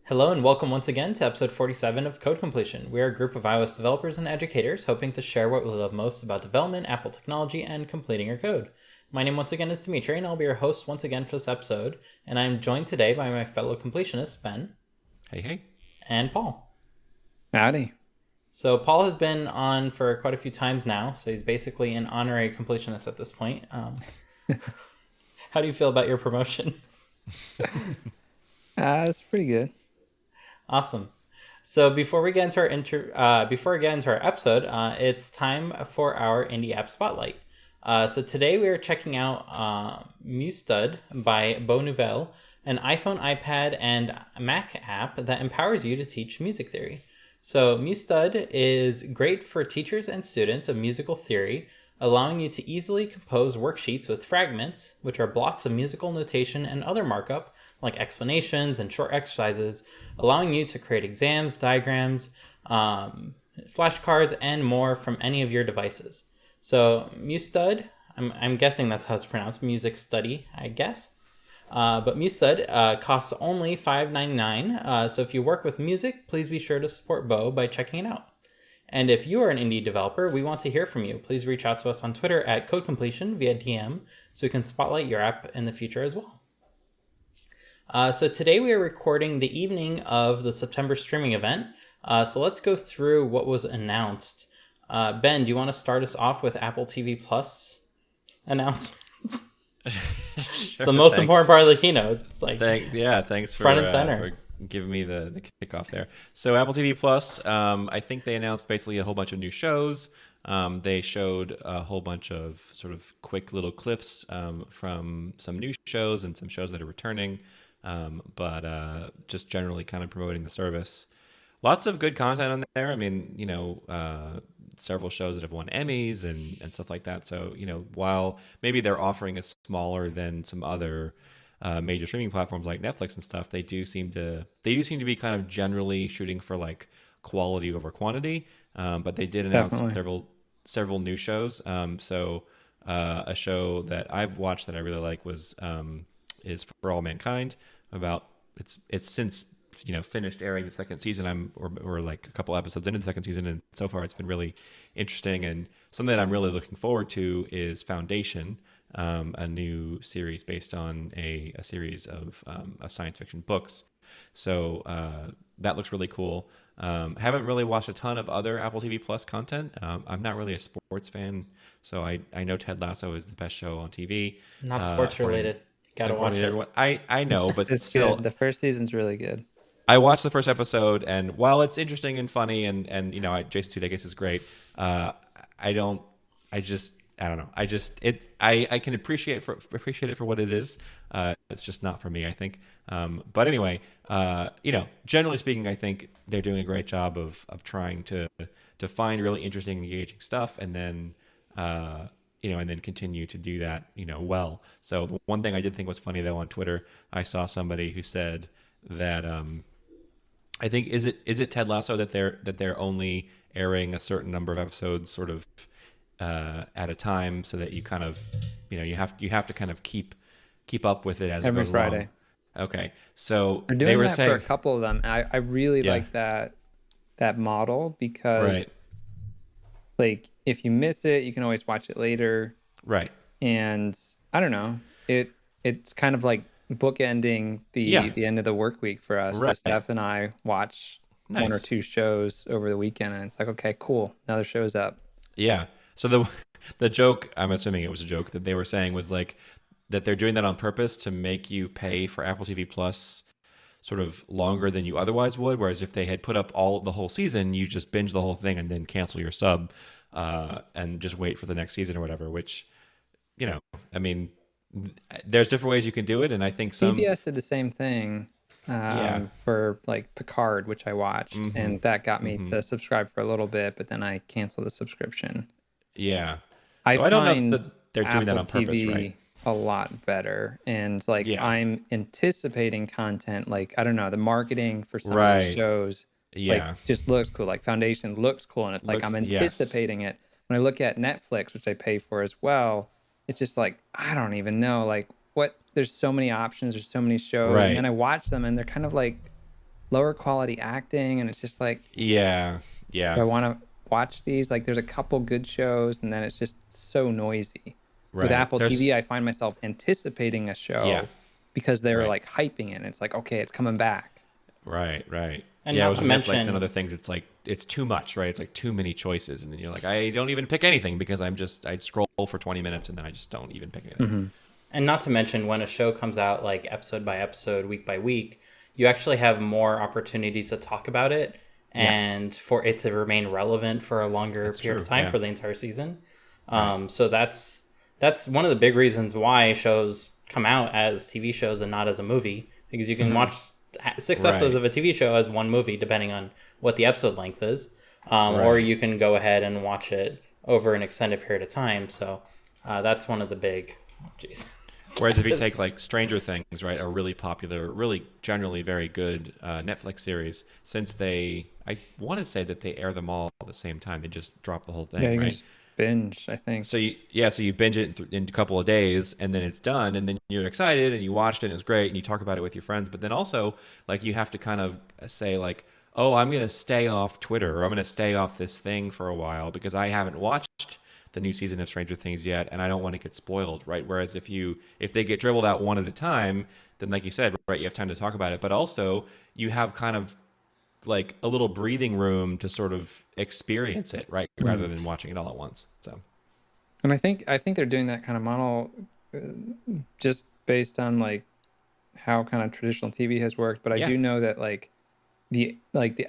Hello and welcome once again to episode 47 of Code Completion. We are a group of iOS developers and educators hoping to share what we love most about development, Apple technology, and completing your code. My name once again is Dimitri, and I'll be your host once again for this episode, and I'm joined today by my fellow completionists, Ben. Hey, hey. And Paul. Howdy. So Paul has been on for quite a few times now, so he's basically an honorary completionist at this point. How do you feel about your promotion? It's pretty good. Awesome. So before we get into our episode, it's time for our Indie App Spotlight. So today we are checking out MuStud by Beau Nouvelle, an iPhone, iPad, and Mac app that empowers you to teach music theory. So MuStud is great for teachers and students of musical theory, allowing you to easily compose worksheets with fragments, which are blocks of musical notation and other markup, like explanations and short exercises, allowing you to create exams, diagrams, flashcards, and more from any of your devices. So MuStud, I'm guessing that's how it's pronounced, music study, I guess. But MuStud costs only $5.99. So if you work with music, please be sure to support Beau by checking it out. And if you are an indie developer, we want to hear from you. Please reach out to us on Twitter at CodeCompletion via DM so we can spotlight your app in the future as well. So today we are recording the evening of the September streaming event. So let's go through what was announced. Ben, do you want to start us off with Apple TV Plus announcements? It's the most important part of the keynote. It's like thanks for front and center. for giving me the kickoff there. So Apple TV Plus, I think they announced basically a whole bunch of new shows. They showed a whole bunch of sort of quick little clips from some new shows and some shows that are returning. But just generally kind of promoting the service. Lots of good content on there. I mean, several shows that have won Emmys and stuff like that. So, while maybe they're offering a smaller than some other major streaming platforms like Netflix and stuff, they do seem to be kind of generally shooting for like quality over quantity. But they did announce several new shows. So a show that I've watched that I really like is For All Mankind. It's since finished airing the second season. We're like a couple episodes into the second season, and so far it's been really interesting. And something that I'm really looking forward to is Foundation, a new series based on a series of science fiction books. So that looks really cool. Haven't really watched a ton of other Apple TV Plus content. I'm not really a sports fan, so I know Ted Lasso is the best show on TV. Not sports related. Gotta watch it. I know, but It's still, good. The first season's really good. I watched the first episode, and while it's interesting and funny, and Jason Sudeikis is great, I don't know. I can appreciate it for what it is. It's just not for me, I think. But anyway, generally speaking, I think they're doing a great job of trying to find really interesting, engaging stuff, and then and then continue to do that, well. So the one thing I did think was funny though on Twitter, I saw somebody who said that I think is it Ted Lasso that they're only airing a certain number of episodes sort of at a time, so that you kind of you have to kind of keep up with it as Every it goes Friday. along. Okay, so They're doing they were that saying for a couple of them. I really like that model because right. like if you miss it, you can always watch it later. Right. And I don't know, it's kind of like bookending the end of the work week for us. Right. So Steph and I watch one or two shows over the weekend, and it's like, okay, cool, another show's up. Yeah. So the joke, I'm assuming it was a joke, that they were saying was like that they're doing that on purpose to make you pay for Apple TV Plus sort of longer than you otherwise would. Whereas if they had put up the whole season, you just binge the whole thing and then cancel your sub and just wait for the next season or whatever, which, I mean, there's different ways you can do it. And I think CBS did the same thing for like Picard, which I watched, and that got me to subscribe for a little bit, but then I canceled the subscription. Yeah. So I don't find know that they're doing that on purpose, TV right? a lot better, and like I'm anticipating content, like I don't know, the marketing for some of these shows like just looks cool. Like Foundation looks cool, and it's like I'm anticipating it. When I look at Netflix, which I pay for as well, it's just like I don't even know like what. There's so many options, there's so many shows, and then I watch them and they're kind of like lower quality acting, and it's just like, Yeah. do I want to watch these? Like, there's a couple good shows, and then it's just so noisy. With Right. Apple TV, I find myself anticipating a Yeah. show because they're Right. like hyping it. And it's like, okay, it's coming back. Right. And Yeah, not with to Netflix and mention, other things, it's like it's too much, right? It's like too many choices, and then you're like, I don't even pick anything because I scroll for 20 minutes and then I just don't even pick anything. Mm-hmm. and not to mention when a show comes out like episode by episode, week by week, you actually have more opportunities to talk about it and for it to remain relevant for a longer period of time for the entire season. So that's one of the big reasons why shows come out as TV shows and not as a movie, because you can watch 6 episodes of a TV show as one movie, depending on what the episode length is, or you can go ahead and watch it over an extended period of time. So that's one of the big. Whereas if you take like Stranger Things, right, a really popular, really generally very good Netflix series, since I want to say that they air them all at the same time. They just drop the whole thing, Yeah, you can right? just binge, I think. So you binge it in a couple of days, and then it's done, and then you're excited, and you watched it, and it was great, and you talk about it with your friends. But then also, like, you have to kind of say, like, oh, I'm going to stay off Twitter, or I'm going to stay off this thing for a while because I haven't watched the new season of Stranger Things yet, and I don't want to get spoiled, right? Whereas if they get dribbled out one at a time, then like you said, right, you have time to talk about it, but also you have kind of like a little breathing room to sort of experience it, right, rather than watching it all at once. So, and I think they're doing that kind of model just based on like how kind of traditional TV has worked. But I do know that like the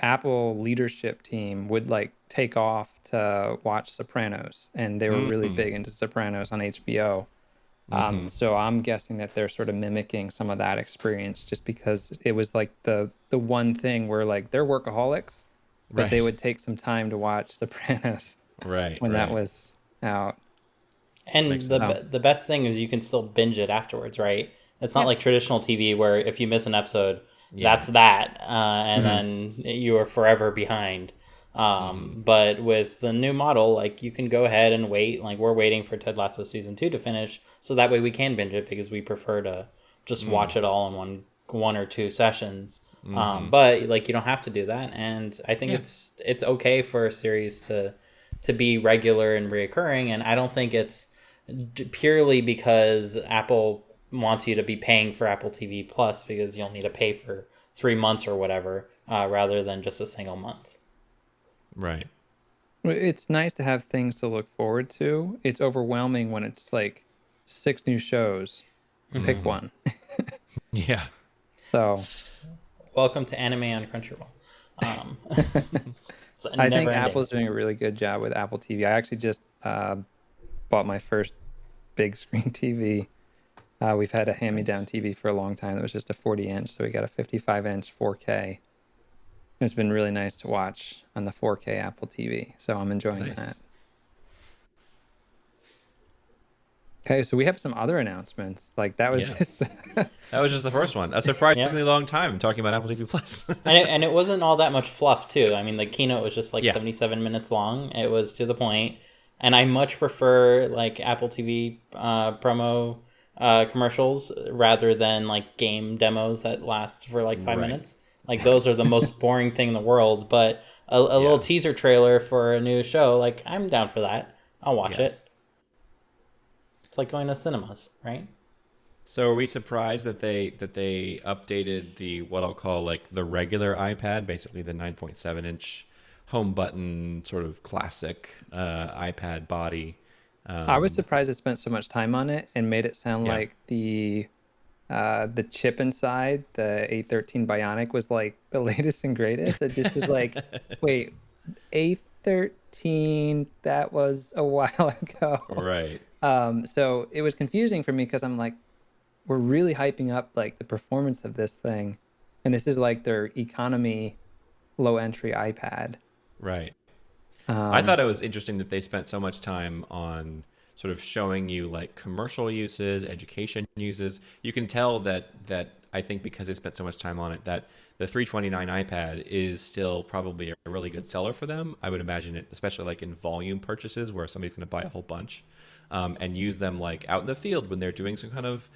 Apple leadership team would like take off to watch Sopranos, and they were really big into Sopranos on HBO. So I'm guessing that they're sort of mimicking some of that experience, just because it was like the one thing where like they're workaholics, but they would take some time to watch Sopranos when that was out. And the best thing is you can still binge it afterwards, right? It's not like traditional TV where if you miss an episode, that's that, and then you are forever behind. But with the new model, like, you can go ahead and wait. Like, we're waiting for Ted Lasso season 2 to finish, so that way we can binge it, because we prefer to just watch it all in one or two sessions. But like, you don't have to do that, and I think it's okay for a series to be regular and reoccurring. And I don't think it's purely because Apple wants you to be paying for Apple TV Plus, because you'll need to pay for 3 months or whatever, rather than just a single month. Right. It's nice to have things to look forward to. It's overwhelming when it's like 6 new shows. Pick one. Yeah. So welcome to anime on Crunchyroll. I think Apple's doing a really good job with Apple TV. I actually just bought my first big screen TV. We've had a hand-me-down TV for a long time that was just a 40-inch, so we got a 55-inch 4K. It's been really nice to watch on the 4K Apple TV, so I'm enjoying that. Okay, so we have some other announcements. Like, that was just that was just the first one. A surprisingly long time talking about Apple TV Plus. and it wasn't all that much fluff too. I mean, the keynote was just like 77 minutes long. It was to the point, and I much prefer like Apple TV promo commercials rather than like game demos that last for like 5 minutes. Like, those are the most boring thing in the world. But a little teaser trailer for a new show, like, I'm down for that. I'll watch it. It's like going to cinemas, right? So are we surprised that they updated the, what I'll call like the regular iPad, basically the 9.7-inch home button sort of classic iPad body? I was surprised it spent so much time on it and made it sound like the chip inside the A13 Bionic was like the latest and greatest. It just was like, wait, A13, that was a while ago. Right. So it was confusing for me, because I'm like, we're really hyping up like the performance of this thing, and this is like their economy low entry iPad. Right. I thought it was interesting that they spent so much time on sort of showing you like commercial uses, education uses. You can tell that I think because they spent so much time on it, that the 329 iPad is still probably a really good seller for them. I would imagine it, especially like in volume purchases where somebody's going to buy a whole bunch, and use them like out in the field when they're doing some kind of,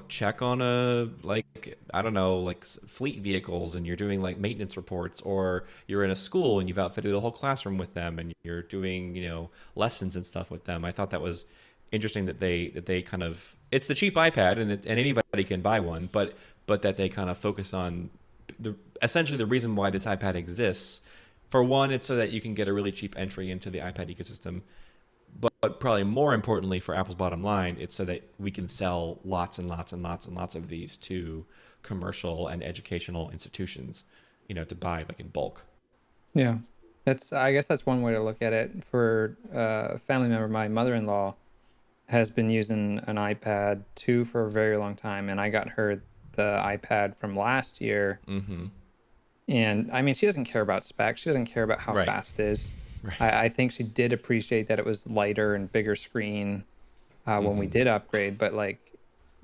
check on I don't know, like fleet vehicles, and you're doing like maintenance reports, or you're in a school and you've outfitted a whole classroom with them and you're doing, lessons and stuff with them. I thought that was interesting that they kind of, it's the cheap iPad and anybody can buy one, but that they kind of focus on essentially the reason why this iPad exists. For one, it's so that you can get a really cheap entry into the iPad ecosystem. But probably more importantly for Apple's bottom line, it's so that we can sell lots and lots and lots and lots of these to commercial and educational institutions, to buy like in bulk. Yeah, I guess that's one way to look at it. For a family member, my mother-in-law has been using an iPad 2 for a very long time, and I got her the iPad from last year. Mm-hmm. And I mean, she doesn't care about specs. She doesn't care about how fast it is. Right. I think she did appreciate that it was lighter and bigger screen when we did upgrade. But like,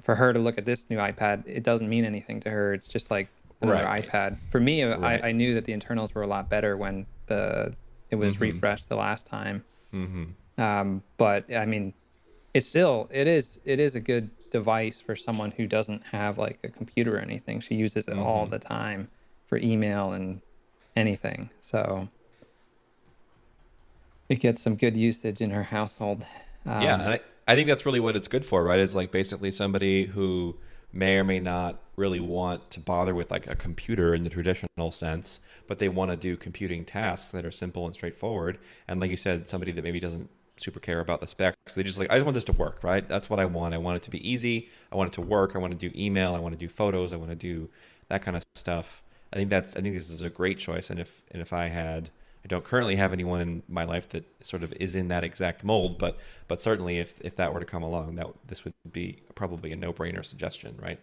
for her to look at this new iPad, it doesn't mean anything to her. It's just like another iPad. For me, I knew that the internals were a lot better when it was refreshed the last time. But I mean, it is a good device for someone who doesn't have like a computer or anything. She uses it all the time for email and anything. So it gets some good usage in her household. Yeah, and I think that's really what it's good for, right? It's like basically somebody who may or may not really want to bother with like a computer in the traditional sense, but they want to do computing tasks that are simple and straightforward. And like you said, somebody that maybe doesn't super care about the specs. They just like, I just want this to work, right? That's what I want. I want it to be easy. I want it to work. I want to do email. I want to do photos. I want to do that kind of stuff. I think this is a great choice. And if I don't currently have anyone in my life that sort of is in that exact mold, but certainly if that were to come along, this would be probably a no-brainer suggestion, right?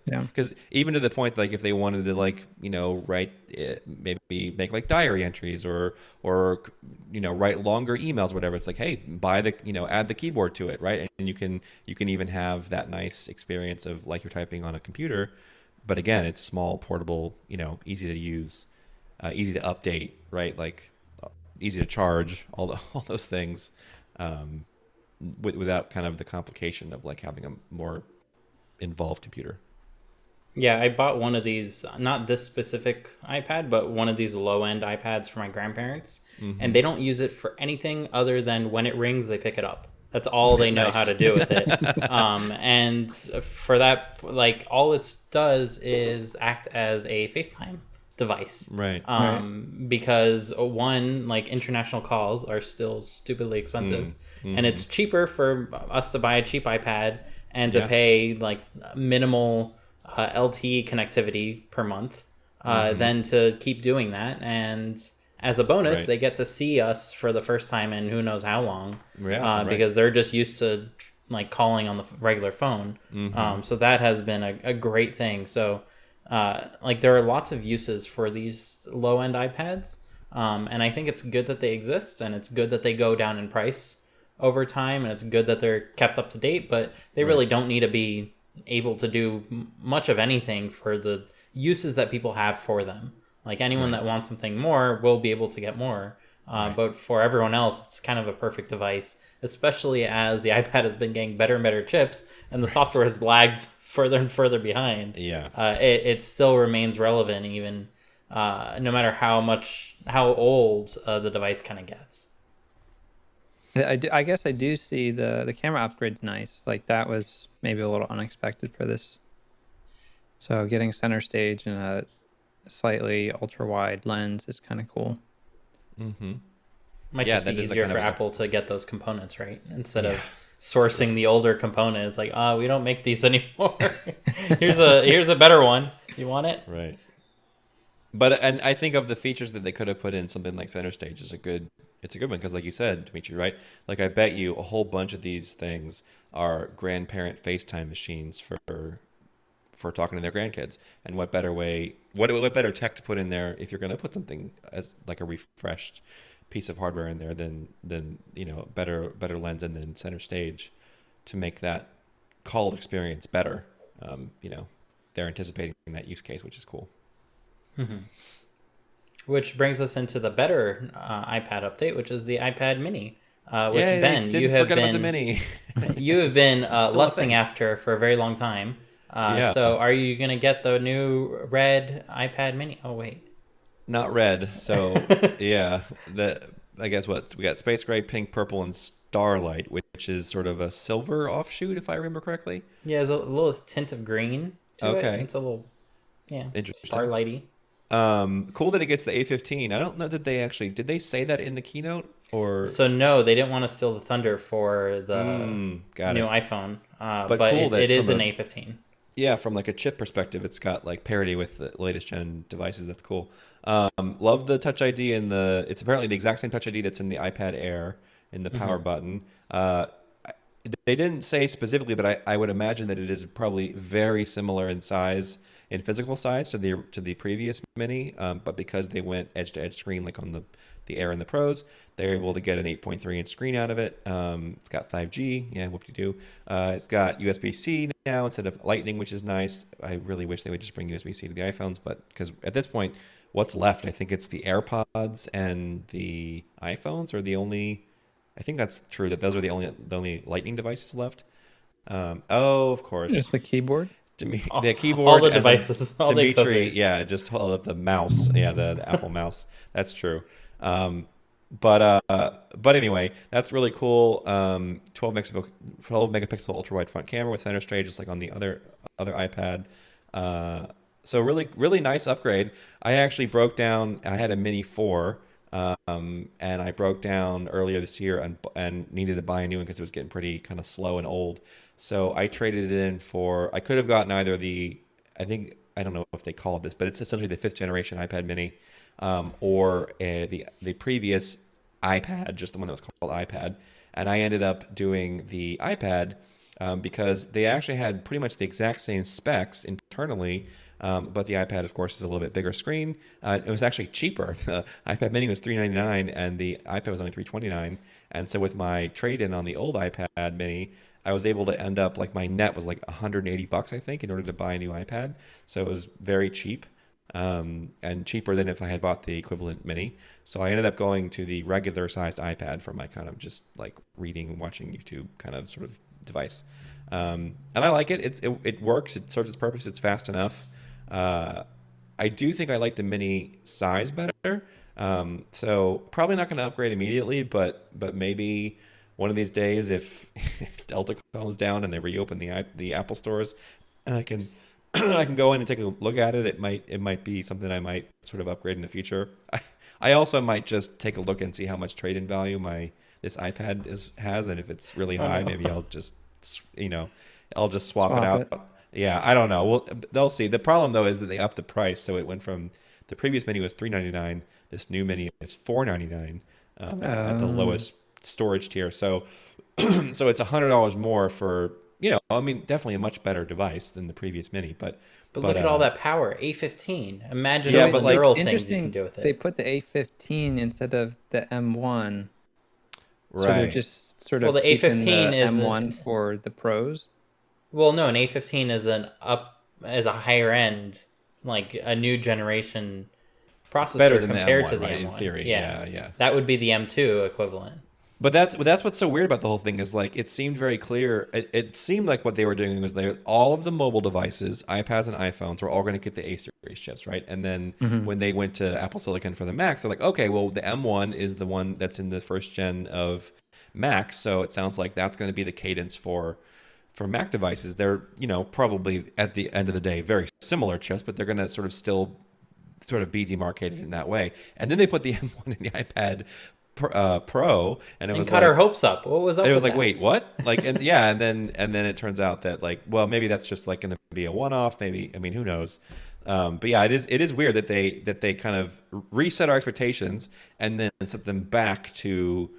Because even to the point, like if they wanted to like, write, maybe make like diary entries or write longer emails, whatever. It's like, hey, buy add the keyboard to it, right? And you can even have that nice experience of like you're typing on a computer, but again, it's small, portable, easy to use, easy to update, right? Like easy to charge, all those things, without kind of the complication of like having a more involved computer. Yeah, I bought one of these, not this specific iPad, but one of these low-end iPads for my grandparents, and they don't use it for anything other than when it rings, they pick it up. That's all they know how to do with it. And for that, like all it does is act as a FaceTime device. Right. Because one, like international calls are still stupidly expensive, and it's cheaper for us to buy a cheap iPad and to pay like minimal LTE connectivity per month than to keep doing that. And as a bonus, they get to see us for the first time in who knows how long, because they're just used to like calling on the regular phone. So that has been a great thing. So like there are lots of uses for these low-end iPads, and I think it's good that they exist, and it's good that they go down in price over time, and it's good that they're kept up to date, but they really don't need to be able to do much of anything for the uses that people have for them. Like anyone that wants something more will be able to get more, but for everyone else, it's kind of a perfect device, especially as the iPad has been getting better and better chips, and the software has lagged further and further behind. It still remains relevant even no matter how old the device kind of gets. I guess I do see the camera upgrade's nice. Like that was maybe a little unexpected for this. So getting center stage and a slightly ultra wide lens is kind of cool. Might just be easier for Apple to get those components, right? Instead of sourcing the older components, like, we don't make these anymore. here's a better one. You want it? Right. But and I think of the features that they could have put in something like center stage is a good one, because like you said, Dimitri, right? Like I bet you a whole bunch of these things are grandparent FaceTime machines for talking to their grandkids. And what better tech to put in there if you're going to put something as like a refreshed piece of hardware in there than better lens and then center stage to make that call experience better. They're anticipating that use case, which is cool. Mm-hmm. Which brings us into the better iPad update, which is the iPad Mini. Which Ben, you have about the Mini. You have been lusting after for a very long time. So are you going to get the new red iPad Mini? Oh, wait. Not red. So, yeah. I guess we got space gray, pink, purple, and starlight, which is sort of a silver offshoot, if I remember correctly. Yeah, there's a little tint of green to it. It's a little, interesting. starlighty. Cool that it gets the A15. I don't know that did they say that in the keynote? So no, they didn't want to steal the thunder for the new iPhone. But cool it is an A15. Yeah, from like a chip perspective, it's got like parity with the latest gen devices. That's cool. Love the Touch ID and it's apparently the exact same Touch ID that's in the iPad Air in the power button. They didn't say specifically, but I would imagine that it is probably very similar in size, in physical size to the previous Mini. But because they went edge to edge screen like on the Air and the Pros, they're able to get an 8.3 inch screen out of it. It's got 5G. Yeah, whoop-de-doo. It's got USB-C now instead of Lightning, which is nice. I really wish they would just bring USB-C to the iPhones, but because at this point, what's left? I think it's the AirPods and the iPhones are the only. I think that's true. That those are the only Lightning devices left. Of course. Just the keyboard. The keyboard, all the devices, all the accessories. Yeah, just hold up the mouse. Yeah, the Apple mouse. That's true. But anyway, that's really cool. 12 megapixel ultra wide front camera with center stage, just like on the other iPad. So really, really nice upgrade. I actually broke down. I had a Mini 4, and I broke down earlier this year and needed to buy a new one because it was getting pretty kind of slow and old. So I traded it in for. I could have gotten either I don't know if they call it this, but it's essentially the 5th generation iPad Mini. Or the previous iPad, just the one that was called iPad. And I ended up doing the iPad because they actually had pretty much the exact same specs internally, but the iPad, of course, is a little bit bigger screen. It was actually cheaper. The iPad Mini was $399 and the iPad was only $329. And so with my trade-in on the old iPad Mini, I was able to end up, like my net was like $180, I think, in order to buy a new iPad. So it was very cheap. And cheaper than if I had bought the equivalent Mini. So I ended up going to the regular sized iPad for my kind of just like reading and watching YouTube kind of sort of device. And I like it. It works. It serves its purpose. It's fast enough. I do think I like the Mini size better. So probably not going to upgrade immediately, but maybe one of these days if Delta comes down and they reopen the Apple stores and I can go in and take a look at it. It might be something I might sort of upgrade in the future. I also might just take a look and see how much trade-in value this iPad has, and if it's really high, maybe I'll just swap it out. Yeah, I don't know. Well, they'll see. The problem though is that they upped the price, so it went from the previous Mini was $399. This new Mini is $499 at the lowest storage tier. So it's $100 more for. Definitely a much better device than the previous Mini, but look at all that power, A15. Imagine all the neural things you can do with it. They put the A15 instead of the M1, so they're just sort of the keeping A15 the M1 for the pros. Well, no, an A15 is a higher end, like a new generation processor better than compared the M1, to the right? M1. In theory, yeah. That would be the M2 equivalent. But that's what's so weird about the whole thing is like it seemed very clear. It seemed like what they were doing was all of the mobile devices, iPads and iPhones, were all going to get the A series chips, right? And then when they went to Apple Silicon for the Macs, they're like, okay, well the M1 is the one that's in the first gen of Macs, so it sounds like that's going to be the cadence for Mac devices. They're probably at the end of the day very similar chips, but they're going to sort of still sort of be demarcated in that way. And then they put the M1 in the iPad Pro, and it was cut our hopes up. What was up? It was like, wait, what? Like, and then it turns out that like, well, maybe that's just like going to be a one-off. Maybe, I mean, who knows? But yeah, it is weird that they kind of reset our expectations and then set them back to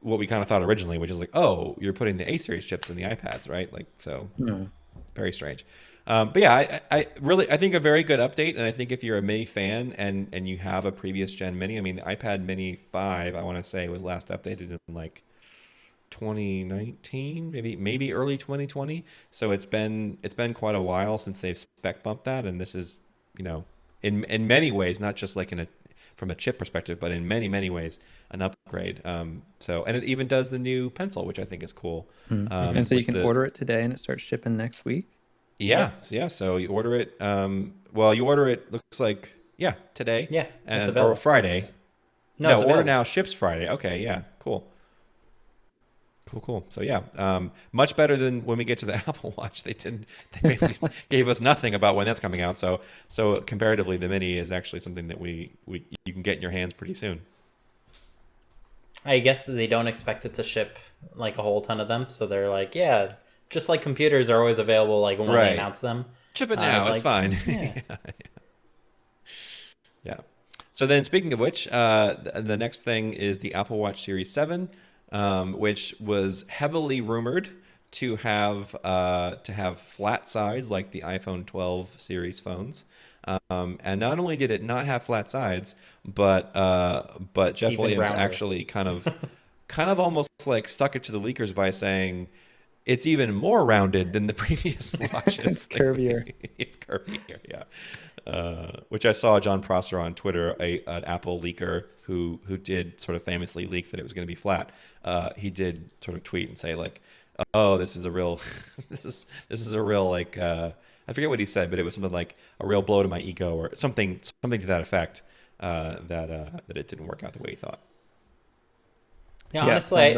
what we kind of thought originally, which is like, oh, you're putting the A series chips in the iPads, right? Like, so very strange. But yeah, I think a very good update, and I think if you're a Mini fan and you have a previous gen Mini, I mean the iPad Mini 5, I want to say was last updated in like 2019, maybe early 2020. So it's been quite a while since they've spec bumped that, and this is, in many ways, not just like from a chip perspective, but in many ways an upgrade. So, and it even does the new pencil, which I think is cool. And so you can order it today and it starts shipping next week. Yeah. So you order it. You order it. Looks like today. Yeah, or Friday. No, order now, ships Friday. Okay, yeah, cool. So much better than when we get to the Apple Watch. They basically gave us nothing about when that's coming out. So comparatively, the Mini is actually something that you can get in your hands pretty soon. I guess they don't expect it to ship like a whole ton of them, so they're like, yeah, just like computers are always available like when they announce them. Ship it now, it's fine. Yeah. Yeah. So then, speaking of which, the next thing is the Apple Watch Series 7, which was heavily rumored to have flat sides like the iPhone 12 series phones. And not only did it not have flat sides, but Jeff Williams actually kind of almost like stuck it to the leakers by saying it's even more rounded than the previous watches. It's curvier. It's curvier, yeah. Which I saw John Prosser on Twitter, an Apple leaker who did sort of famously leak that it was going to be flat. He did sort of tweet and say like, "Oh, this is a real, this is a real like." I forget what he said, but it was something like a real blow to my ego or something to that effect. That it didn't work out the way he thought. Yeah, honestly,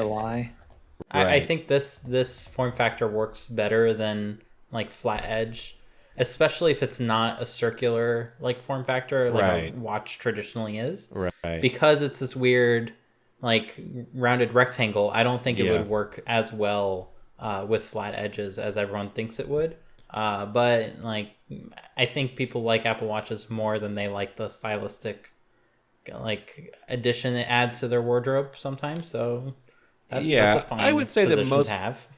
I think this form factor works better than like flat edge, especially if it's not a circular like form factor like a watch traditionally is. Right. Because it's this weird like rounded rectangle, I don't think it would work as well with flat edges as everyone thinks it would. But like I think people like Apple Watches more than they like the stylistic like addition it adds to their wardrobe sometimes. So that's a fine I would say that most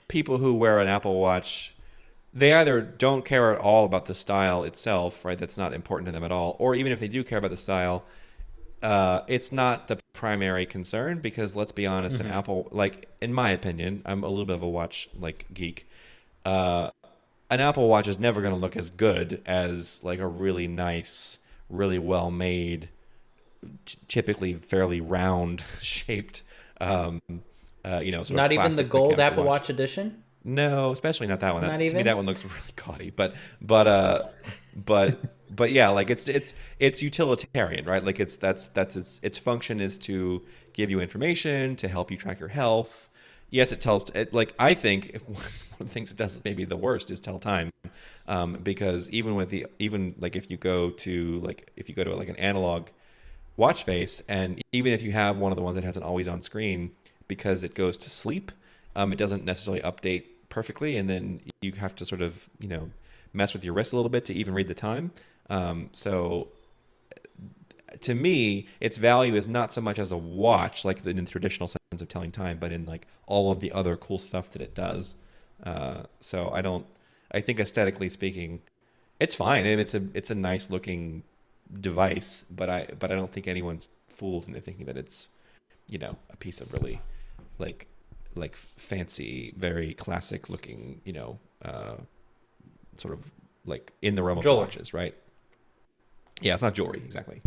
people who wear an Apple Watch, they either don't care at all about the style itself, right? That's not important to them at all. Or even if they do care about the style, it's not the primary concern because let's be honest, an Apple, like in my opinion, I'm a little bit of a watch like geek. An Apple Watch is never going to look as good as like a really nice, really well made, typically fairly round shaped, sort of not even the gold Apple Watch edition. No, especially not that one. Not even? To me, that one looks really gaudy. But yeah, like it's utilitarian, right? Like its function is to give you information, to help you track your health. Yes, it tells. Like I think one of the things it does maybe the worst is tell time, because even if you go to like an analog watch face, and even if you have one of the ones that has an always on screen, because it goes to sleep, it doesn't necessarily update perfectly, and then you have to sort of mess with your wrist a little bit to even read the time. So to me, its value is not so much as a watch, like in the traditional sense of telling time, but in like all of the other cool stuff that it does. So I think aesthetically speaking, it's fine, and it's a nice looking device, but I don't think anyone's fooled into thinking that it's a piece of really like fancy, very classic looking, sort of like in the realm of watches, right? Yeah, it's not jewelry exactly.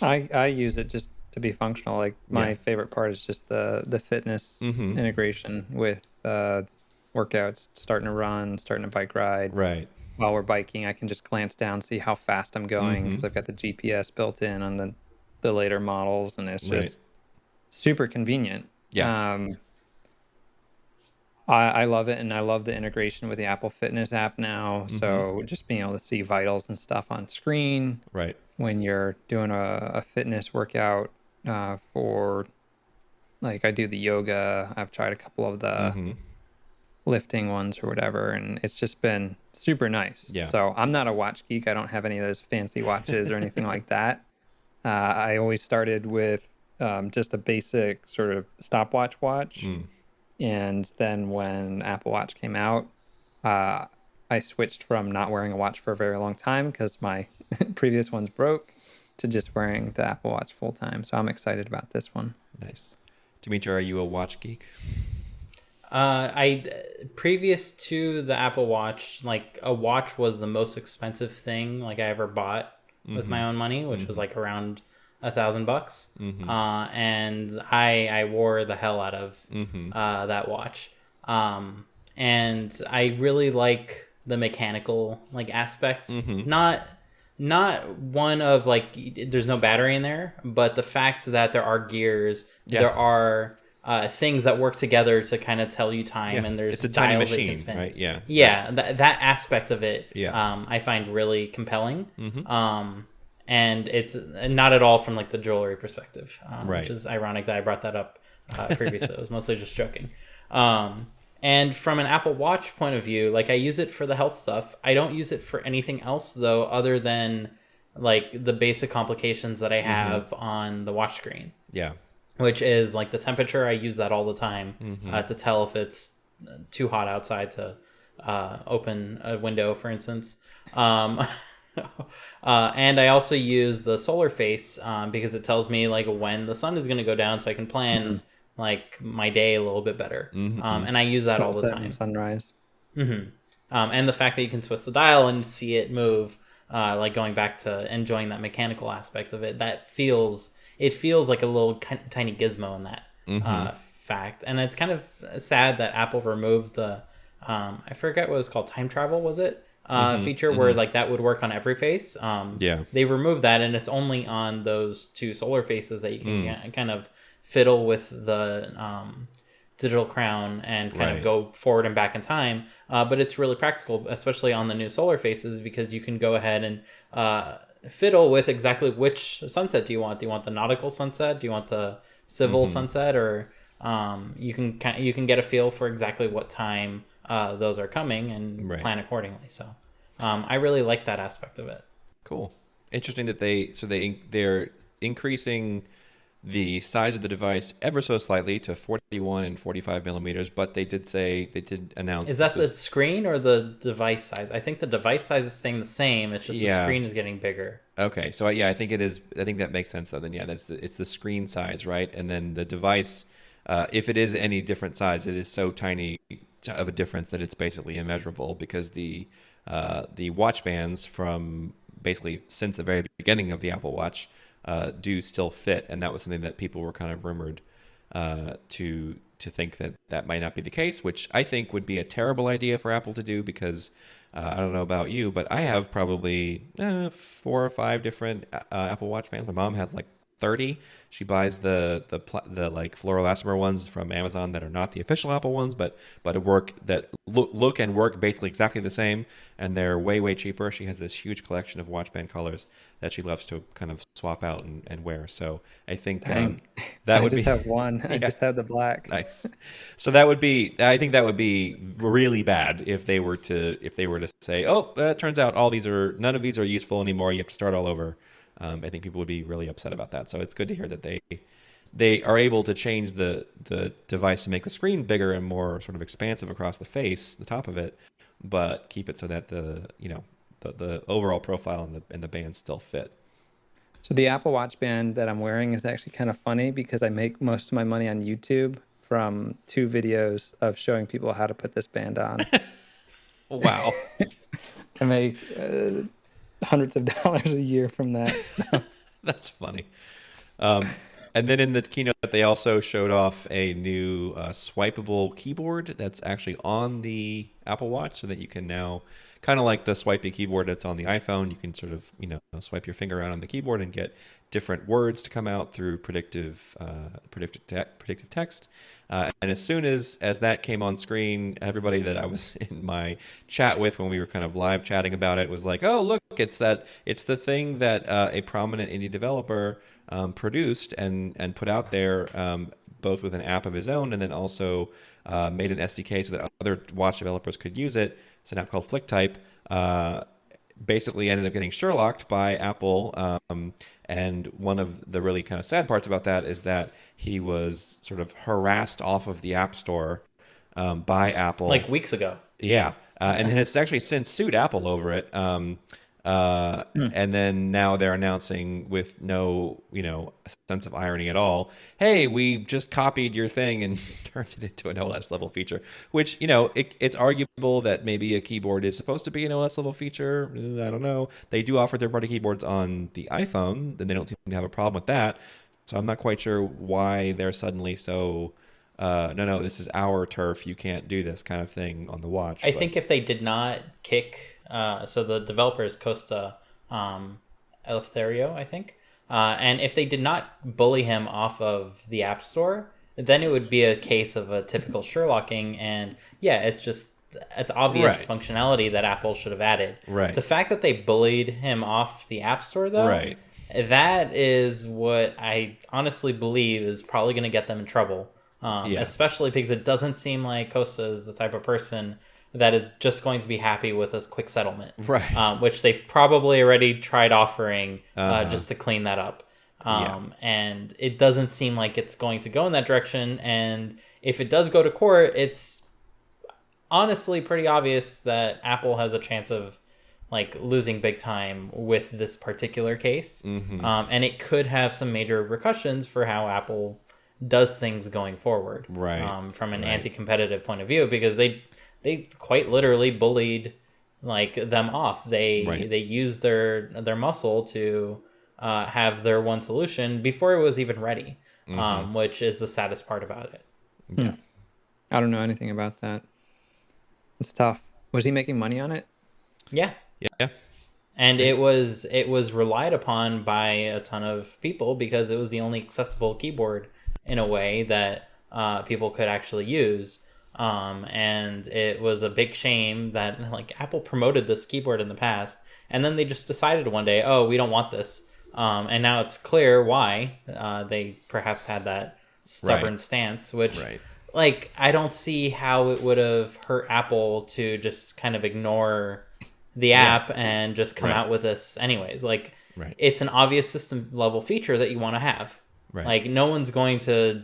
I use it just to be functional. Like my favorite part is just the fitness integration with workouts, starting to run, starting a bike ride. Right. While we're biking, I can just glance down, see how fast I'm going because I've got the GPS built in on the later models, and it's just super convenient. Yeah. I love it, and I love the integration with the Apple Fitness app now. So just being able to see vitals and stuff on screen. Right. When you're doing a fitness workout for, like I do the yoga, I've tried a couple of the lifting ones or whatever, and it's just been super nice. Yeah. So I'm not a watch geek. I don't have any of those fancy watches or anything like that. I always started with just a basic sort of stopwatch watch. And then when Apple Watch came out, I switched from not wearing a watch for a very long time because my previous ones broke to just wearing the Apple Watch full time. So I'm excited about this one. Nice. Dimitri, are you a watch geek? I previous to the Apple Watch, like a watch was the most expensive thing like I ever bought with my own money, which was like around $1,000. And I wore the hell out of that watch. And I really like the mechanical like aspects. Not one of like there's no battery in there, but the fact that there are gears, there are things that work together to kind of tell you time, and there's it's a tiny dials machine, that you can spin. right? That aspect of it, I find really compelling. And it's not at all from like the jewelry perspective, which is ironic that I brought that up previously. It was mostly just joking. And from an Apple Watch point of view, like I use it for the health stuff. I don't use it for anything else though, other than like the basic complications that I have on the watch screen. Yeah. Which is like the temperature. I use that all the time to tell if it's too hot outside to open a window, for instance. And I also use the solar face because it tells me like when the sun is going to go down, so I can plan like my day a little bit better. And I use that all the time. Sunrise. And the fact that you can switch the dial and see it move, like going back to enjoying that mechanical aspect of it, it feels like a little tiny gizmo in that fact. And it's kind of sad that Apple removed the, I forget what it was called, time travel, was it? Feature where like that would work on every face. They removed that, and it's only on those two solar faces that you can kind of fiddle with the digital crown and kind of go forward and back in time. But it's really practical, especially on the new solar faces, because you can go ahead and fiddle with exactly which sunset do you want. Do you want the nautical sunset? Do you want the civil sunset? Or you can get a feel for exactly what time those are coming and plan accordingly. So I really like that aspect of it. Cool. Interesting that they're increasing the size of the device ever so slightly to 41 and 45 millimeters, but they did announce. Is that the screen or the device size? I think the device size is staying the same. It's just the screen is getting bigger. Okay, so I think it is. I think that makes sense. Though. Then it's the screen size, right? And then the device, if it is any different size, it is so tiny of a difference that it's basically immeasurable, because the watch bands from basically since the very beginning of the Apple Watch do still fit, and that was something that people were kind of rumored to think that might not be the case, which I think would be a terrible idea for Apple to do, because I don't know about you, but I have probably 4 or 5 different Apple Watch bands. My mom has like 30. She buys the like fluoroelastomer ones from Amazon that are not the official Apple ones, but look and work basically exactly the same, and they're way cheaper. She has this huge collection of watch band colors that she loves to kind of swap out and wear. So I think that would be. I just have one. I just have the black. Nice. So I think that would be really bad if they were to say, oh, it turns out none of these are useful anymore. You have to start all over. I think people would be really upset about that. So it's good to hear that they are able to change the device to make the screen bigger and more sort of expansive across the face, the top of it, but keep it so that the overall profile and the bands still fit. So the Apple Watch band that I'm wearing is actually kind of funny, because I make most of my money on YouTube from 2 videos of showing people how to put this band on. Wow. I make hundreds of dollars a year from that. So. That's funny. And then in the keynote, they also showed off a new swipeable keyboard that's actually on the Apple Watch, so that you can now, kind of like the swipey keyboard that's on the iPhone, you can sort of swipe your finger around on the keyboard and get different words to come out through predictive text. And as soon as that came on screen, everybody that I was in my chat with when we were kind of live chatting about it was like, "Oh, look, it's the thing that a prominent indie developer produced and put out there, both with an app of his own, and then also made an SDK so that other watch developers could use it. It's an app called FlickType." Basically ended up getting Sherlocked by Apple. And one of the really kind of sad parts about that is that he was sort of harassed off of the App Store by Apple. Like weeks ago. Yeah. And then it's actually since sued Apple over it. And then now they're announcing with no, sense of irony at all, hey, we just copied your thing and turned it into an OS level feature, which, it's arguable that maybe a keyboard is supposed to be an OS level feature. I don't know. They do offer third-party keyboards on the iPhone, then they don't seem to have a problem with that. So I'm not quite sure why they're suddenly so, no, this is our turf, you can't do this kind of thing on the watch. I think if they did not kick, so the developer is Costa Eleftherio, I think, and if they did not bully him off of the App Store, then it would be a case of a typical Sherlocking, and it's obvious functionality that Apple should have added. Right. The fact that they bullied him off the App Store, though, that is what I honestly believe is probably going to get them in trouble. Especially because it doesn't seem like Costa is the type of person that is just going to be happy with a quick settlement, which they've probably already tried offering just to clean that up. And it doesn't seem like it's going to go in that direction. And if it does go to court, it's honestly pretty obvious that Apple has a chance of losing big time with this particular case. And it could have some major repercussions for how Apple does things going forward, from an anti-competitive point of view, because they quite literally bullied them off. They used their muscle to have their one solution before it was even ready, which is the saddest part about it. I don't know anything about that. It's tough. Was he making money on it? Yeah. And it was relied upon by a ton of people because it was the only accessible keyboard in a way that people could actually use. And it was a big shame that Apple promoted this keyboard in the past, and then they just decided one day, oh, we don't want this. And now it's clear why they perhaps had that stubborn stance, which I don't see how it would have hurt Apple to just kind of ignore the app and just come out with this anyways. It's an obvious system level feature that you want to have. No one's going to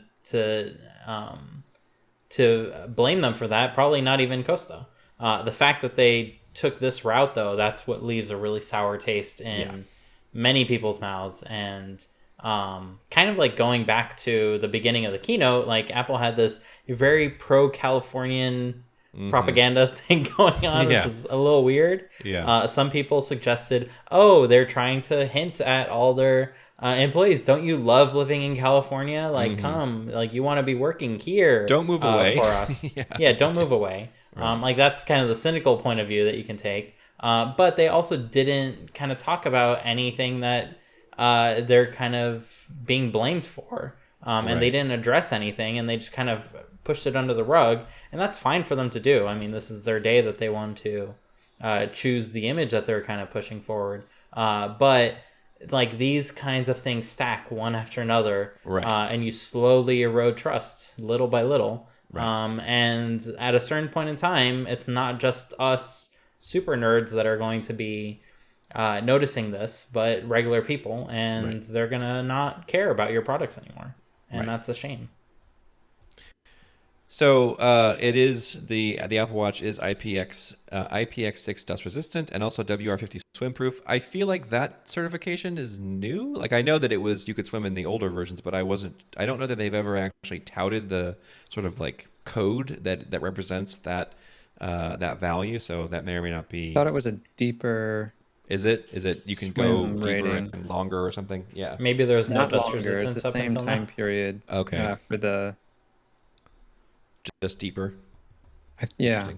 blame them for that. Probably not even Costa. The fact that they took this route, though, that's what leaves a really sour taste in many people's mouths. And kind of going back to the beginning of the keynote, Apple had this very pro-Californian propaganda thing going on, which is a little weird. Some people suggested, they're trying to hint at all their employees, don't you love living in California? Come, you want to be working here. Don't move away for us. Don't move away. That's kind of the cynical point of view that you can take. But they also didn't kind of talk about anything that they're kind of being blamed for. And they didn't address anything, and they just kind of pushed it under the rug. And that's fine for them to do. I mean, this is their day that they want to choose the image that they're kind of pushing forward. But these kinds of things stack one after another, and you slowly erode trust little by little. And at a certain point in time, it's not just us super nerds that are going to be noticing this, but regular people, and they're gonna not care about your products anymore, and that's a shame. So it is the Apple Watch is IPX6 dust resistant and also WR50 swim proof. I feel like that certification is new. I know that you could swim in the older versions, but I don't know that they've ever actually touted the sort of code that represents that value. So that may or may not be. I thought it was a deeper. Is it? You can go deeper and longer or something? Yeah. Maybe there's no not dust longer. resistance It's the same time period. Okay. For the. Just deeper. Yeah.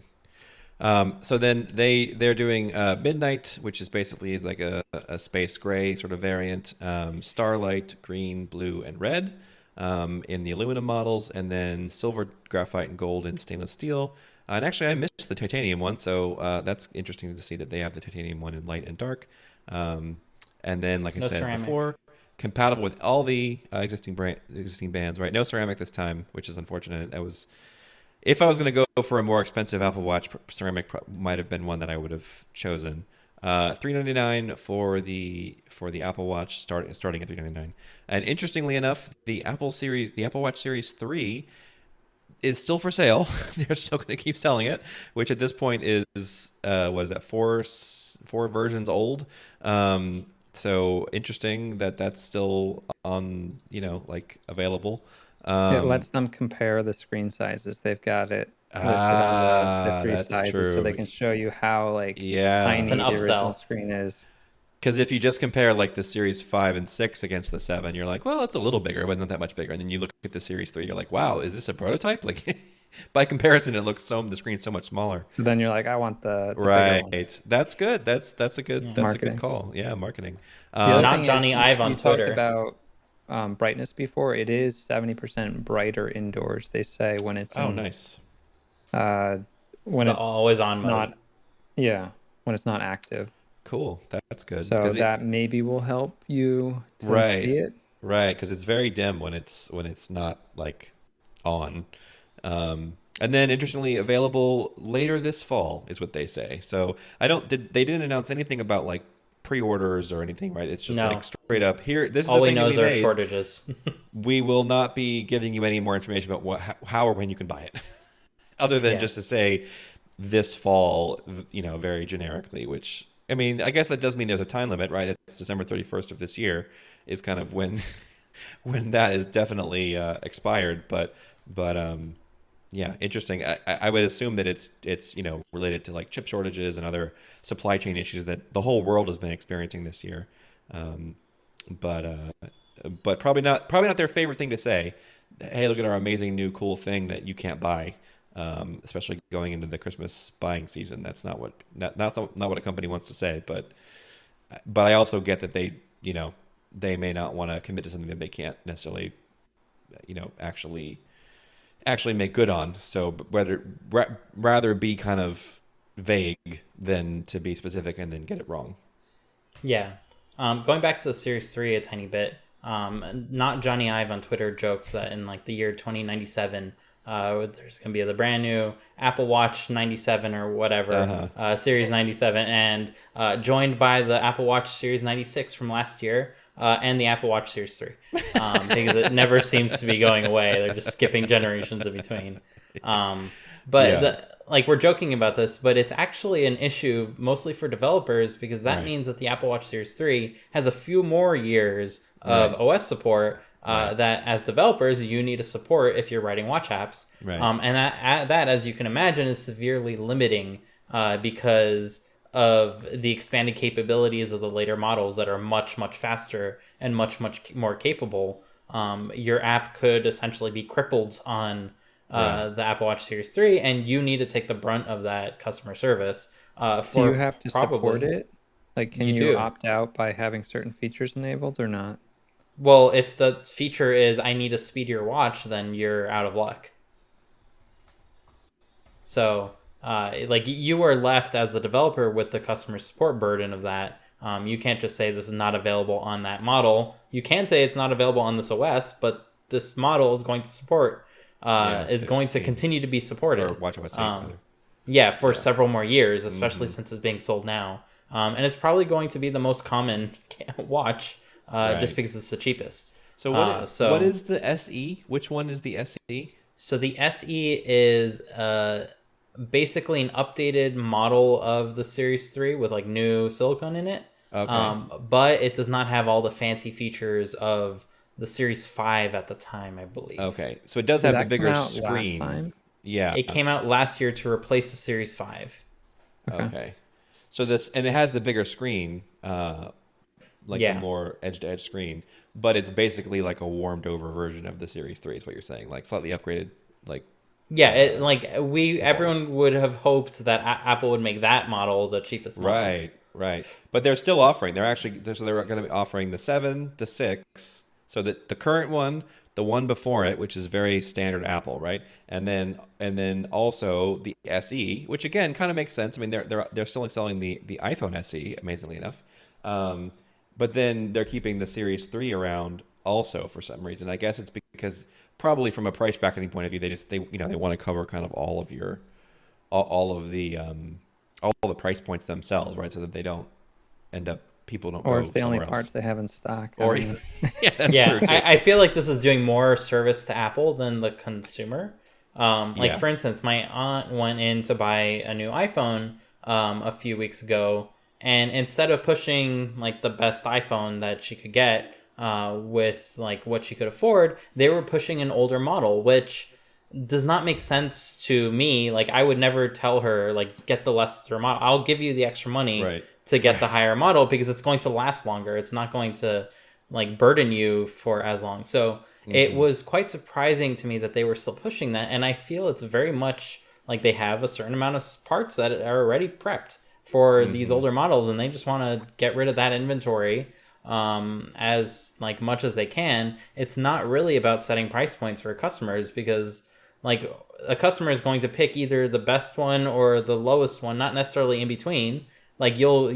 So then they're doing Midnight, which is basically a space gray sort of variant, Starlight, green, blue, and red in the aluminum models, and then silver, graphite, and gold in stainless steel. And actually, I missed the titanium one, so that's interesting to see that they have the titanium one in light and dark. And then, like I said ceramic before, compatible with all the existing bands. Right? No ceramic this time, which is unfortunate. If I was going to go for a more expensive Apple Watch, ceramic might have been one that I would have chosen. $399 for the Apple Watch, starting at $399. And interestingly enough, the Apple Watch Series 3 is still for sale. They're still going to keep selling it, which at this point is what is that, four versions old. So interesting that that's still on, like available. It lets them compare the screen sizes. They've got it listed on the three That's sizes, so true. they can show you how like It's an tiny the original upsell. screen is. Because if you just compare like the Series 5 and 6 against the 7, you're like, well, it's a little bigger, but not that much bigger. And then you look at the Series 3, you're like, wow, is this a prototype? Like, by comparison, it looks the screen's so much smaller. So then you're like, I want the bigger Right. one. That's good. That's a good Marketing. call. Yeah, marketing. The other Not thing Johnny is, Ive on you talked Twitter. about brightness before. It is 70% brighter indoors, they say, when it's nice. when it's always on mode. not when it's not active. Cool. That's good. So that maybe will help you to see it. Right, because it's very dim when it's not like on. And then interestingly, available later this fall is what they say. So they didn't announce anything about like pre-orders or anything, right? It's just like straight up here. This is all the we thing know is we there are made. shortages. We will not be giving you any more information about how or when you can buy it, other than just to say this fall, very generically. Which, I mean, I guess that does mean there's a time limit, right? It's December 31st of this year is kind of when that is definitely expired. But yeah, interesting. I would assume that it's related to like chip shortages and other supply chain issues that the whole world has been experiencing this year. But probably not their favorite thing to say. Hey, look at our amazing new cool thing that you can't buy, especially going into the Christmas buying season. That's not what a company wants to say. But I also get that they may not want to commit to something that they can't necessarily actually make good on. So rather be kind of vague than to be specific and then get it wrong. Yeah. Going back to the Series 3 a tiny bit, not Johnny Ive on Twitter joked that in like the year 2097, there's going to be the brand new Apple Watch 97 or whatever, Series 97, and joined by the Apple Watch Series 96 from last year, and the Apple Watch Series 3, because it never seems to be going away. They're just skipping generations in between. We're joking about this, but it's actually an issue mostly for developers, because that means that the Apple Watch Series 3 has a few more years of OS support that as developers you need to support if you're writing watch apps. And that, as you can imagine, is severely limiting because of the expanded capabilities of the later models that are much, much faster and much, much more capable. Your app could essentially be crippled on the Apple Watch Series 3, and you need to take the brunt of that customer service. Do you have to support it? Like, can you opt out by having certain features enabled or not? Well, if the feature is I need a speedier watch, then you're out of luck. So, you are left as the developer with the customer support burden of that. You can't just say this is not available on that model. You can say it's not available on this OS, but this model is going to support, going to continue to be supported. Or watchOS 8, for several more years, especially since it's being sold now. And it's probably going to be the most common watch, just because it's the cheapest. So what is the SE? Which one is the SE? So the SE is basically an updated model of the Series 3 with like new silicone in it. Okay. But it does not have all the fancy features of the Series 5 at the time, I believe. Okay. So it does have the bigger screen. Last time? Yeah. It came out last year to replace the Series 5. Okay. So and it has the bigger screen, the more edge-to-edge screen, but it's basically like a warmed-over version of the Series 3 is what you're saying, like slightly upgraded, like... Yeah, everyone would have hoped that Apple would make that model the cheapest model. Right. But they're still offering. They're going to be offering the 7, the 6, so that the current one, the one before it, which is very standard Apple, right? And then also the SE, which again kind of makes sense. I mean, they're still selling the iPhone SE, amazingly enough. But then they're keeping the Series 3 around also for some reason. I guess it's because probably from a price bracketing point of view, they want to cover kind of all of the price points themselves, right? So that they don't end up people don't or go it's the only somewhere parts else. they have in stock. Or that's true too. I feel like this is doing more service to Apple than the consumer. Like for instance, my aunt went in to buy a new iPhone a few weeks ago, and instead of pushing like the best iPhone that she could get with like what she could afford, they were pushing an older model, which does not make sense to me. Like I would never tell her like get the lesser model. I'll give you the extra money to get the higher model because it's going to last longer. It's not going to like burden you for as long. So it was quite surprising to me that they were still pushing that. And I feel it's very much like they have a certain amount of parts that are already prepped for these older models, and they just want to get rid of that inventory as like much as they can. It's not really about setting price points for customers because like a customer is going to pick either the best one or the lowest one, not necessarily in between. Like you'll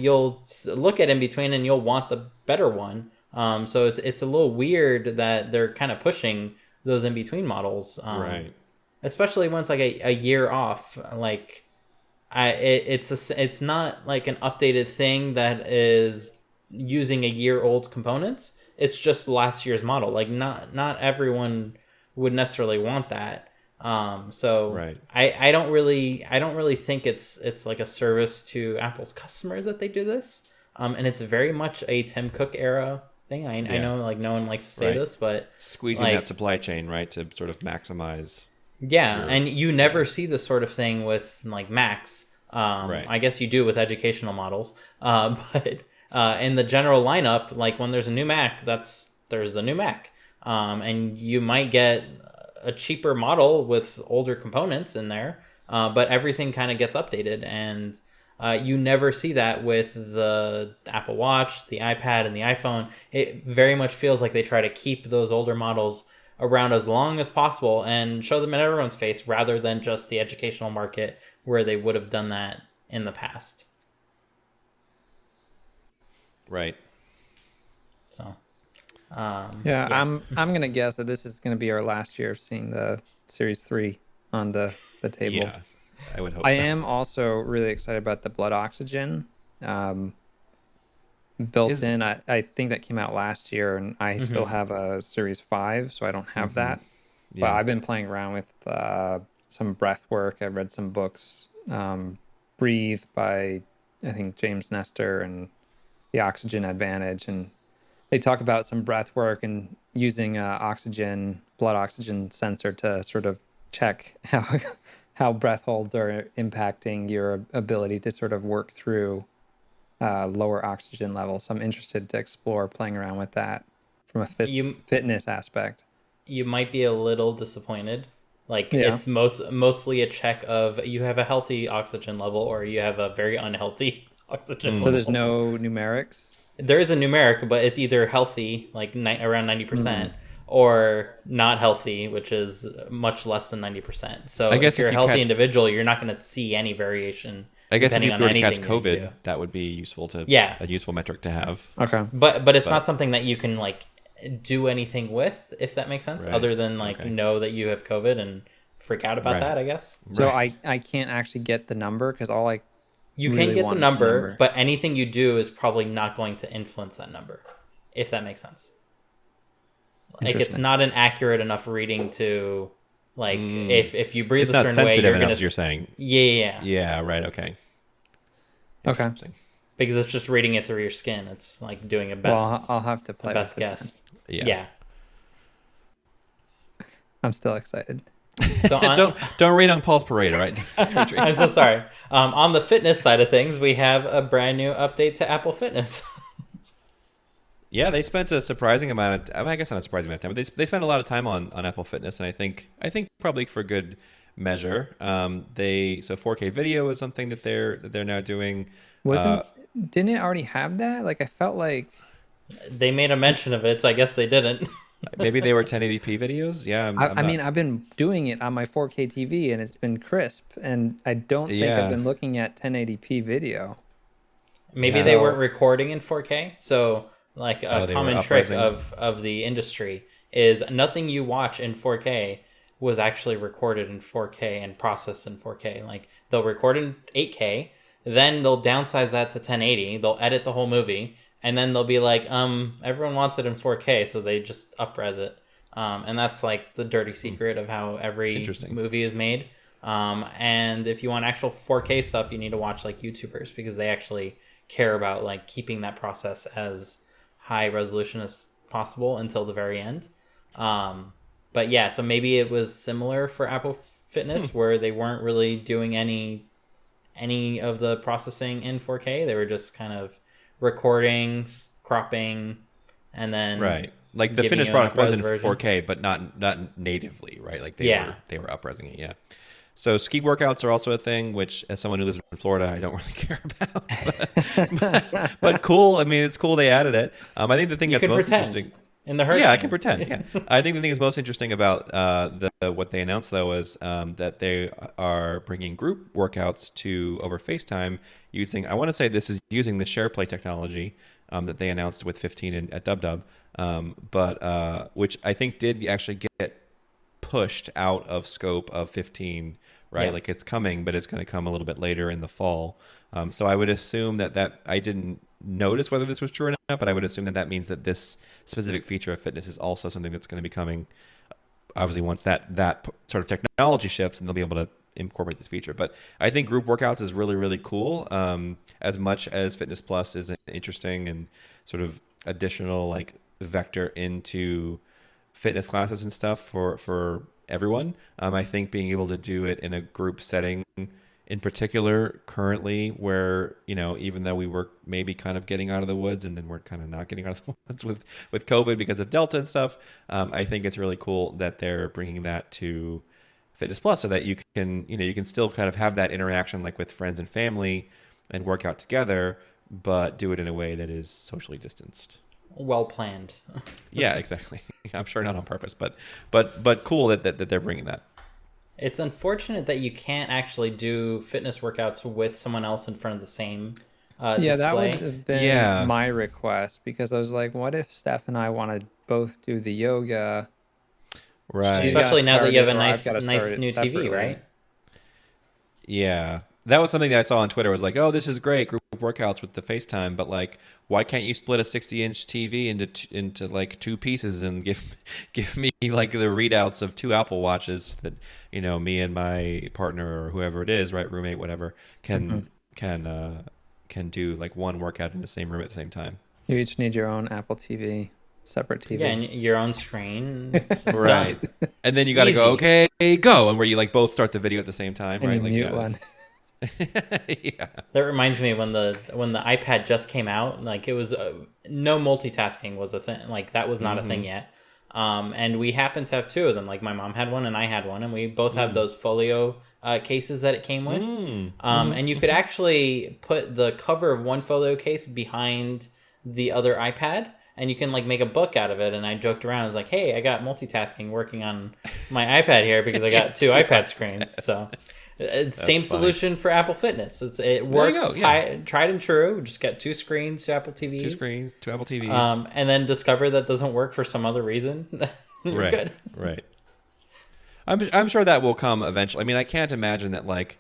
look at in between and you'll want the better one. So it's a little weird that they're kind of pushing those in between models, especially when it's like a year off. Like it's not like an updated thing that is using a year old components. It's just last year's model. Like not everyone would necessarily want that. So I don't really think it's like a service to Apple's customers that they do this. And it's very much a Tim Cook era thing. I know like no one likes to say this, but squeezing like, that supply chain, right, to sort of maximize. And you never see this sort of thing with like Macs. I guess you do with educational models. But in the general lineup, like when there's a new Mac, there's a new Mac. And you might get a cheaper model with older components in there, but everything kind of gets updated, and you never see that with the Apple Watch, the iPad, and the iPhone. It very much feels like they try to keep those older models around as long as possible and show them in everyone's face rather than just the educational market where they would have done that in the past. Right. So I'm gonna guess that this is gonna be our last year of seeing the Series 3 on the table. Yeah, I would hope I so. am also really excited about the blood oxygen built in. I think that came out last year, and I still have a Series 5, so I don't have that. But I've been playing around with some breath work. I've read some books, Breathe by, I think, James Nestor, and The Oxygen Advantage, and they talk about some breath work and using blood oxygen sensor to sort of check how breath holds are impacting your ability to sort of work through lower oxygen levels. So I'm interested to explore playing around with that from a fitness aspect. You might be a little disappointed. Like it's mostly a check of you have a healthy oxygen level or you have a very unhealthy oxygen level. So there's no numerics? There is a numeric, but it's either healthy, like around 90%, or not healthy, which is much less than 90%. So I guess if you're a healthy individual, you're not going to see any variation. I guess if you were to catch COVID, that would be useful a useful metric to have. Okay. But it's not something that you can like do anything with, if that makes sense, other than like know that you have COVID and freak out about that, I guess. So I can't actually get the number because you can get the number, but anything you do is probably not going to influence that number, if that makes sense. Like it's not an accurate enough reading to, like, if you breathe a certain way, you're going to. You're saying. Yeah. Yeah. Right. Okay. Okay. Because it's just reading it through your skin. It's like doing a best. Well, I'll have to play. Best guess. Yeah. I'm still excited. So don't read on Paul's parade, all right? I'm so sorry. On the fitness side of things, we have a brand new update to Apple Fitness. Yeah, they spent a surprising amount of, I guess not a surprising amount of time, but they spent a lot of time on Apple Fitness, and I think probably for good measure. So 4K video is something that they're now doing. Didn't it already have that? Like I felt like they made a mention of it, so I guess they didn't. Maybe they were 1080p videos. Yeah, I mean, I've been doing it on my 4K TV, and it's been crisp. And I don't think I've been looking at 1080p video. Maybe they weren't recording in 4K. So, like a common trick of the industry is nothing you watch in 4K was actually recorded in 4K and processed in 4K. Like they'll record in 8K, then they'll downsize that to 1080. They'll edit the whole movie. And then they'll be like, everyone wants it in 4K, so they just up-res it. And that's like the dirty secret of how every movie is made. And if you want actual 4K stuff, you need to watch like YouTubers, because they actually care about like keeping that process as high resolution as possible until the very end. But yeah, so maybe it was similar for Apple Fitness, where they weren't really doing any of the processing in 4K. They were just kind of recording, cropping, and then like the finished product was in 4K, but not natively, right? Like they were up-resing it, So ski workouts are also a thing, which as someone who lives in Florida, I don't really care about. But cool. I mean, it's cool they added it. I think the thing that's most interesting in the hurricane. Yeah, I can pretend. Yeah, I think the thing that's most interesting about what they announced though is that they are bringing group workouts to over FaceTime using. I want to say this is using the SharePlay technology that they announced with 15 at DubDub, but which I think did actually get pushed out of scope of 15. Right, yeah. Like it's coming, but it's going to come a little bit later in the fall. So I would assume that I didn't notice whether this was true or not, but I would assume that means that this specific feature of fitness is also something that's going to be coming. Obviously, once that sort of technology ships, and they'll be able to incorporate this feature. But I think group workouts is really, really cool. As much as Fitness Plus is interesting and sort of additional like vector into fitness classes and stuff for everyone. I think being able to do it in a group setting in particular currently, where, even though we were maybe kind of getting out of the woods and then we're kind of not getting out of the woods with COVID because of Delta and stuff, I think it's really cool that they're bringing that to Fitness Plus so that you can still kind of have that interaction like with friends and family and work out together, but do it in a way that is socially distanced. Well planned. Yeah, exactly. I'm sure not on purpose, but cool that they're bringing that. It's unfortunate that you can't actually do fitness workouts with someone else in front of the same display. That would have been my request, because I was like, what if Steph and I want to both do the yoga? Right. Especially now that you have a nice new TV, right? Yeah. That was something that I saw on Twitter. Was like, oh, this is great, group workouts with the FaceTime, but like, why can't you split a 60-inch TV into like two pieces and give me like the readouts of two Apple Watches that me and my partner or whoever it is, right, roommate, whatever, can do like one workout in the same room at the same time. You each need your own Apple TV, separate TV. Yeah, and your own screen. Right. And then you got to go, okay, go, and where you like both start the video at the same time, and right? You like mute one. Yeah. That reminds me when the iPad just came out, like it was no multitasking was a thing. Like that was not a thing yet. And we happened to have two of them. Like my mom had one and I had one, and we both had those folio cases that it came with. And you could actually put the cover of one folio case behind the other iPad, and you can like make a book out of it. And I joked around. I was like, hey, I got multitasking working on my iPad here because I got two iPad screens. So same solution for Apple Fitness. It works tried and true. Just get two screens, two Apple TVs. Two screens, two Apple TVs. And then discover that doesn't work for some other reason. You're good. Right. I'm sure that will come eventually. I mean, I can't imagine that like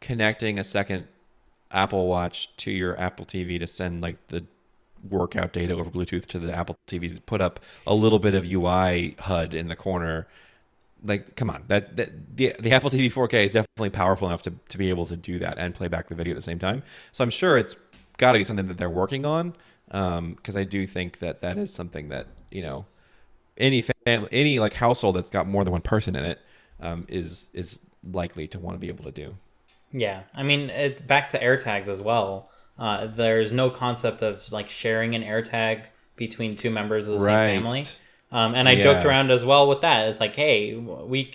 connecting a second Apple Watch to your Apple TV to send like the workout data over Bluetooth to the Apple TV to put up a little bit of UI HUD in the corner. Like, come on, the Apple TV 4K is definitely powerful enough to be able to do that and play back the video at the same time. So I'm sure it's got to be something that they're working on, because I do think that is something that any like household that's got more than one person in it is likely to want to be able to do. Yeah, I mean, it's back to AirTags as well. There's no concept of like sharing an AirTag between two members of the same family. And I joked around as well with that. It's like, hey, we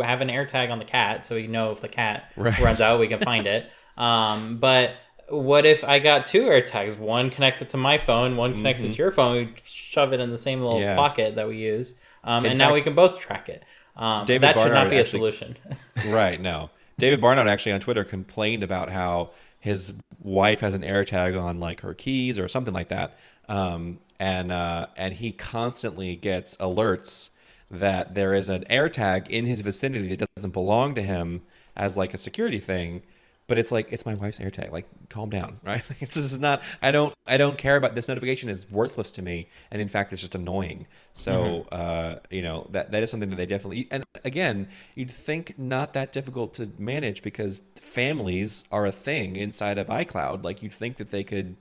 have an AirTag on the cat, so we know if the cat runs out, we can find it. But what if I got two AirTags, one connected to my phone, one connected to your phone, we shove it in the same little pocket that we use, and now we can both track it. That should not be a solution. Right, no. David Barnard actually on Twitter complained about how his wife has an AirTag on like her keys or something like that. And he constantly gets alerts that there is an AirTag in his vicinity that doesn't belong to him as like a security thing, but it's like, it's my wife's AirTag. Like, calm down, right? This is not. I don't care about this notification. Is worthless to me, and in fact, it's just annoying. So, that is something that they definitely. And again, you'd think not that difficult to manage because families are a thing inside of iCloud. Like, you'd think that they could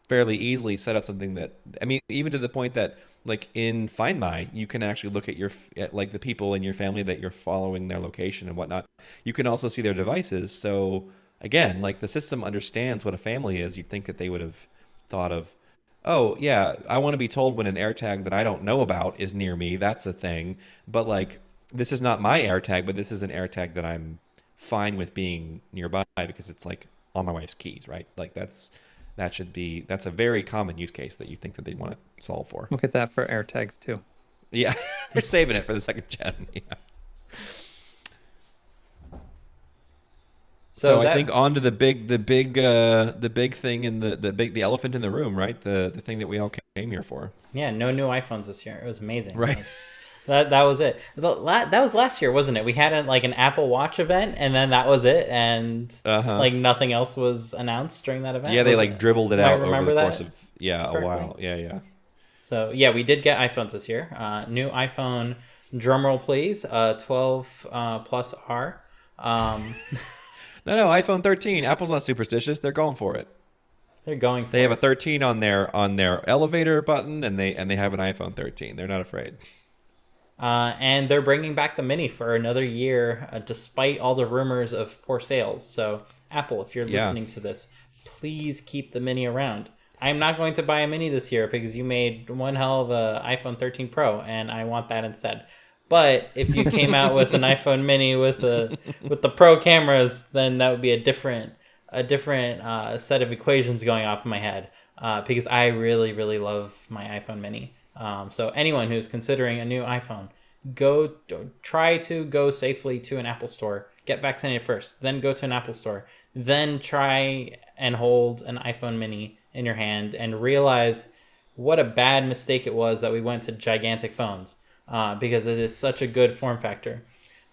fairly easily set up something that, I mean, even to the point that like in Find My, you can actually look at like the people in your family that you're following, their location and whatnot. You can also see their devices. So again, like the system understands what a family is. You'd think that they would have thought of, oh yeah, I want to be told when an AirTag that I don't know about is near me. That's a thing. But like, this is not my AirTag, but this is an AirTag that I'm fine with being nearby because it's like on my wife's keys, right? Like that's a very common use case that you think that they want to solve for. Look at that for AirTags too. Yeah, they're saving it for the second gen. Yeah. So I think on to the big thing in the elephant in the room, right? The thing that we all came here for. Yeah, no new iPhones this year. It was amazing. Right. That was it. That was last year, wasn't it? We had an Apple Watch event, and then that was it, and like nothing else was announced during that event. Yeah, they dribbled it out over the course of a while. Yeah. So yeah, we did get iPhones this year. New iPhone, drumroll please, 12 plus R. No, iPhone 13. Apple's not superstitious. They're going for it. They're going. They have a 13 on their elevator button, and they have an iPhone 13. They're not afraid. And they're bringing back the Mini for another year, despite all the rumors of poor sales. So, Apple, if you're listening to this, please keep the Mini around. I'm not going to buy a Mini this year because you made one hell of a iPhone 13 Pro, and I want that instead. But if you came out with an iPhone Mini with the Pro cameras, then that would be a different set of equations going off in my head. Because I really, really love my iPhone Mini. So anyone who's considering a new iPhone, try to go safely to an Apple store. Get vaccinated first, then go to an Apple store, then try and hold an iPhone Mini in your hand and realize what a bad mistake it was that we went to gigantic phones, because it is such a good form factor.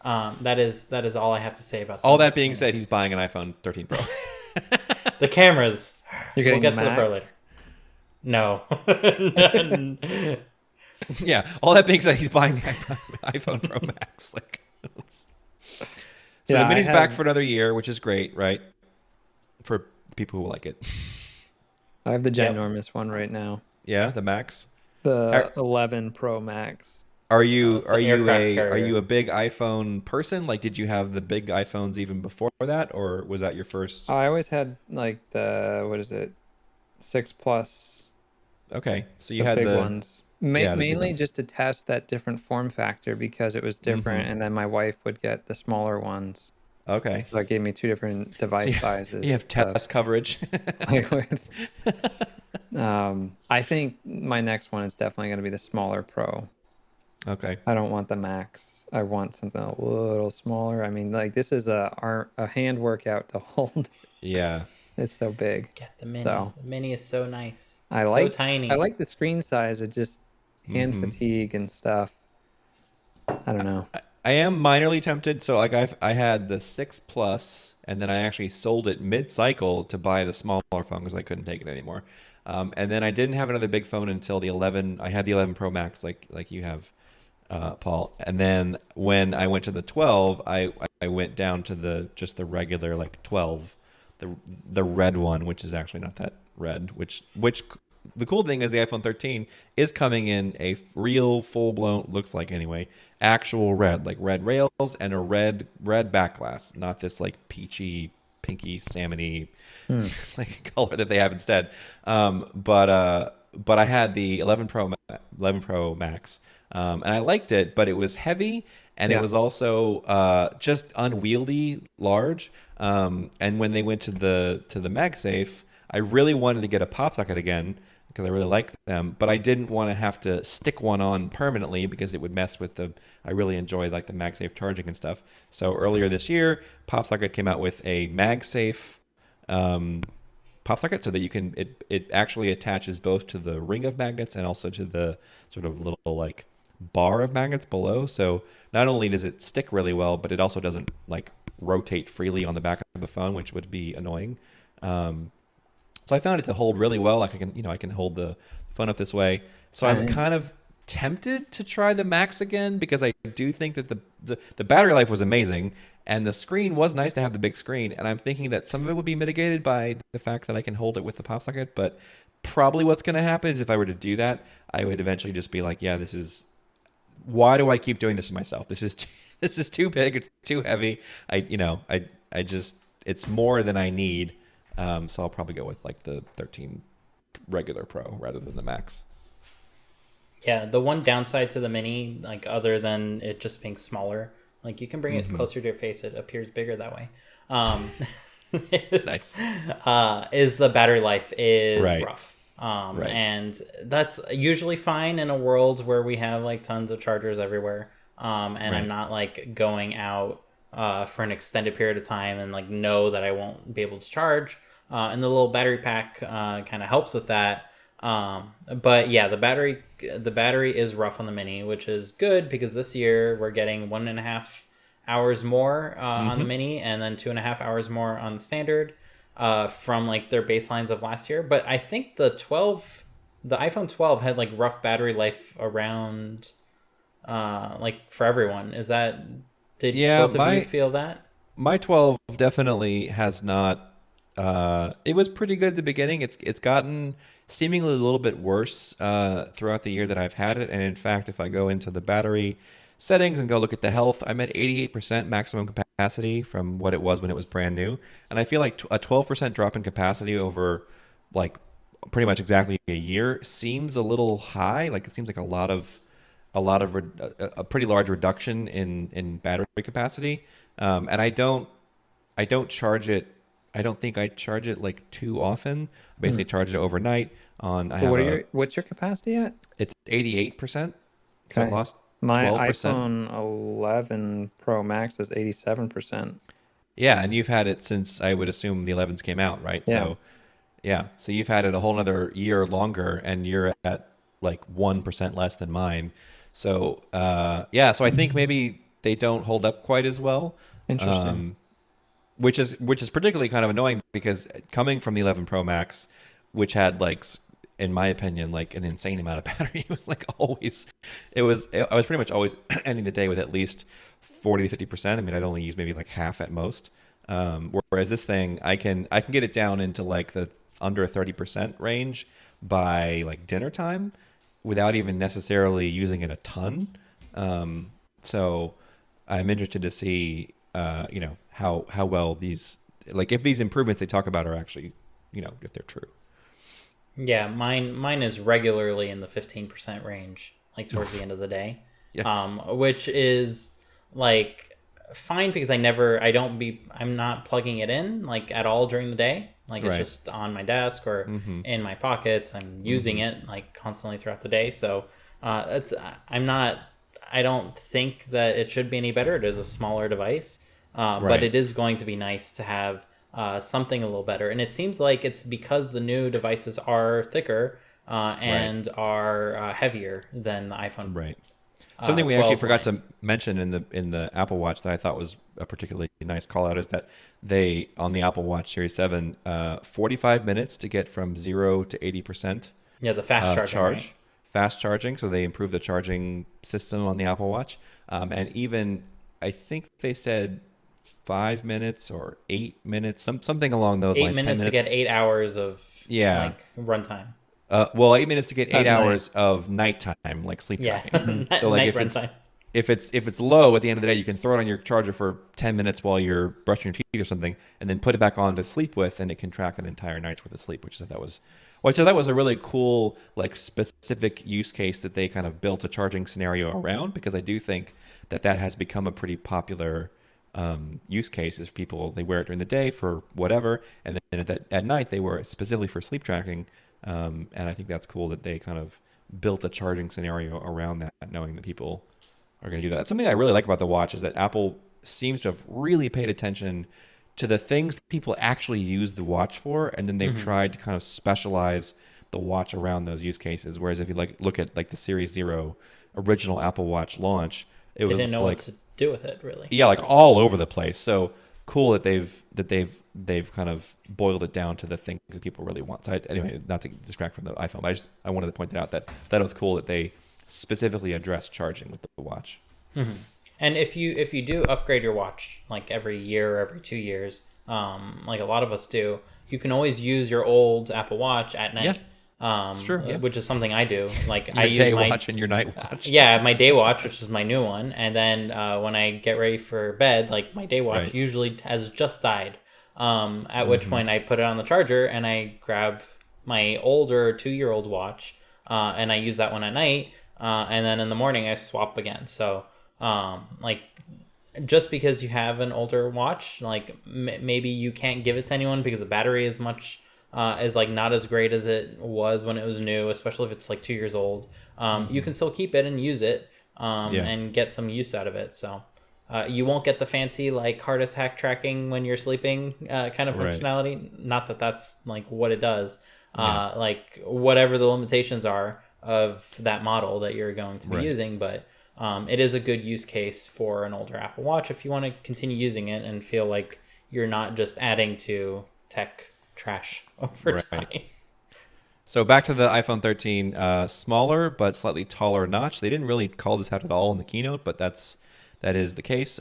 That is all I have to say about that. All that being said, he's buying an iPhone 13 Pro. The cameras. You're getting we'll the get to the Pro later. Max? No. Yeah. All that being said, he's buying the iPhone Pro Max. So the Mini's back for another year, which is great, right? For people who like it. I have the ginormous one right now. Yeah, the Max. The 11 Pro Max. Are you a big iPhone person? Like, did you have the big iPhones even before that, or was that your first? I always had the 6 Plus. Okay, so you had big the ones. Mainly just to test that different form factor because it was different, and then my wife would get the smaller ones. Okay, so it gave me two different device sizes. You have test coverage. I think my next one is definitely going to be the smaller Pro. Okay. I don't want the Max. I want something a little smaller. I mean, this is a hand workout to hold. Yeah. It's so big. Get the Mini. So, the Mini is so nice. So tiny. I like the screen size. It just hand fatigue and stuff. I don't know. I am minorly tempted. So I had the 6 Plus, and then I actually sold it mid-cycle to buy the smaller phone because I couldn't take it anymore. And then I didn't have another big phone until the 11. I had the 11 Pro Max like you have, Paul. And then when I went to the 12, I went down to just the regular 12, the red one, which is actually not that red. Which the cool thing is the iPhone 13 is coming in a real full-blown, looks like anyway, actual red, like red rails and a red back glass, not this peachy, pinky, salmony color that they have instead. But I had the 11 Pro Max, and I liked it, but it was heavy and it was also just unwieldy large. And when they went to the MagSafe, I really wanted to get a pop socket again because I really like them, but I didn't want to have to stick one on permanently because it would mess with I really enjoy the MagSafe charging and stuff. So earlier this year, PopSocket came out with a MagSafe pop socket so that you can, it actually attaches both to the ring of magnets and also to the sort of little bar of magnets below. So not only does it stick really well, but it also doesn't rotate freely on the back of the phone, which would be annoying. So I found it to hold really well. Like I can hold the phone up this way. So I'm kind of tempted to try the Max again because I do think that the battery life was amazing and the screen was nice to have the big screen. And I'm thinking that some of it would be mitigated by the fact that I can hold it with the pop socket. But probably what's going to happen is if I were to do that, I would eventually just be like, yeah, why do I keep doing this to myself? This is too big. It's too heavy. It's more than I need. So I'll probably go with like the 13 regular Pro rather than the Max. Yeah, the one downside to the Mini, like other than it just being smaller, like you can bring it closer to your face, it appears bigger that way. Is the battery life is rough. And that's usually fine in a world where we have like tons of chargers everywhere. And I'm not like going out for an extended period of time and like know that I won't be able to charge. And the little battery pack kind of helps with that. But yeah, the battery is rough on the Mini, which is good because this year we're getting 1.5 hours more on the Mini and then 2.5 hours more on the standard from like their baselines of last year. But I think the iPhone 12 had like rough battery life around like for everyone. Did both of you feel that? My 12 definitely has not. It was pretty good at the beginning. It's gotten seemingly a little bit worse throughout the year that I've had it. And in fact, if I go into the battery settings and go look at the health, I'm at 88% maximum capacity from what it was when it was brand new. And I feel like a 12% drop in capacity over like pretty much exactly a year seems a little high. Like it seems like a pretty large reduction in battery capacity. And I don't charge it. I don't think I charge it like too often. I basically charge it overnight. What's your capacity at? It's 88%. So I lost my 12%. iPhone 11 Pro Max is 87%. Yeah, and you've had it since I would assume the 11s came out, right? Yeah. So you've had it a whole another year longer, and you're at like 1% less than mine. So so I think maybe they don't hold up quite as well. Interesting. Which is particularly kind of annoying because coming from the 11 Pro Max, which had like, in my opinion, like an insane amount of battery, it was like always, I was pretty much always ending the day with at least 40 to 50%. I mean, I'd only use maybe like half at most. Whereas this thing, I can get it down into like the under 30% range by like dinner time without even necessarily using it a ton. So I'm interested to see, how well these, like if these improvements they talk about are actually, if they're true. Yeah, mine is regularly in the 15% range, like towards the end of the day. Yes. Which is like fine because I'm not plugging it in like at all during the day. Like it's just on my desk or in my pockets. I'm using it like constantly throughout the day. So I don't think that it should be any better. It is a smaller device. But it is going to be nice to have something a little better. And it seems like it's because the new devices are thicker and are heavier than the iPhone. Right. Something we actually forgot to mention in the Apple Watch that I thought was a particularly nice call out is that they, on the Apple Watch Series 7, 45 minutes to get from 0 to 80%. Yeah, the fast charging. Right? Fast charging. So they improved the charging system on the Apple Watch. And even, I think they said 5 minutes or 8 minutes, something along those lines. 8 minutes to get 8 hours of runtime. 8 minutes to get 8 hours of nighttime, like sleep tracking. So like if it's low at the end of the day, you can throw it on your charger for 10 minutes while you're brushing your teeth or something, and then put it back on to sleep with, and it can track an entire night's worth of sleep, which I thought was a really cool, like specific use case that they kind of built a charging scenario around, because I do think that has become a pretty popular use case. Is people, they wear it during the day for whatever, and then at night they wear it specifically for sleep tracking. And I think that's cool that they kind of built a charging scenario around that, knowing that people are going to do that. That's something I really like about the watch, is that Apple seems to have really paid attention to the things people actually use the watch for, and then they've tried to kind of specialize the watch around those use cases. Whereas if you look at like the Series 0 original Apple Watch launch, they didn't know what to do with it, really. Yeah, like all over the place. So cool that they've kind of boiled it down to the thing that people really want. So anyway, not to distract from the iPhone, but I wanted to point out that it was cool that they specifically addressed charging with the watch. Mm-hmm. And if you do upgrade your watch like every year or every 2 years, like a lot of us do, you can always use your old Apple Watch at night. Sure, which is something I do. Like your I use day my watch and your night watch. Yeah, my day watch, which is my new one, and then when I get ready for bed, like my day watch usually has just died. At which point I put it on the charger and I grab my older 2-year-old watch, and I use that one at night, and then in the morning I swap again. So like just because you have an older watch, like maybe you can't give it to anyone because the battery is like not as great as it was when it was new, especially if it's like 2 years old. You can still keep it and use it, and get some use out of it. So you won't get the fancy like heart attack tracking when you're sleeping kind of functionality. Not that that's like what it does. Like whatever the limitations are of that model that you're going to be using, but it is a good use case for an older Apple Watch if you want to continue using it and feel like you're not just adding to tech trash over time. So back to the iPhone 13, smaller but slightly taller notch. They didn't really call this out at all in the keynote, but that is the case.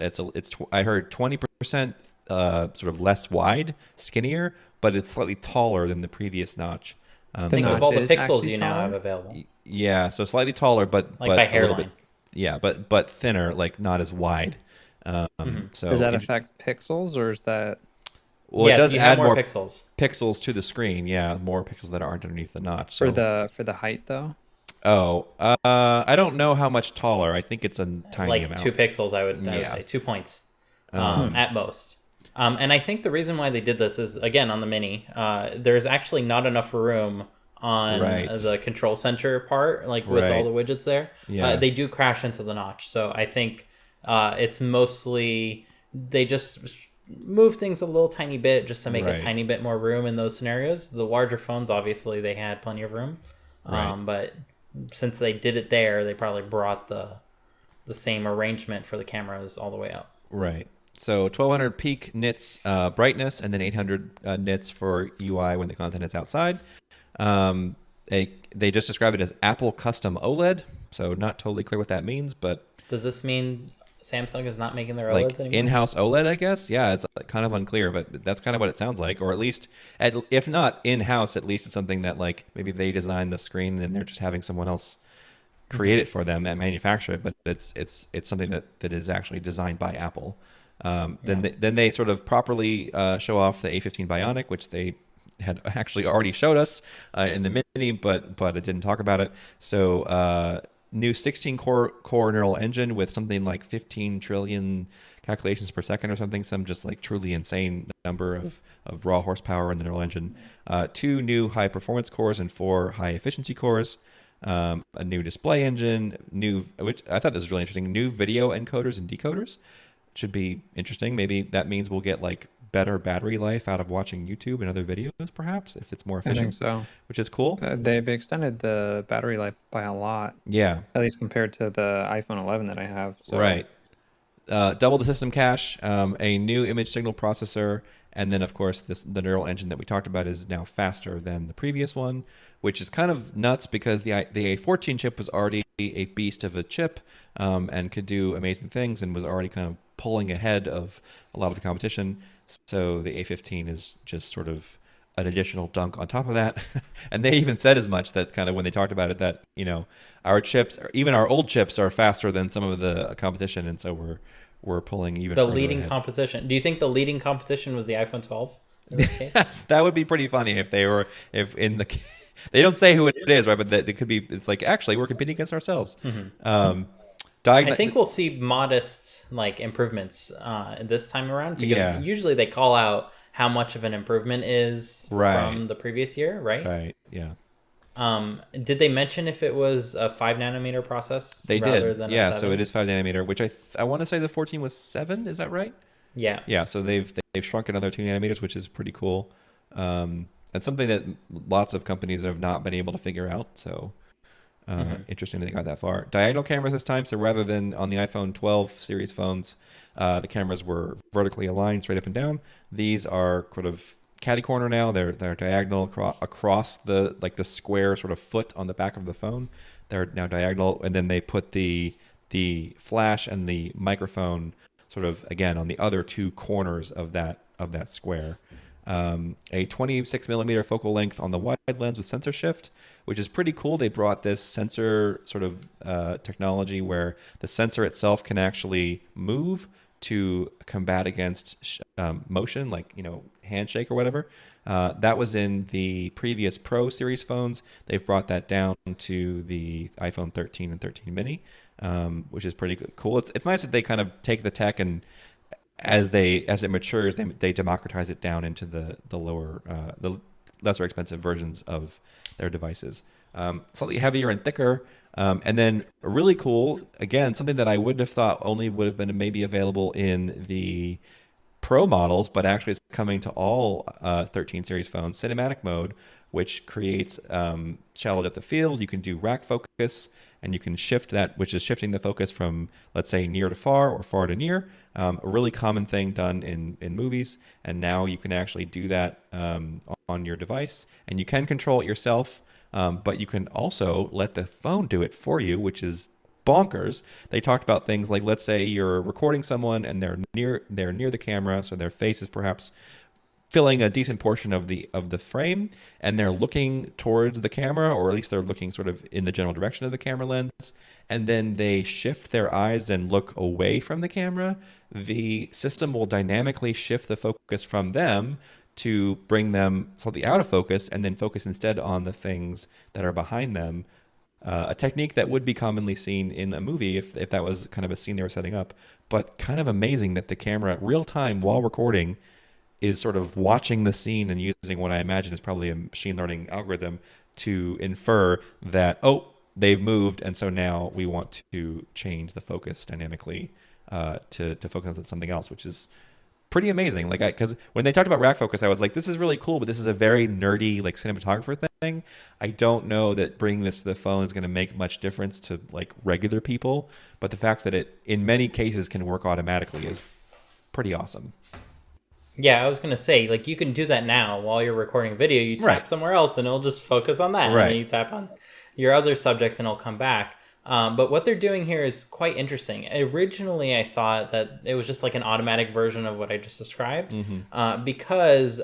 I heard 20% sort of less wide, skinnier, but it's slightly taller than the previous notch. Think of all the pixels you now have available. Yeah, so slightly taller, but by hairline. But thinner, like not as wide. So does that affect pixels, or is that? Well, it does add more pixels to the screen. Yeah, more pixels that aren't underneath the notch. So. For the height though. Oh, I don't know how much taller. I think it's a tiny amount. 2 pixels, I would say 2 points at most. And I think the reason why they did this is, again, on the Mini, there's actually not enough room on the control center part, like with all the widgets there. They do crash into the notch. So I think it's mostly they just move things a little tiny bit just to make a tiny bit more room in those scenarios. The larger phones, obviously, they had plenty of room. But since they did it there, they probably brought the same arrangement for the cameras all the way up. Right. So 1200 peak nits brightness, and then 800 nits for UI when the content is outside. They just describe it as Apple custom OLED. So not totally clear what that means, but does this mean Samsung is not making their OLEDs anymore? In-house OLED, I guess. Yeah, it's kind of unclear, but that's kind of what it sounds like. Or at least, if not in-house, at least it's something that like maybe they designed the screen and they're just having someone else create it for them and manufacture it. But it's something that is actually designed by Apple. Then they sort of properly show off the A15 Bionic, which they had actually already showed us in the Mini, but it didn't talk about it. So new 16 core neural engine with something like 15 trillion calculations per second or something, some just like truly insane number of raw horsepower in the neural engine. 2 new high performance cores and 4 high efficiency cores. A new display engine, which I thought this was really interesting, new video encoders and decoders. Should be interesting. Maybe that means we'll get like better battery life out of watching YouTube and other videos, perhaps, if it's more efficient. I think so. Which is cool. They've extended the battery life by a lot. Yeah. At least compared to the iPhone 11 that I have. So. Right. Double the system cache, a new image signal processor, and then, of course, the neural engine that we talked about is now faster than the previous one, which is kind of nuts because the A14 chip was already a beast of a chip and could do amazing things and was already kind of pulling ahead of a lot of the competition. So the A15 is just sort of an additional dunk on top of that. And they even said as much, that kind of when they talked about it, that, you know, our chips, even our old chips, are faster than some of the competition. And so we're pulling even the leading ahead. Competition. Do you think the leading competition was the iPhone 12 in this case? Yes, that would be pretty funny if they they don't say who it is, right? But it could be, it's like, actually, we're competing against ourselves. Mm-hmm. I think we'll see modest like improvements this time around, because usually they call out how much of an improvement is from the previous year, right? Right, yeah. Did they mention if it was a 5 nanometer process? They rather did, than yeah. A 7? So it is 5 nanometer, which I want to say the 14 was 7. Is that right? Yeah. Yeah. So they've shrunk another 2 nanometers, which is pretty cool. And something that lots of companies have not been able to figure out. So Interesting that they got that far. Diagonal cameras this time, so rather than on the iPhone 12 series phones, the cameras were vertically aligned straight up and down. These are sort of catty corner now. They're diagonal across the square sort of foot on the back of the phone. They're now diagonal, and then they put the flash and the microphone sort of again on the other two corners of that square. A 26 millimeter focal length on the wide lens with sensor shift, which is pretty cool. They brought this sensor sort of technology where the sensor itself can actually move to combat against motion, like handshake or whatever. That was in the previous Pro series phones. They've brought that down to the iPhone 13 and 13 mini, which is pretty cool. It's nice that they kind of take the tech and as it matures, they democratize it down into the lower, the lesser expensive versions of their devices. Slightly heavier and thicker, and then really cool. Again, something that I wouldn't have thought only would have been maybe available in the Pro models, but actually it's coming to all 13 series phones. Cinematic mode, which creates shallow depth of field. You can do rack focus, and you can shift that, which is shifting the focus from, let's say, near to far or far to near. A really common thing done in movies, and now you can actually do that on your device, and you can control it yourself, but you can also let the phone do it for you, which is bonkers. They talked about things like, let's say you're recording someone and they're near the camera, so their face is perhaps filling a decent portion of the frame, and they're looking towards the camera, or at least they're looking sort of in the general direction of the camera lens, and then they shift their eyes and look away from the camera. The system will dynamically shift the focus from them to bring them slightly out of focus, and then focus instead on the things that are behind them. A technique that would be commonly seen in a movie if that was kind of a scene they were setting up, but kind of amazing that the camera real time while recording is sort of watching the scene and using what I imagine is probably a machine learning algorithm to infer that, oh, they've moved, and so now we want to change the focus dynamically to focus on something else, which is pretty amazing. Like, because when they talked about rack focus, I was like, this is really cool, but this is a very nerdy like cinematographer thing. I don't know that bringing this to the phone is going to make much difference to like regular people, but the fact that it in many cases can work automatically is pretty awesome. Yeah, I was going to say, like, you can do that now while you're recording a video. You tap somewhere else and it'll just focus on that. Right. And then you tap on your other subjects and it'll come back. But what they're doing here is quite interesting. Originally, I thought that it was just like an automatic version of what I just described. Because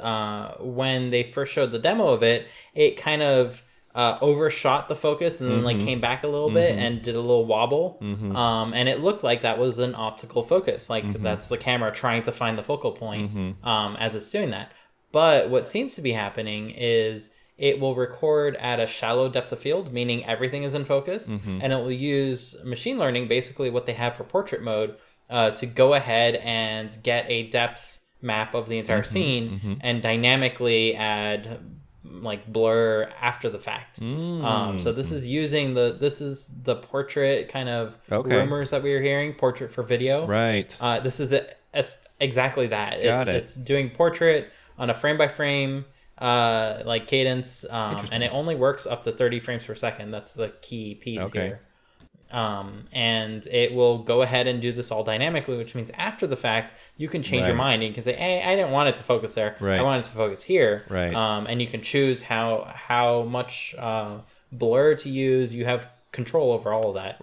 when they first showed the demo of it, it kind of overshot the focus and then like came back a little bit and did a little wobble. And it looked like that was an optical focus. Like that's the camera trying to find the focal point as it's doing that. But what seems to be happening is it will record at a shallow depth of field, meaning everything is in focus, and it will use machine learning, basically what they have for portrait mode, to go ahead and get a depth map of the entire scene and dynamically add like blur after the fact. So this is using the portrait kind of rumors that we were hearing, portrait for video. Right. This is exactly that. It's doing portrait on a frame by frame like cadence, and it only works up to 30 frames per second. That's the key piece here. And it will go ahead and do this all dynamically, which means after the fact, you can change your mind. You can say, hey, I didn't want it to focus there. I want it to focus here. And you can choose how much blur to use. You have control over all of that.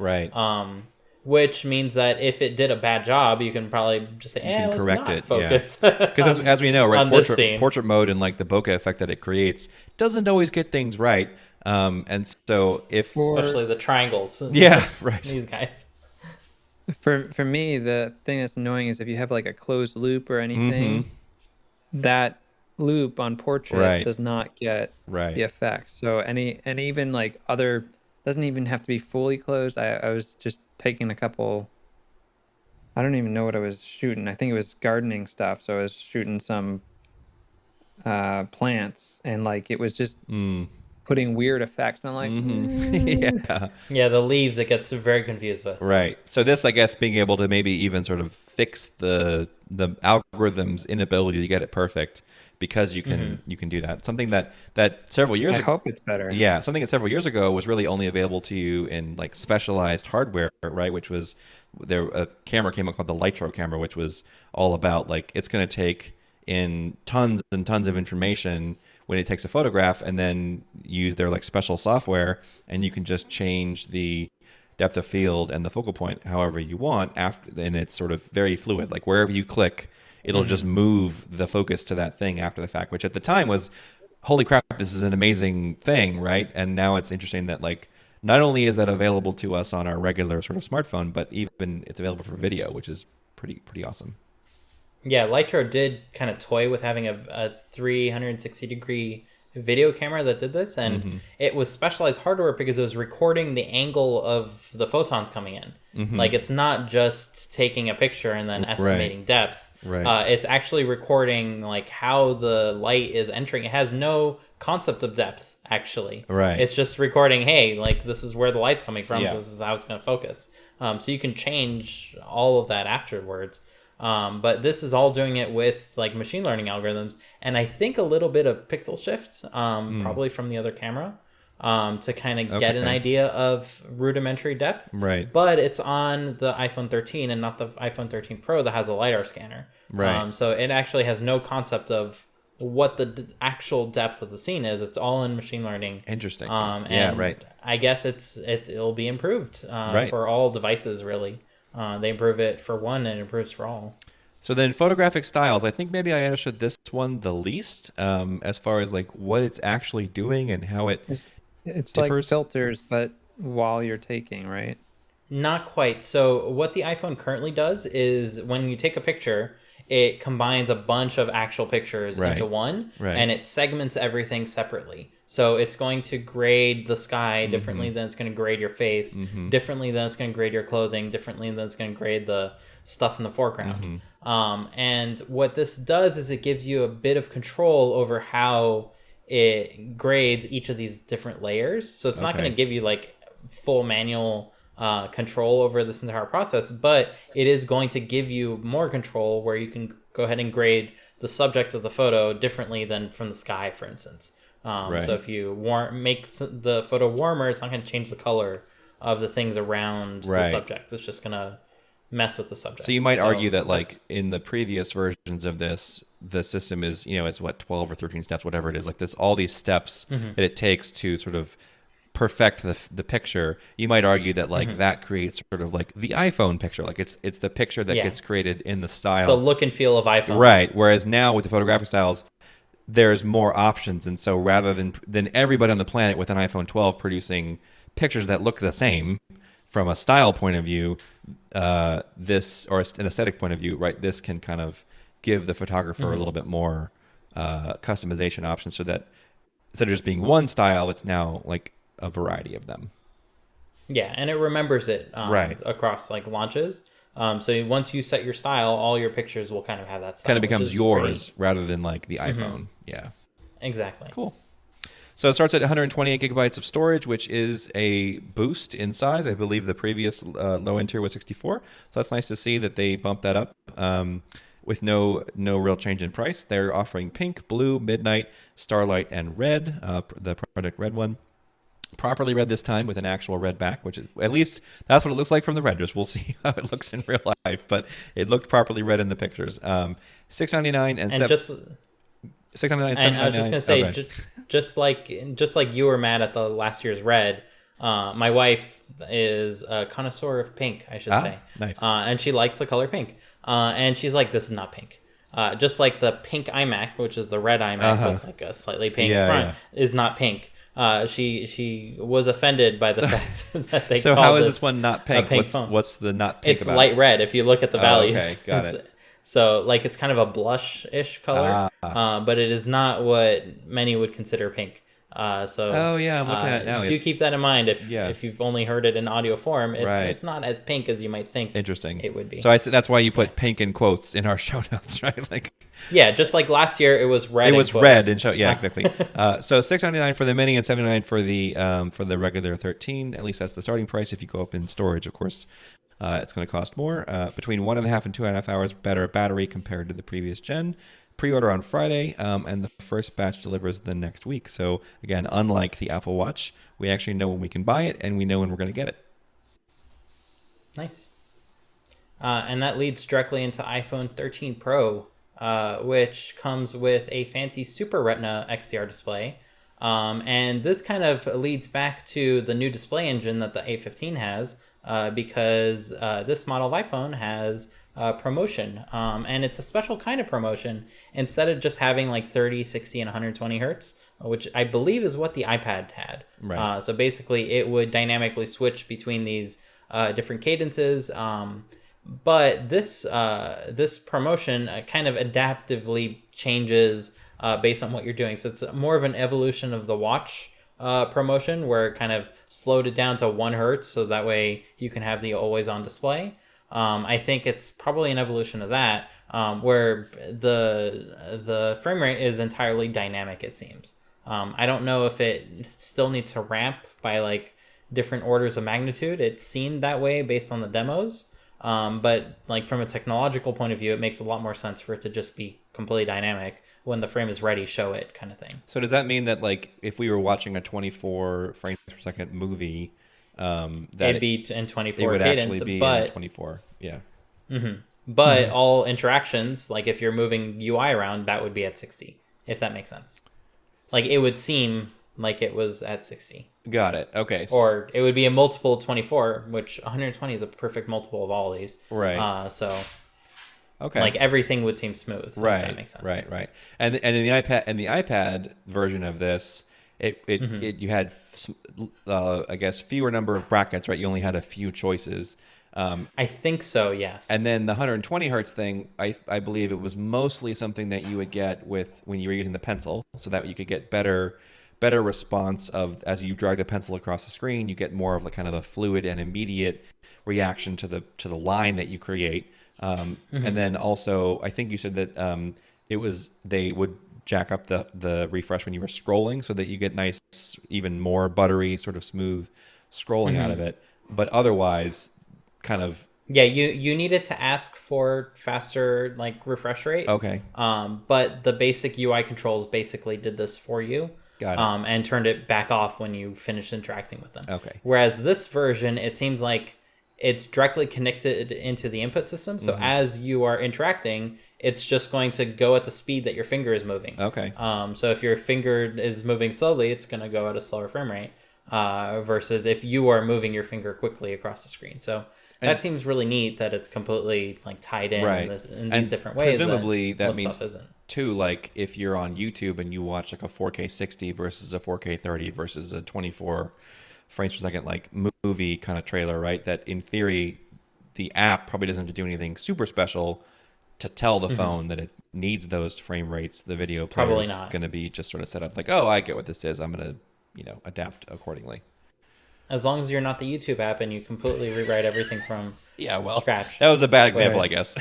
Which means that if it did a bad job, you can probably just say, let's correct not focus. Because as we know, portrait mode and like the bokeh effect that it creates doesn't always get things right. And so especially the triangles. These guys. For me, the thing that's annoying is if you have like a closed loop or anything, that loop on portrait does not get the effect. So and even like other doesn't even have to be fully closed. I was just taking a couple. I don't even know what I was shooting. I think it was gardening stuff. So I was shooting some plants, and like it was just putting weird effects. And I'm like, yeah, the leaves it gets very confused with. Right. So this, I guess, being able to maybe even sort of fix the algorithm's inability to get it perfect because you can do that. Something that several years ago, I hope it's better. Yeah, something that several years ago was really only available to you in like specialized hardware, right? Which was a camera came out called the Lytro camera, which was all about like it's going to take in tons and tons of information when it takes a photograph, and then use their like special software, and you can just change the depth of field and the focal point however you want and it's sort of very fluid. Like wherever you click, it'll just move the focus to that thing after the fact, which at the time was, holy crap, this is an amazing thing, right? And now it's interesting that like not only is that available to us on our regular sort of smartphone, but even it's available for video, which is pretty awesome. Yeah, Lytro did kind of toy with having a 360-degree video camera that did this, and it was specialized hardware because it was recording the angle of the photons coming in. Like it's not just taking a picture and then estimating depth. Right. It's actually recording like how the light is entering. It has no concept of depth, actually. Right. It's just recording, hey, like this is where the light's coming from, so this is how it's going to focus. So you can change all of that afterwards. But this is all doing it with like machine learning algorithms, and I think a little bit of pixel shift, probably from the other camera, to kind of get an idea of rudimentary depth. Right. But it's on the iPhone 13 and not the iPhone 13 Pro that has a LiDAR scanner. Right. So it actually has no concept of what the actual depth of the scene is. It's all in machine learning. Interesting. And right. I guess it'll be improved for all devices, really. They improve it for one and it improves for all. So then photographic styles, I think maybe I understood this one the least, as far as like what it's actually doing and how it it's differs. Like filters, but while you're taking, right? Not quite. So what the iPhone currently does is when you take a picture, it combines a bunch of actual pictures into one, and it segments everything separately. So it's going to grade the sky differently than it's going to grade your face, differently than it's going to grade your clothing, differently than it's going to grade the stuff in the foreground. And what this does is it gives you a bit of control over how it grades each of these different layers. So it's not going to give you like full manual control over this entire process, but it is going to give you more control where you can go ahead and grade the subject of the photo differently than from the sky, for instance. So if you make the photo warmer, it's not going to change the color of the things around the subject. It's just going to mess with the subject. So you might argue that like in the previous versions of this, the system is, it's what, 12 or 13 steps, whatever it is, like this, all these steps that it takes to sort of perfect the picture. You might argue that like that creates sort of like the iPhone picture. Like it's the picture that gets created in the style. So look and feel of iPhone. Right. Whereas now with the photographic styles, there's more options. And so rather than everybody on the planet with an iPhone 12 producing pictures that look the same from a style point of view, this, or an aesthetic point of view, right, this can kind of give the photographer a little bit more customization options, so that instead of just being one style, it's now like a variety of them. Yeah, and it remembers it across like launches. So once you set your style, all your pictures will kind of have that style. Kind of becomes yours rather than like the iPhone. Yeah. Exactly. Cool. So it starts at 128 gigabytes of storage, which is a boost in size. I believe the previous low-end tier was 64. So that's nice to see that they bumped that up with no real change in price. They're offering pink, blue, midnight, starlight, and red, the Project Red one. Properly read this time with an actual red back, which is, at least that's what it looks like from the renders. We'll see how it looks in real life, but it looked properly read in the pictures. $699 and just $699. And I was just gonna say, just like you were mad at the last year's red, my wife is a connoisseur of pink, I should say. Nice. And she likes the color pink. And she's like, this is not pink. Just like the pink iMac, which is the red iMac with like a slightly pink front, is not pink. She was offended by the fact that they so called how is this one not pink? phone. What's the not pink it's about light red if you look at the values. Okay, got it. So like it's kind of a blush-ish color, but it is not what many would consider pink. I'm looking at it now. Do keep that in mind if you've only heard it in audio form. It's not as pink as you might think. Interesting. It would be. So that's why you put pink in quotes in our show notes, right? Like. Yeah, just like last year, it was red. It was red in show. Yeah, exactly. So $699 for the mini and $799 for the regular 13. At least that's the starting price. If you go up in storage, of course, it's going to cost more. Between 1.5 and 2.5 hours better battery compared to the previous gen. pre-order on Friday, and the first batch delivers the next week. So again, unlike the Apple Watch, we actually know when we can buy it, and we know when we're going to get it. Nice. And that leads directly into iPhone 13 Pro, which comes with a fancy Super Retina XDR display. And this kind of leads back to the new display engine that the A15 has, because this model of iPhone has promotion. And it's a special kind of promotion. Instead of just having like 30, 60, and 120 hertz, which I believe is what the iPad had. Right. So basically, it would dynamically switch between these different cadences. But this promotion kind of adaptively changes based on what you're doing. So it's more of an evolution of the watch promotion, where it kind of slowed it down to 1 hertz, so that way you can have the always on display. I think it's probably an evolution of that, where the frame rate is entirely dynamic, it seems. I don't know if it still needs to ramp by like different orders of magnitude. It seemed that way based on the demos. But like from a technological point of view, it makes a lot more sense for it to just be completely dynamic. When the frame is ready, show it, kind of thing. So does that mean that like if we were watching a 24 frames per second movie, that it'd be in 24 it would cadence, actually be but in 24? Yeah. Mm-hmm. But all interactions, like if you're moving UI around, that would be at 60, if that makes sense. Like it would seem like it was at 60. Got it. Okay. Or it would be a multiple 24, which 120 is a perfect multiple of all these. Right. So okay, like everything would seem smooth. Right. If that makes sense. Right. And in the iPad version of this, it you had I guess fewer number of brackets, right? You only had a few choices. I think so, yes. And then the 120 hertz thing, I believe it was mostly something that you would get with when you were using the pencil, so that you could get better response of as you drag the pencil across the screen, you get more of like kind of a fluid and immediate reaction to the line that you create. And then also, I think you said that they would jack up the refresh when you were scrolling, so that you get nice, even more buttery, sort of smooth scrolling out of it. But otherwise, kind of you needed to ask for faster like refresh rate. Okay. But the basic UI controls basically did this for you. Got it. And turned it back off when you finished interacting with them. Okay. Whereas this version, it seems like it's directly connected into the input system. So as you are interacting, it's just going to go at the speed that your finger is moving. Okay. So if your finger is moving slowly, it's going to go at a slower frame rate. Versus if you are moving your finger quickly across the screen. So that seems really neat that it's completely like tied in in these different ways. Presumably that means isn't. Too, like if you're on YouTube and you watch like a 4K 60 versus a 4K 30 versus a 24 frames per second like movie kind of trailer, right? That in theory, the app probably doesn't have to do anything super special to tell the phone that it needs those frame rates. The video player is going to be just sort of set up like, oh, I get what this is. I'm going to adapt accordingly. As long as you're not the YouTube app and you completely rewrite everything from scratch. That was a bad example, I guess.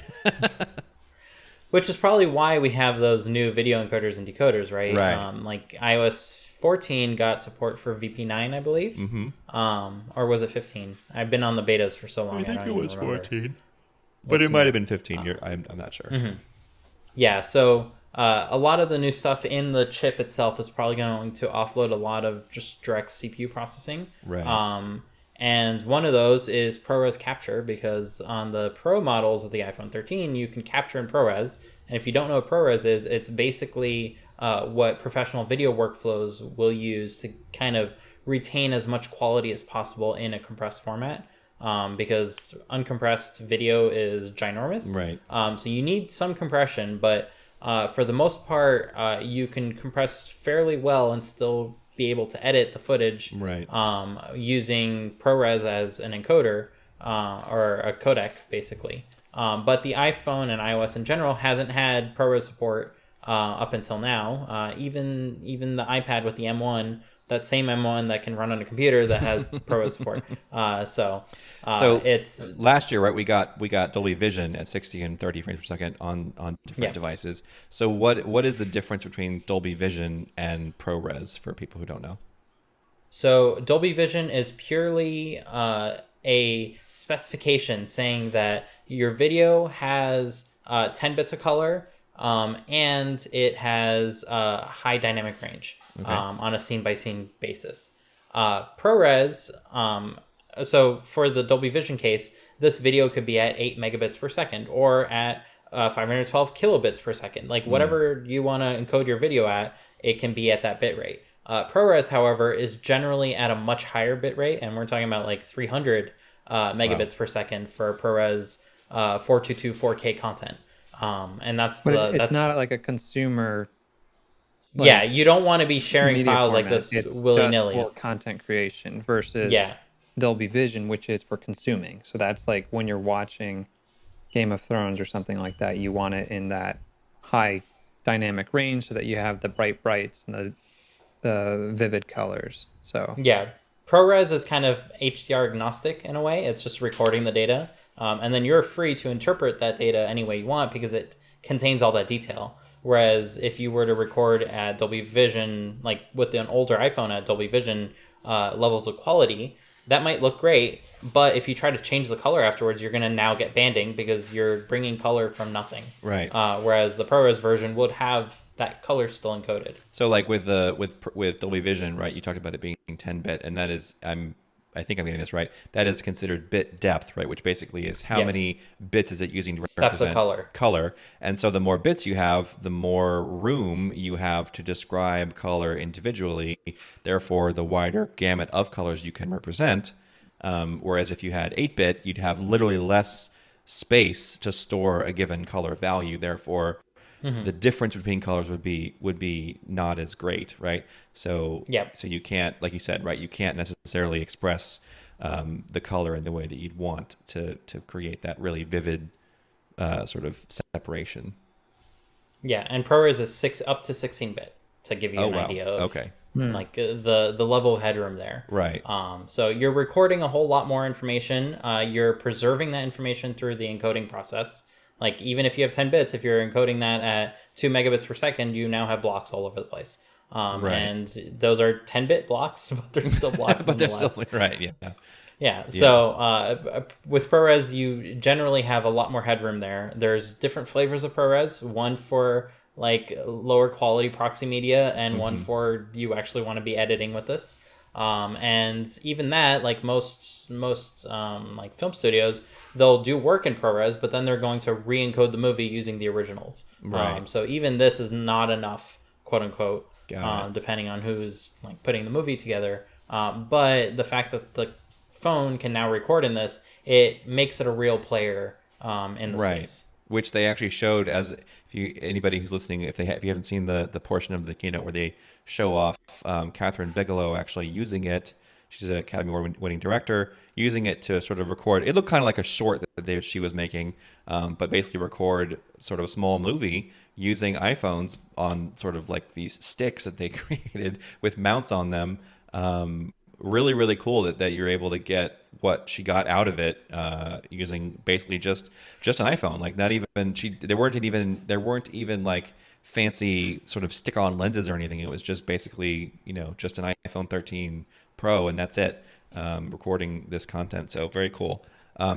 Which is probably why we have those new video encoders and decoders, right? Right. Like iOS 14 got support for VP9, I believe. Or was it 15? I've been on the betas for so long. I think it was 14. But it might have been 15. I'm not sure. Yeah, so a lot of the new stuff in the chip itself is probably going to offload a lot of just direct CPU processing. Right. And one of those is ProRes capture, because on the Pro models of the iPhone 13, you can capture in ProRes. And if you don't know what ProRes is, it's basically what professional video workflows will use to kind of retain as much quality as possible in a compressed format. Because uncompressed video is ginormous. Right. So you need some compression, but for the most part, you can compress fairly well and still be able to edit the footage using ProRes as an encoder or a codec, basically. But the iPhone and iOS in general hasn't had ProRes support up until now. Even the iPad with the M1, that same M1 that can run on a computer that has ProRes support. So it's last year, right? We got Dolby Vision at 60 and 30 frames per second on different devices. So what is the difference between Dolby Vision and ProRes for people who don't know? So Dolby Vision is purely a specification saying that your video has 10 bits of color and it has a high dynamic range on a scene-by-scene basis. ProRes, so for the Dolby Vision case, this video could be at 8 megabits per second or at 512 kilobits per second. Like whatever you want to encode your video at, it can be at that bit rate. ProRes, however, is generally at a much higher bit rate, and we're talking about like 300 megabits per second for ProRes 422 4K content. And that's it's not like a consumer. Like, yeah, you don't want to be sharing files format. Like this it's willy-nilly. Just for content creation versus Dolby Vision, which is for consuming. So that's like when you're watching Game of Thrones or something like that, you want it in that high dynamic range so that you have the brights and the vivid colors. So yeah, ProRes is kind of HDR agnostic in a way. It's just recording the data, and then you're free to interpret that data any way you want because it contains all that detail. Whereas if you were to record at Dolby Vision, like with an older iPhone at Dolby Vision levels of quality, that might look great, but if you try to change the color afterwards, you're going to now get banding because you're bringing color from nothing. Right. Whereas the ProRes version would have that color still encoded. So like with Dolby Vision, right? You talked about it being 10-bit, and that is I think I'm getting this right. That is considered bit depth, right? Which basically is how many bits is it using to represent color. And so the more bits you have, the more room you have to describe color individually. Therefore, the wider gamut of colors you can represent. Whereas if you had 8-bit, you'd have literally less space to store a given color value. Therefore, the difference between colors would be not as great, right? So so you can't, like you said, right? You can't necessarily express the color in the way that you'd want to create that really vivid sort of separation. Yeah, and ProRes is up to 16-bit to give you an idea of like the level of headroom there. Right. So you're recording a whole lot more information. You're preserving that information through the encoding process. Like, even if you have 10 bits, if you're encoding that at 2 megabits per second, you now have blocks all over the place. And those are 10-bit blocks, but they're still blocks. But they're still, right, Yeah. So with ProRes, you generally have a lot more headroom there. There's different flavors of ProRes, one for like lower quality proxy media and one for you actually want to be editing with this. And even that, like most like film studios, they'll do work in ProRes, but then they're going to re-encode the movie using the originals. Right. So even this is not enough, quote unquote, depending on who's like putting the movie together. But the fact that the phone can now record in this, it makes it a real player in the space. Which they actually showed as anybody who's listening, if you haven't seen the portion of the keynote where they show off Catherine Bigelow actually using it. She's an Academy Award-winning director, using it to sort of record. It looked kind of like a short that she was making, but basically record sort of a small movie using iPhones on sort of like these sticks that they created with mounts on them. Really, really cool that you're able to get what she got out of it using basically just an iPhone. Like not even there weren't even like fancy sort of stick-on lenses or anything. It was just basically just an iPhone 13 Pro, and that's it, recording this content. So very cool.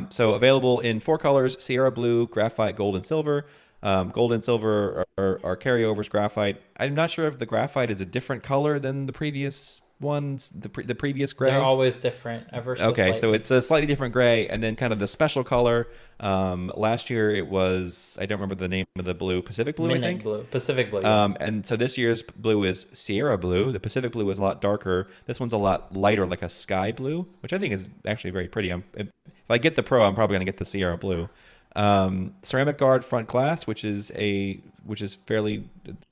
So available in 4 colors: Sierra Blue, Graphite, Gold, and Silver. Gold and Silver are carryovers. Graphite, I'm not sure if the Graphite is a different color than the previous ones, the previous gray. They're always different, ever so okay, slightly. So it's a slightly different gray, and then kind of the special color. Last year it was, I don't remember the name of the blue, Pacific Blue, Midnight I think. Blue, Pacific Blue. And so this year's blue is Sierra Blue. The Pacific Blue is a lot darker. This one's a lot lighter, like a sky blue, which I think is actually very pretty. If I get the Pro, I'm probably going to get the Sierra Blue. Ceramic Guard front glass, which is fairly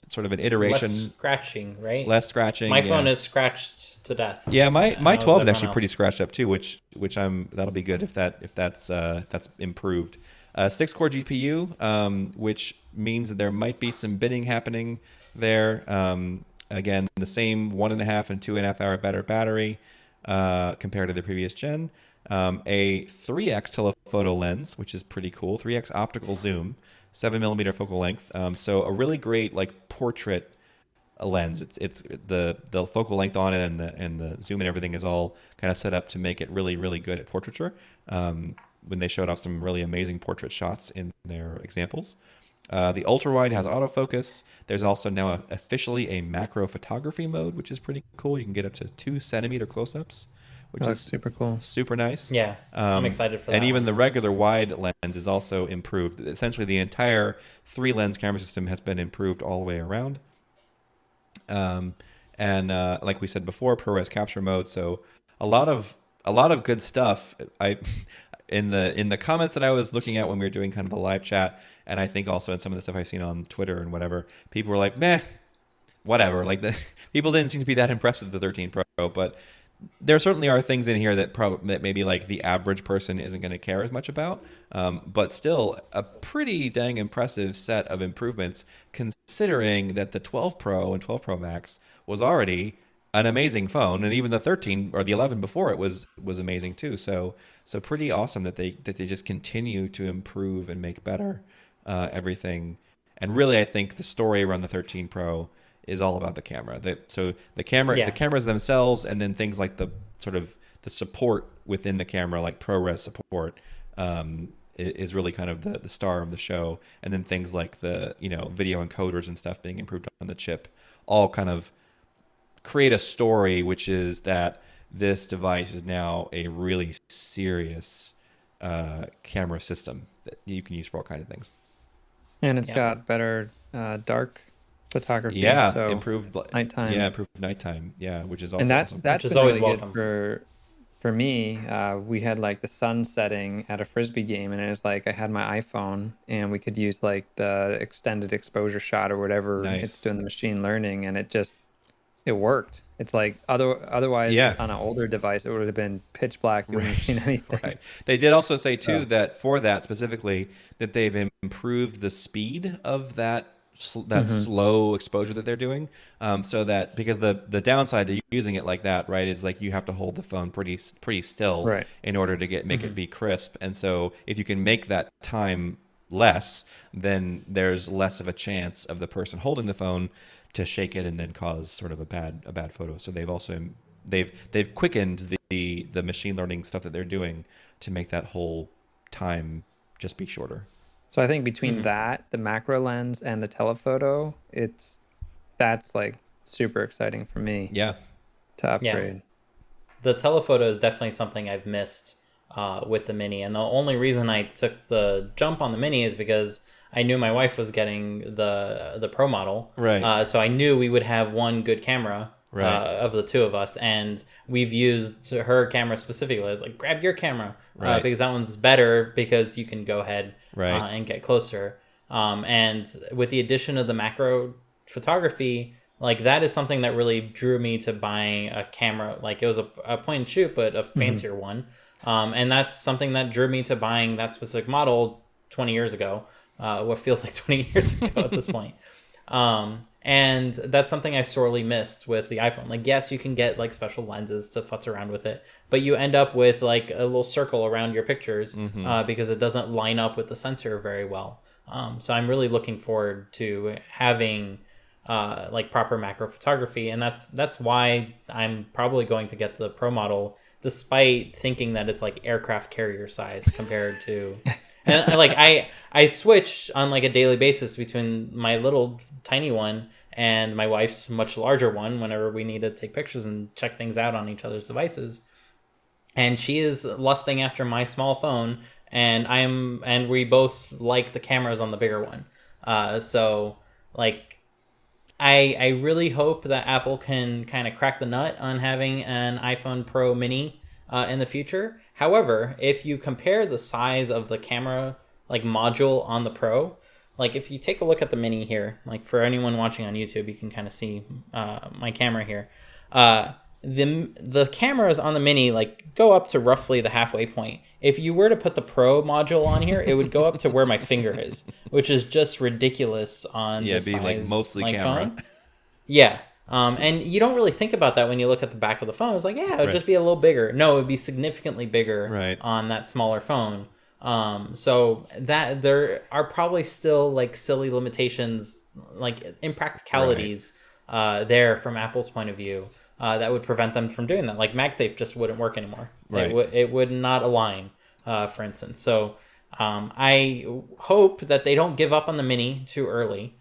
sort of an iteration. Less scratching, right? Less scratching. My phone is scratched to death. Yeah, my 12 is actually pretty scratched up too, which that'll be good if that's improved. 6-core GPU, which means that there might be some binning happening there. Again, the same 1.5 and 2.5 hour better battery compared to the previous gen. A 3x telephoto lens, which is pretty cool. 3x optical zoom, 7mm focal length. So a really great like portrait lens. It's the focal length on it and the zoom and everything is all kind of set up to make it really, really good at portraiture. When they showed off some really amazing portrait shots in their examples. The ultra wide has autofocus. There's also now officially a macro photography mode, which is pretty cool. You can get up to 2 centimeter close-ups, which is super cool, super nice. Yeah, I'm excited for that. And even the regular wide lens is also improved. Essentially, the entire 3-lens camera system has been improved all the way around. And like we said before, ProRes capture mode. So a lot of good stuff. In the comments that I was looking at when we were doing kind of a live chat, and I think also in some of the stuff I've seen on Twitter and whatever, people were like, meh, whatever. Like people didn't seem to be that impressed with the 13 Pro, but there certainly are things in here that maybe like the average person isn't going to care as much about, but still a pretty dang impressive set of improvements, considering that the 12 Pro and 12 Pro Max was already an amazing phone, and even the 13 or the 11 before it was amazing too. So pretty awesome that they just continue to improve and make better everything. And really, I think the story around the 13 Pro is all about the camera. The cameras themselves, and then things like the sort of the support within the camera, like ProRes support, is really kind of the star of the show. And then things like the video encoders and stuff being improved on the chip, all kind of create a story, which is that this device is now a really serious camera system that you can use for all kinds of things. And it's got better dark photography. Yeah, so improved nighttime. Yeah, improved nighttime. Yeah, which is also and that's awesome. that's Which is been always really welcome. good for me. We had like the sun setting at a Frisbee game, and it was like I had my iPhone, and we could use like the extended exposure shot or whatever it's doing the machine learning, and it worked. It's like otherwise on an older device, it would have been pitch black. You wouldn't have seen anything. Right. They did also say too that for that specifically, that they've improved the speed of that slow exposure that they're doing. So that, because the downside to using it like that, right, is like you have to hold the phone pretty still in order to make it be crisp. And so if you can make that time less, then there's less of a chance of the person holding the phone to shake it and then cause sort of a bad photo. So they've quickened the machine learning stuff that they're doing to make that whole time just be shorter. So I think between that, the macro lens, and the telephoto, that's like super exciting for me. Yeah. To upgrade. Yeah. The telephoto is definitely something I've missed with the Mini, and the only reason I took the jump on the Mini is because I knew my wife was getting the Pro model, right? So I knew we would have one good camera of the two of us, and we've used her camera specifically. I was like, grab your camera, because that one's better because you can go ahead and get closer. And with the addition of the macro photography, like that is something that really drew me to buying a camera. Like it was a point and shoot, but a fancier one. And that's something that drew me to buying that specific model 20 years ago. What feels like 20 years ago at this point. And that's something I sorely missed with the iPhone. Like, yes, you can get like special lenses to futz around with it, but you end up with like a little circle around your pictures because it doesn't line up with the sensor very well. So I'm really looking forward to having like proper macro photography, and that's why I'm probably going to get the Pro model, despite thinking that it's like aircraft carrier size compared to... And like I switch on like a daily basis between my little tiny one and my wife's much larger one whenever we need to take pictures and check things out on each other's devices. And she is lusting after my small phone, and we both like the cameras on the bigger one. So like I really hope that Apple can kind of crack the nut on having an iPhone Pro Mini in the future. However, if you compare the size of the camera like module on the Pro, like if you take a look at the Mini here, like for anyone watching on YouTube, you can kind of see my camera here. The cameras on the Mini like go up to roughly the halfway point. If you were to put the Pro module on here, it would go up to where my finger is, which is just ridiculous on the size, like mostly camera. Phone. Yeah. And you don't really think about that when you look at the back of the phone. It's like, yeah, it would just be a little bigger. No, it would be significantly bigger on that smaller phone. So that there are probably still like silly limitations, like impracticalities there from Apple's point of view that would prevent them from doing that. Like MagSafe just wouldn't work anymore. It would not align, for instance. So I hope that they don't give up on the Mini too early,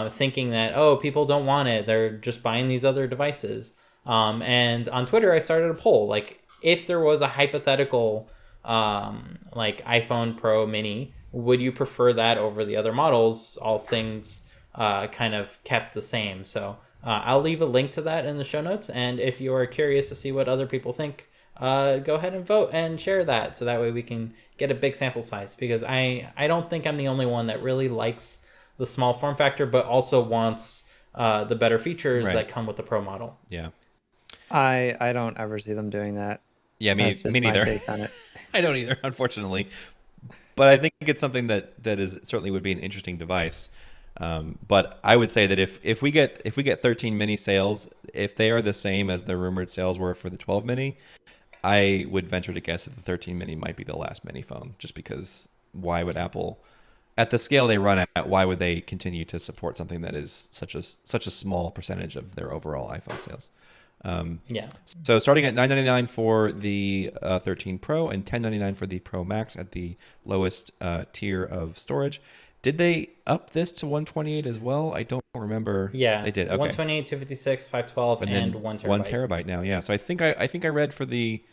thinking that, oh, people don't want it, they're just buying these other devices. And on Twitter, I started a poll, like, if there was a hypothetical like iPhone Pro Mini, would you prefer that over the other models? All things kind of kept the same. So I'll leave a link to that in the show notes. And if you are curious to see what other people think, go ahead and vote and share that. So that way we can get a big sample size. Because I don't think I'm the only one that really likes the small form factor, but also wants the better features that come with the Pro model. Yeah. I don't ever see them doing that. Yeah, me neither. My take on it. I don't either, unfortunately. But I think it's something that is certainly would be an interesting device. But I would say that if we get 13 mini sales, if they are the same as the rumored sales were for the 12 mini, I would venture to guess that the 13 mini might be the last mini phone. Just because, why would Apple, at the scale they run at, why would they continue to support something that is such a small percentage of their overall iPhone sales? So starting at $999 for the 13 Pro and $1099 for the Pro Max at the lowest tier of storage. Did they up this to 128 as well? I don't remember. Yeah, they did. Okay. 128, 256, 512, and 1 terabyte. 1 terabyte now. Yeah. So I think I read for the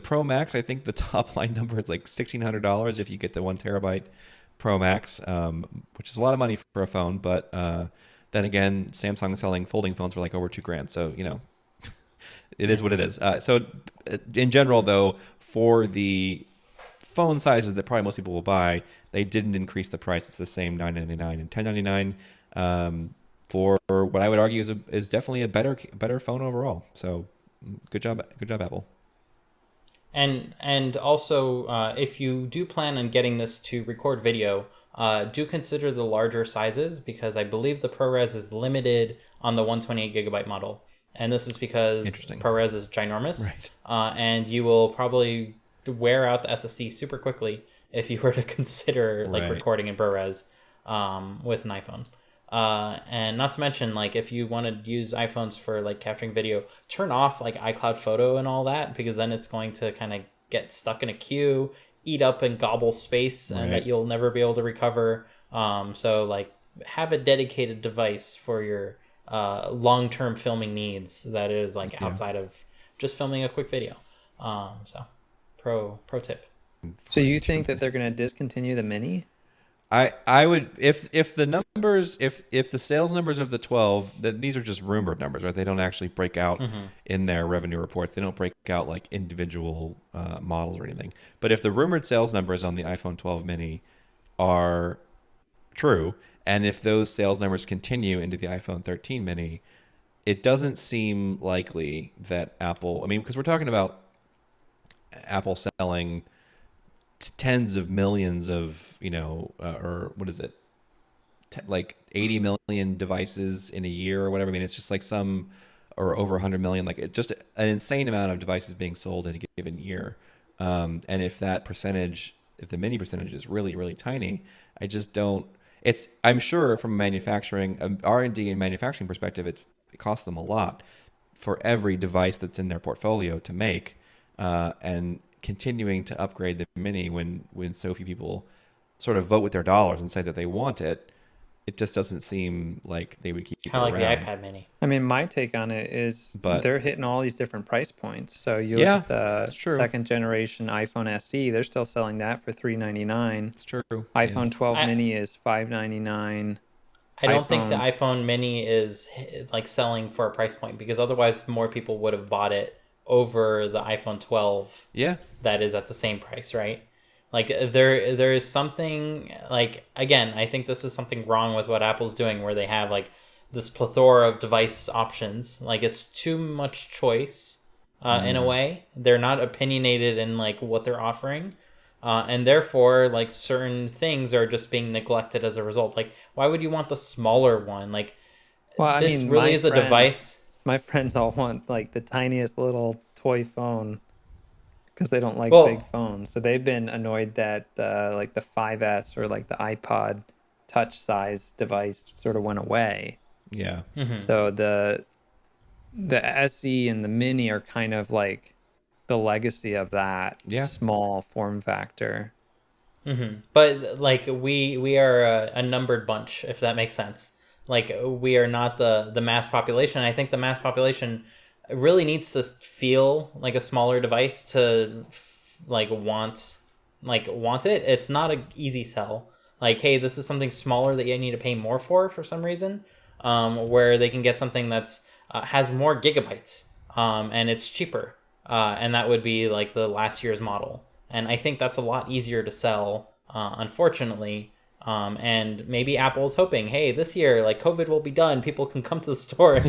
Pro Max. I think the top line number is like $1,600 if you get the 1 terabyte Pro Max, which is a lot of money for a phone. But then again, Samsung is selling folding phones for like over $2,000. So it is what it is. So in general, though, for the phone sizes that probably most people will buy, they didn't increase the price. It's the same $999 and $1099 for what I would argue is definitely a better phone overall. So good job, Apple. And also, if you do plan on getting this to record video, do consider the larger sizes, because I believe the ProRes is limited on the 128 gigabyte model. And this is because ProRes is ginormous, right. And you will probably wear out the SSD super quickly if you were to consider recording in ProRes with an iPhone. And not to mention, like, if you want to use iPhones for like capturing video, turn off like iCloud Photo and all that, because then it's going to kind of get stuck in a queue, eat up and gobble space, and that you'll never be able to recover. So like, have a dedicated device for your long-term filming needs that is like outside of just filming a quick video. So pro tip. So you think that they're going to discontinue the Mini? I would, if the numbers, if the sales numbers of the 12, these are just rumored numbers, right? They don't actually break out in their revenue reports. They don't break out like individual models or anything. But if the rumored sales numbers on the iPhone 12 mini are true, and if those sales numbers continue into the iPhone 13 mini, it doesn't seem likely that Apple, I mean, because we're talking about Apple selling tens of millions of, or what is it? Like 80 million devices in a year or whatever. I mean, it's just like or over 100 million, like it just an insane amount of devices being sold in a given year. And if that percentage, if the mini percentage is really, really tiny, I just don't, I'm sure from a manufacturing, R&D and manufacturing perspective, it costs them a lot for every device that's in their portfolio to make, and continuing to upgrade the mini when so few people sort of vote with their dollars and say that they want it, it just doesn't seem like they would keep it around. Kind of like the iPad mini. I mean, my take on it is they're hitting all these different price points. So you look at the second generation iPhone SE, they're still selling that for $399. It's true. iPhone 12 mini is $599. I don't think the iPhone mini is like selling for a price point, because otherwise more people would have bought it over the iPhone 12 that is at the same price, right? Like there is something, like, again, I think this is something wrong with what Apple's doing, where they have like this plethora of device options. Like, it's too much choice in a way. They're not opinionated in like what they're offering, and therefore like certain things are just being neglected as a result. Like, why would you want the smaller one? Like, this really is a device. My friends all want like the tiniest little toy phone because they don't like big phones. So they've been annoyed that like the 5S or like the iPod touch size device sort of went away. Yeah. Mm-hmm. So the SE and the Mini are kind of like the legacy of that small form factor. But like we are a numbered bunch, if that makes sense. Like we are not the mass population. I think the mass population really needs to feel like a smaller device to want it. It's not an easy sell. Like, hey, this is something smaller that you need to pay more for some reason. Where they can get something that's has more gigabytes, and it's cheaper, and that would be like the last year's model. And I think that's a lot easier to sell, unfortunately. And maybe Apple's hoping, hey, this year, like COVID will be done, people can come to the store and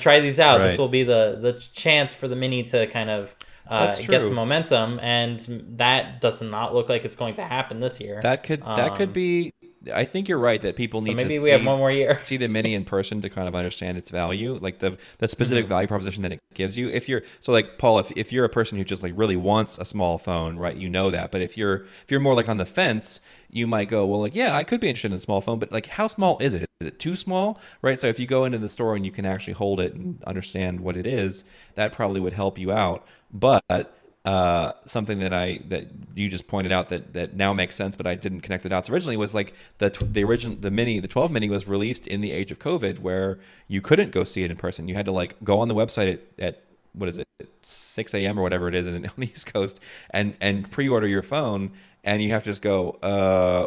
try these out. Right. This will be the chance for the Mini to kind of get some momentum, and that does not look like it's going to happen this year. That could be. I think you're right that people need maybe we have one more year. See the Mini in person to kind of understand its value, like the specific value proposition that it gives you. If you're like Paul, if you're a person who just like really wants a small phone, right? You know that. But if you're more like on the fence, you might go, well, like, yeah, I could be interested in a small phone, but like, how small is it? Is it too small, right? So if you go into the store and you can actually hold it and understand what it is, that probably would help you out. But something that you just pointed out that now makes sense, but I didn't connect the dots originally, was like the 12 Mini was released in the age of COVID, where you couldn't go see it in person. You had to like go on the website at what is it, 6 a.m. or whatever it is on the East Coast, and pre-order your phone, and you have to just go,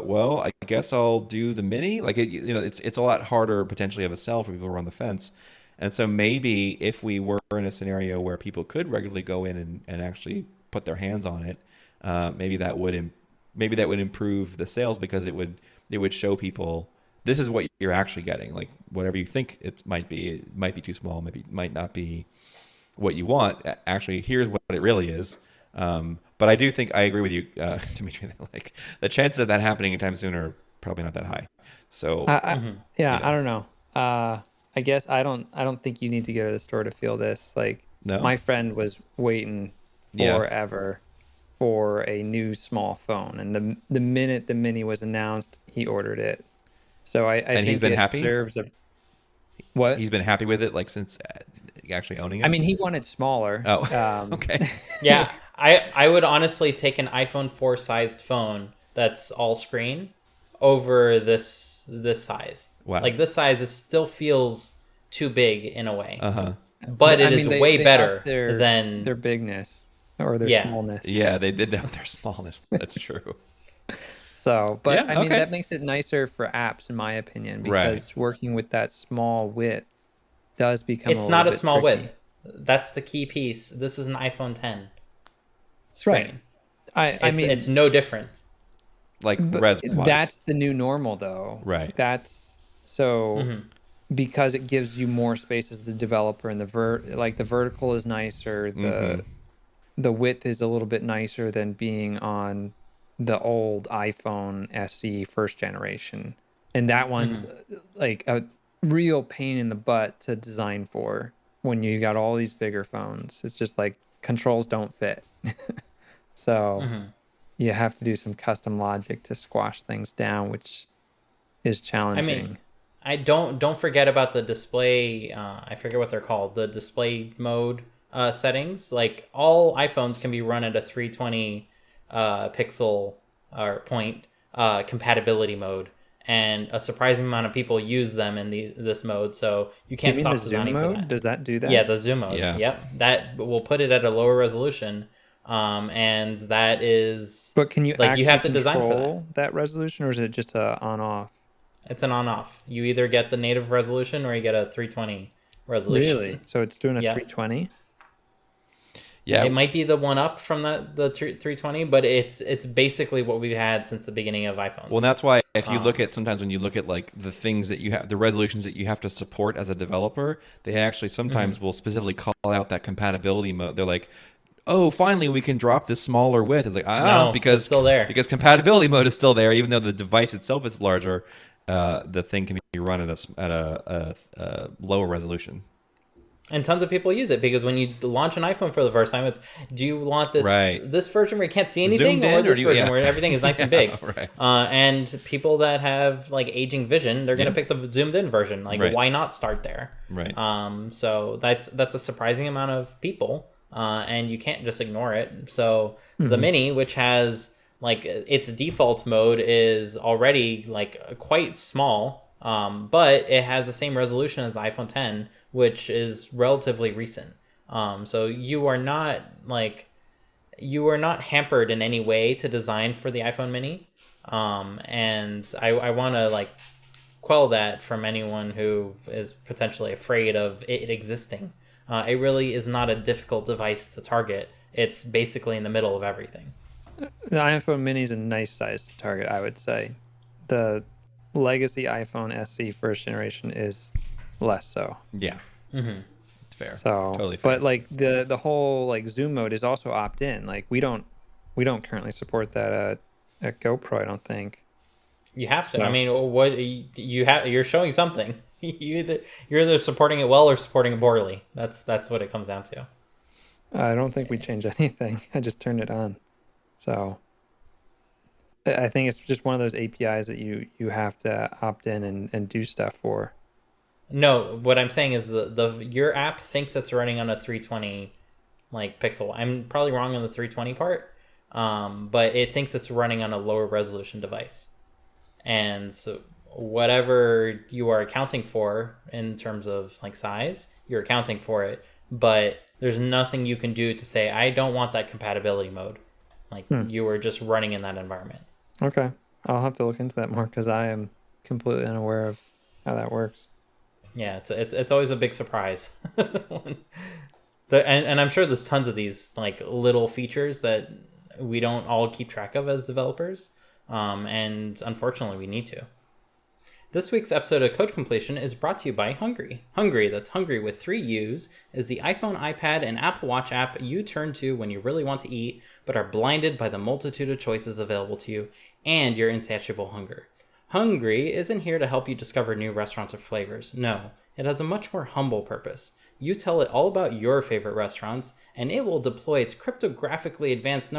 well, I guess I'll do the Mini. Like it's a lot harder potentially of a sell for people who are on the fence. And so maybe if we were in a scenario where people could regularly go in and actually put their hands on it, maybe that would improve the sales, because it would show people this is what you're actually getting. Like whatever you think it might be too small, maybe it might not be what you want. Actually, here's what it really is. But I do think I agree with you, Dimitri, that like the chances of that happening anytime soon are probably not that high. So I don't know. I guess I don't think you need to go to the store to feel this. Like, no? My friend was waiting forever for a new small phone, and the minute the Mini was announced, he ordered it. So I think he's been happy. What? He's been happy with it, like, since actually owning it. I mean, he wanted smaller. Oh, okay. Yeah, I would honestly take an iPhone 4 sized phone that's all screen over this size. Wow. Like this size still feels too big in a way. But it is way better than their bigness or their smallness. Yeah, they did have their smallness. That's true. So, but I mean, that makes it nicer for apps, in my opinion, because working with that small width does become it's not a small width. That's the key piece. This is an iPhone 10 screen. Right. I mean, it's no different. Like res-wise. That's the new normal, though. Right. That's so because it gives you more space as the developer, and the vertical is nicer. The width is a little bit nicer than being on the old iPhone SE first generation, and that one's like a real pain in the butt to design for when you got all these bigger phones. It's just like controls don't fit. So you have to do some custom logic to squash things down, which is challenging. I mean, I don't forget about the display. I forget what they're called. The display mode settings. Like all iPhones can be run at a 320 pixel or point compatibility mode, and a surprising amount of people use them in this mode. So you can't stop designing for that. Does that do that? Yeah, the zoom mode. Yeah. Yep, that will put it at a lower resolution. And that is. But can you you have to design for that resolution, or is it just a on-off? It's an on-off. You either get the native resolution or you get a 320 resolution. Really? So it's doing a 320? Yeah, it might be the one up from the 320, but it's basically what we've had since the beginning of iPhones. Well, that's why if you look at sometimes when you look at like the things that you have, the resolutions that you have to support as a developer, they actually sometimes will specifically call out that compatibility mode. They're like, oh, finally we can drop this smaller width. It's like, because it's still there. Because compatibility mode is still there, even though the device itself is larger. The thing can be run at a lower resolution. And tons of people use it because when you launch an iPhone for the first time, it's, do you want this version where you can't see anything, or this version where everything is nice and big? Right. And people that have like aging vision, they're going to pick the zoomed in version. Like, why not start there? Right. So that's a surprising amount of people, and you can't just ignore it. So the Mini, which has like its default mode is already like quite small, but it has the same resolution as the iPhone 10, which is relatively recent. So you are not hampered in any way to design for the iPhone mini. And I want to like quell that from anyone who is potentially afraid of it existing. It really is not a difficult device to target. It's basically in the middle of everything. The iPhone mini is a nice size to target, I would say. The legacy iPhone SE first generation is less so. Yeah. Mm-hmm. It's fair. So, totally fair. but like the whole like zoom mode is also opt-in. Like we don't currently support that at GoPro, I don't think. You have to. So, I mean, what you're showing something. You're either supporting it well or supporting it poorly. That's what it comes down to. I don't think we changed anything. I just turned it on. So I think it's just one of those APIs that you have to opt in and do stuff for. No, what I'm saying is your app thinks it's running on a 320 like pixel. I'm probably wrong on the 320 part, but it thinks it's running on a lower resolution device. And so whatever you are accounting for in terms of like size, you're accounting for it, but there's nothing you can do to say, I don't want that compatibility mode. Like you were just running in that environment. Okay. I'll have to look into that more because I am completely unaware of how that works. Yeah, it's always a big surprise. And I'm sure there's tons of these like little features that we don't all keep track of as developers. And unfortunately, we need to. This week's episode of Code Completion is brought to you by Huuungry. Huuungry, that's Hungry with 3 U's, is the iPhone, iPad, and Apple Watch app you turn to when you really want to eat, but are blinded by the multitude of choices available to you and your insatiable hunger. Huuungry isn't here to help you discover new restaurants or flavors. No, it has a much more humble purpose. You tell it all about your favorite restaurants, and it will deploy its cryptographically advanced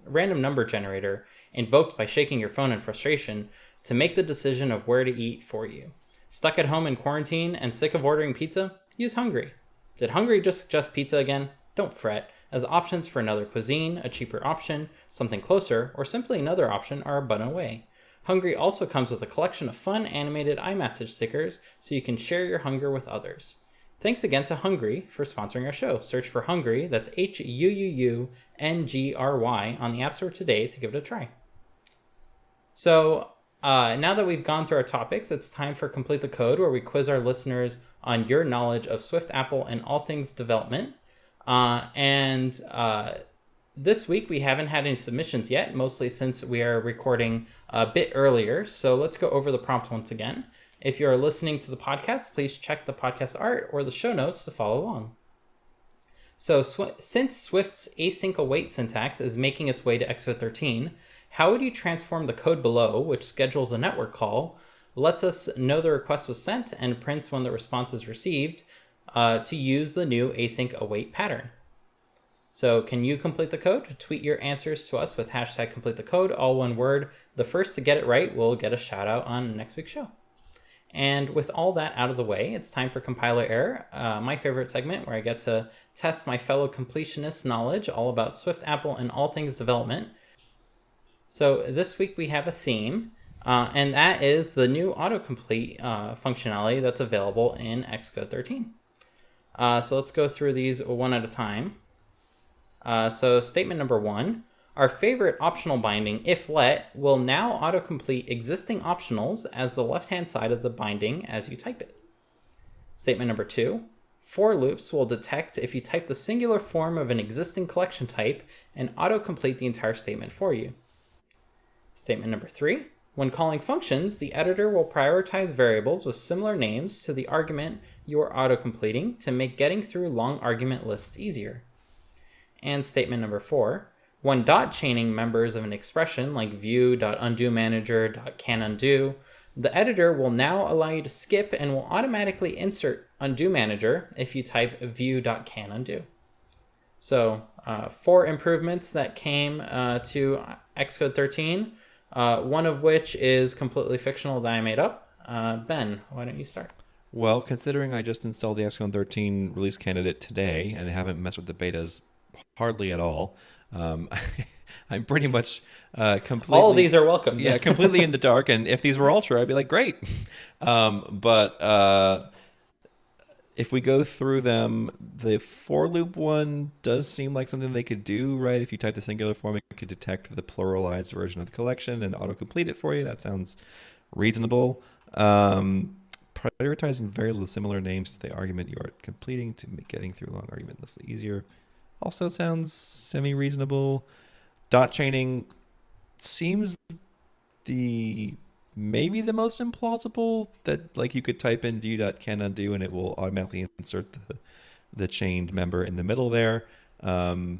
random number generator, invoked by shaking your phone in frustration, to make the decision of where to eat for you. Stuck at home in quarantine and sick of ordering pizza? Use Huuungry. Did Huuungry just suggest pizza again? Don't fret, as options for another cuisine, a cheaper option, something closer, or simply another option are a button away. Huuungry also comes with a collection of fun animated iMessage stickers so you can share your hunger with others. Thanks again to Huuungry for sponsoring our show. Search for Huuungry, that's Huuungry, on the App Store today to give it a try. So, now that we've gone through our topics, it's time for Complete the Code, where we quiz our listeners on your knowledge of Swift, Apple, and all things development. This week we haven't had any submissions yet, mostly since we are recording a bit earlier. So let's go over the prompt once again. If you're listening to the podcast, please check the podcast art or the show notes to follow along. So since Swift's async await syntax is making its way to Xcode 13, how would you transform the code below, which schedules a network call, lets us know the request was sent, and prints when the response is received, to use the new async await pattern? So can you complete the code? Tweet your answers to us with hashtag CompleteTheCode, all one word. The first to get it right will get a shout out on next week's show. And with all that out of the way, it's time for Compiler Error, my favorite segment where I get to test my fellow completionists' knowledge all about Swift, Apple, and all things development. So this week we have a theme, and that is the new autocomplete functionality that's available in Xcode 13. So let's go through these one at a time. So statement number 1, our favorite optional binding, if let, will now autocomplete existing optionals as the left-hand side of the binding as you type it. Statement number 2, for loops will detect if you type the singular form of an existing collection type and autocomplete the entire statement for you. Statement number 3, when calling functions, the editor will prioritize variables with similar names to the argument you are autocompleting to make getting through long argument lists easier. And statement number 4, when dot chaining members of an expression like view.undoManager.canUndo, the editor will now allow you to skip and will automatically insert undoManager if you type view.canUndo. So 4 improvements that came to Xcode 13, one of which is completely fictional that I made up. Ben, why don't you start? Well, considering I just installed the Xcode 13 release candidate today and haven't messed with the betas hardly at all, I'm pretty much completely. All of these are welcome. Yeah, completely in the dark. And if these were all true, I'd be like, great. But if we go through them, the for loop one does seem like something they could do, right? If you type the singular form, it could detect the pluralized version of the collection and autocomplete it for you. That sounds reasonable. Prioritizing variables with similar names to the argument you are completing to make getting through a long argument less easier also sounds semi-reasonable. Dot chaining seems maybe the most implausible, that like you could type in view.canUndo and it will automatically insert the chained member in the middle there. So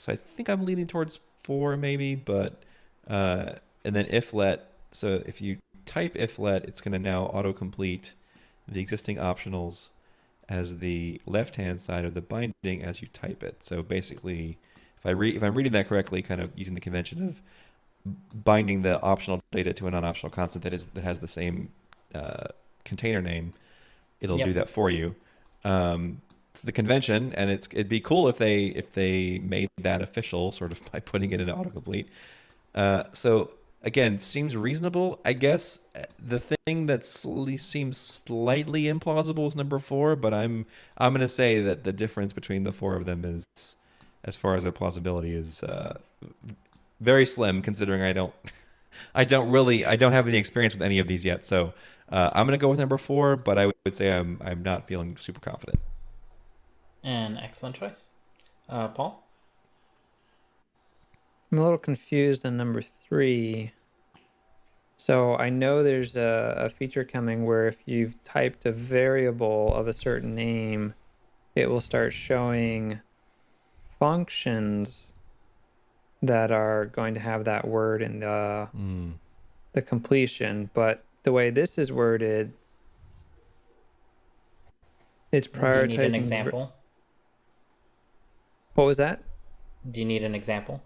I think I'm leaning towards 4 maybe, but and then if let. So if you type if let, it's going to now autocomplete the existing optionals as the left-hand side of the binding as you type it. So basically, if I'm reading that correctly, kind of using the convention of binding the optional data to a non-optional constant that has the same container name, it'll do that for you. It's the convention, and it'd be cool if they made that official, sort of by putting it in autocomplete. So again, seems reasonable. I guess the thing that seems slightly implausible is number 4, but I'm going to say that the difference between the 4 of them is, as far as their plausibility, is very slim, considering I don't have any experience with any of these yet. So I'm going to go with number 4, but I would say I'm not feeling super confident. An excellent choice. Paul? I'm a little confused on number 3. So I know there's a feature coming where if you've typed a variable of a certain name, it will start showing functions that are going to have that word in the completion. But the way this is worded, it's prioritizing. Do you need an example? What was that? Do you need an example?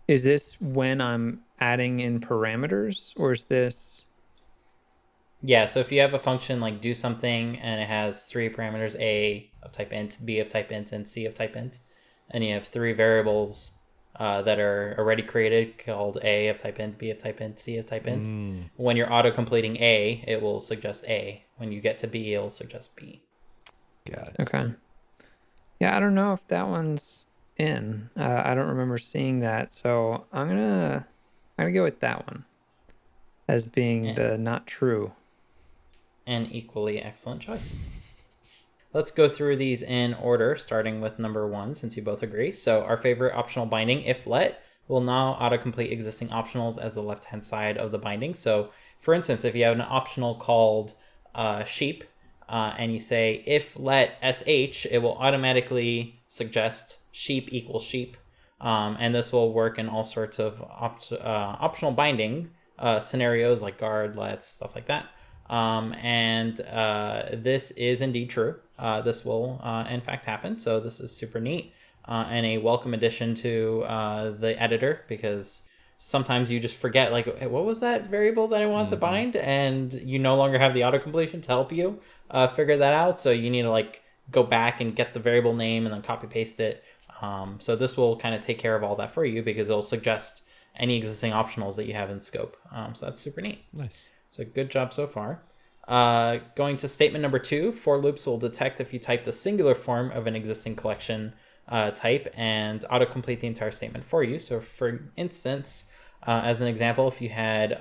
Is this when I'm adding in parameters, or is this? Yeah, so if you have a function like do something and it has 3 parameters, A of type int, B of type int, and C of type int, and you have 3 variables that are already created called A of type int, B of type int, C of type int. When you're auto-completing A, it will suggest A. When you get to B, it will suggest B. Got it. Okay. Yeah, I don't know if that one's in. I don't remember seeing that, so I'm gonna go with that one as being the not true. An equally excellent choice. Let's go through these in order, starting with number 1, since you both agree. So our favorite optional binding, if let, will now autocomplete existing optionals as the left-hand side of the binding. So for instance, if you have an optional called sheep, and you say if let sh, it will automatically suggest sheep equals sheep. And this will work in all sorts of optional binding scenarios like guard, lets, stuff like that. And this is indeed true. This will, in fact, happen. So this is super neat and a welcome addition to the editor, because sometimes you just forget, like, what was that variable that I want to bind? And you no longer have the autocompletion to help you figure that out. So you need to like go back and get the variable name and then copy paste it. So this will kind of take care of all that for you, because it'll suggest any existing optionals that you have in scope. So that's super neat. Nice. So good job so far. Going to statement number 2, for loops will detect if you type the singular form of an existing collection type and autocomplete the entire statement for you. So for instance, as an example, if you had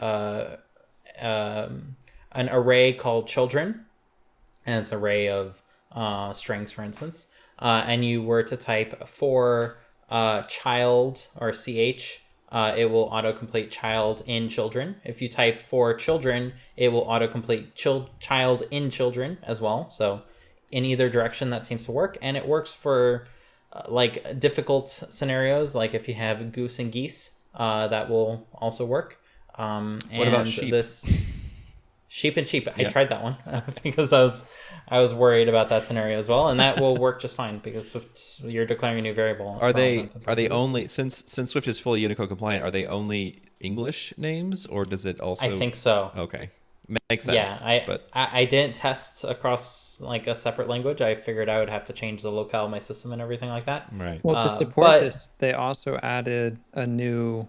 an array called children, and it's an array of strings, for instance, and you were to type for child or ch, it will autocomplete child in children. If you type for children, it will autocomplete child in children as well. So in either direction, that seems to work. And it works for like difficult scenarios, like if you have goose and geese, that will also work. What about sheep? Sheep and sheep. I tried that one because I was worried about that scenario as well, and that will work just fine because Swift, you're declaring a new variable. Are they only, since Swift is fully Unicode compliant, are they only English names, or does it also? I think so. Okay. Makes sense. Yeah, I didn't test across like a separate language. I figured I would have to change the locale of my system and everything like that. Right. Well, to support this, they also added a new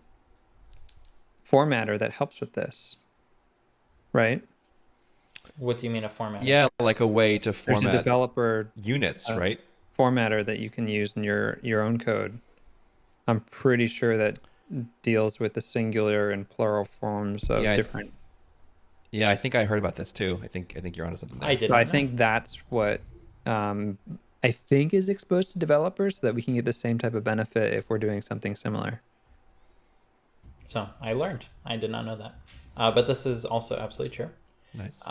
formatter that helps with this, right? What do you mean a formatter? Yeah, like a way to format There's a developer units, right? Formatter that you can use in your own code. I'm pretty sure that deals with the singular and plural forms of different. Yeah, I think I heard about this too. I think you're onto something there. I did. So I think that's what I think is exposed to developers, so that we can get the same type of benefit if we're doing something similar. So I learned. I did not know that. But this is also absolutely true. Nice.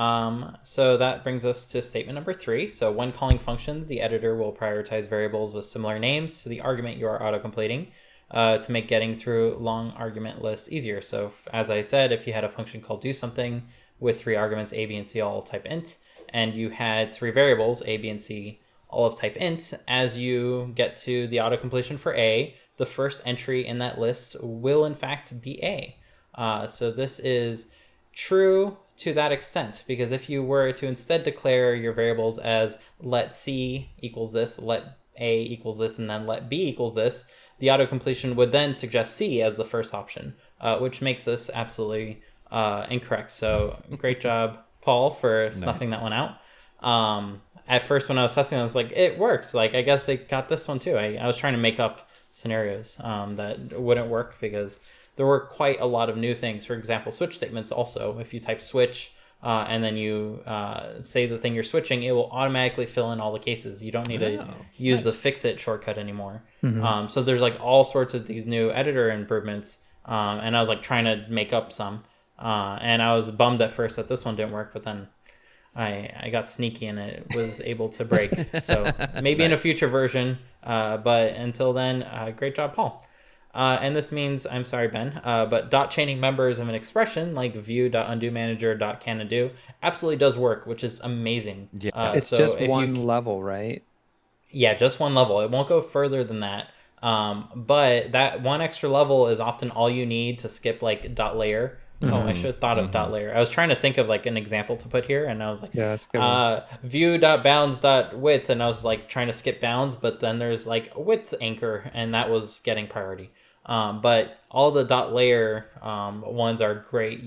So that brings us to statement number 3. So when calling functions, the editor will prioritize variables with similar names to the argument you are auto-completing to make getting through long argument lists easier. So as I said, if you had a function called do something with 3 arguments, A, B, and C, all type int, and you had 3 variables, A, B, and C, all of type int, as you get to the auto-completion for A, the first entry in that list will in fact be A. So this is true to that extent, because if you were to instead declare your variables as let C equals this, let A equals this, and then let B equals this, the auto-completion would then suggest C as the first option, which makes this absolutely incorrect. So great job, Paul, for snuffing that one out. At first when I was testing, I was like, it works. Like, I guess they got this one too. I was trying to make up scenarios that wouldn't work because there were quite a lot of new things. For example, switch statements also. If you type switch and then you say the thing you're switching, it will automatically fill in all the cases. You don't need to use the fix-it shortcut anymore. Mm-hmm. So there's like all sorts of these new editor improvements. And I was like trying to make up some. And I was bummed at first that this one didn't work, but then I got sneaky and it was able to break. So maybe in a future version, but until then, great job, Paul. And this means, I'm sorry, Ben, but dot chaining members of an expression like view.undoManager.canUndo absolutely does work, which is amazing. Yeah. It's so just one level, right? Yeah, just one level. It won't go further than that. But that one extra level is often all you need to skip like dot layer. Oh, I should have thought of dot layer. I was trying to think of like an example to put here, and I was like, that's good. View.bounds.width, and I was like trying to skip bounds, but then there's like width anchor, and that was getting priority. But all the dot layer ones are a great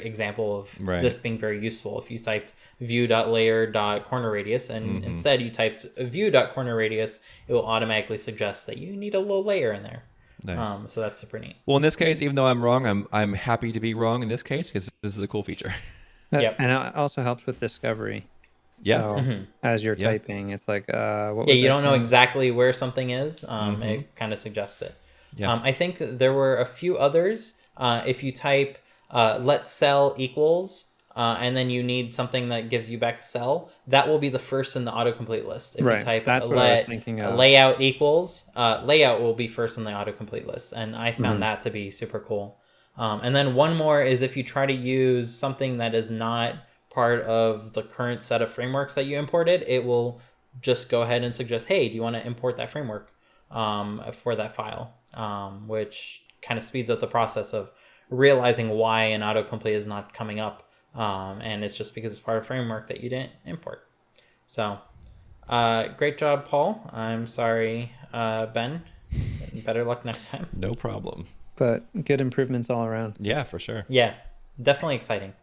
example of this being very useful. If you typed view.layer.cornerRadius and instead you typed view.cornerRadius, it will automatically suggest that you need a little layer in there. Nice. So that's super neat. Well, in this case, even though I'm wrong, I'm happy to be wrong in this case because this is a cool feature. Yep. And it also helps with discovery. Yeah. So as you're typing, it's like, what was you don't know exactly where something is. It kind of suggests it. Yeah. I think there were a few others. If you type let cell equals, and then you need something that gives you back a cell, that will be the first in the autocomplete list. If you type that's what I was thinking of. Layout equals, layout will be first in the autocomplete list. And I found that to be super cool. And then one more is if you try to use something that is not part of the current set of frameworks that you imported, it will just go ahead and suggest, hey, do you want to import that framework for that file? Which kind of speeds up the process of realizing why an autocomplete is not coming up. And it's just because it's part of a framework that you didn't import. So great job, Paul. I'm sorry, Ben. Better luck next time. No problem. But good improvements all around. Yeah, for sure. Yeah, definitely exciting.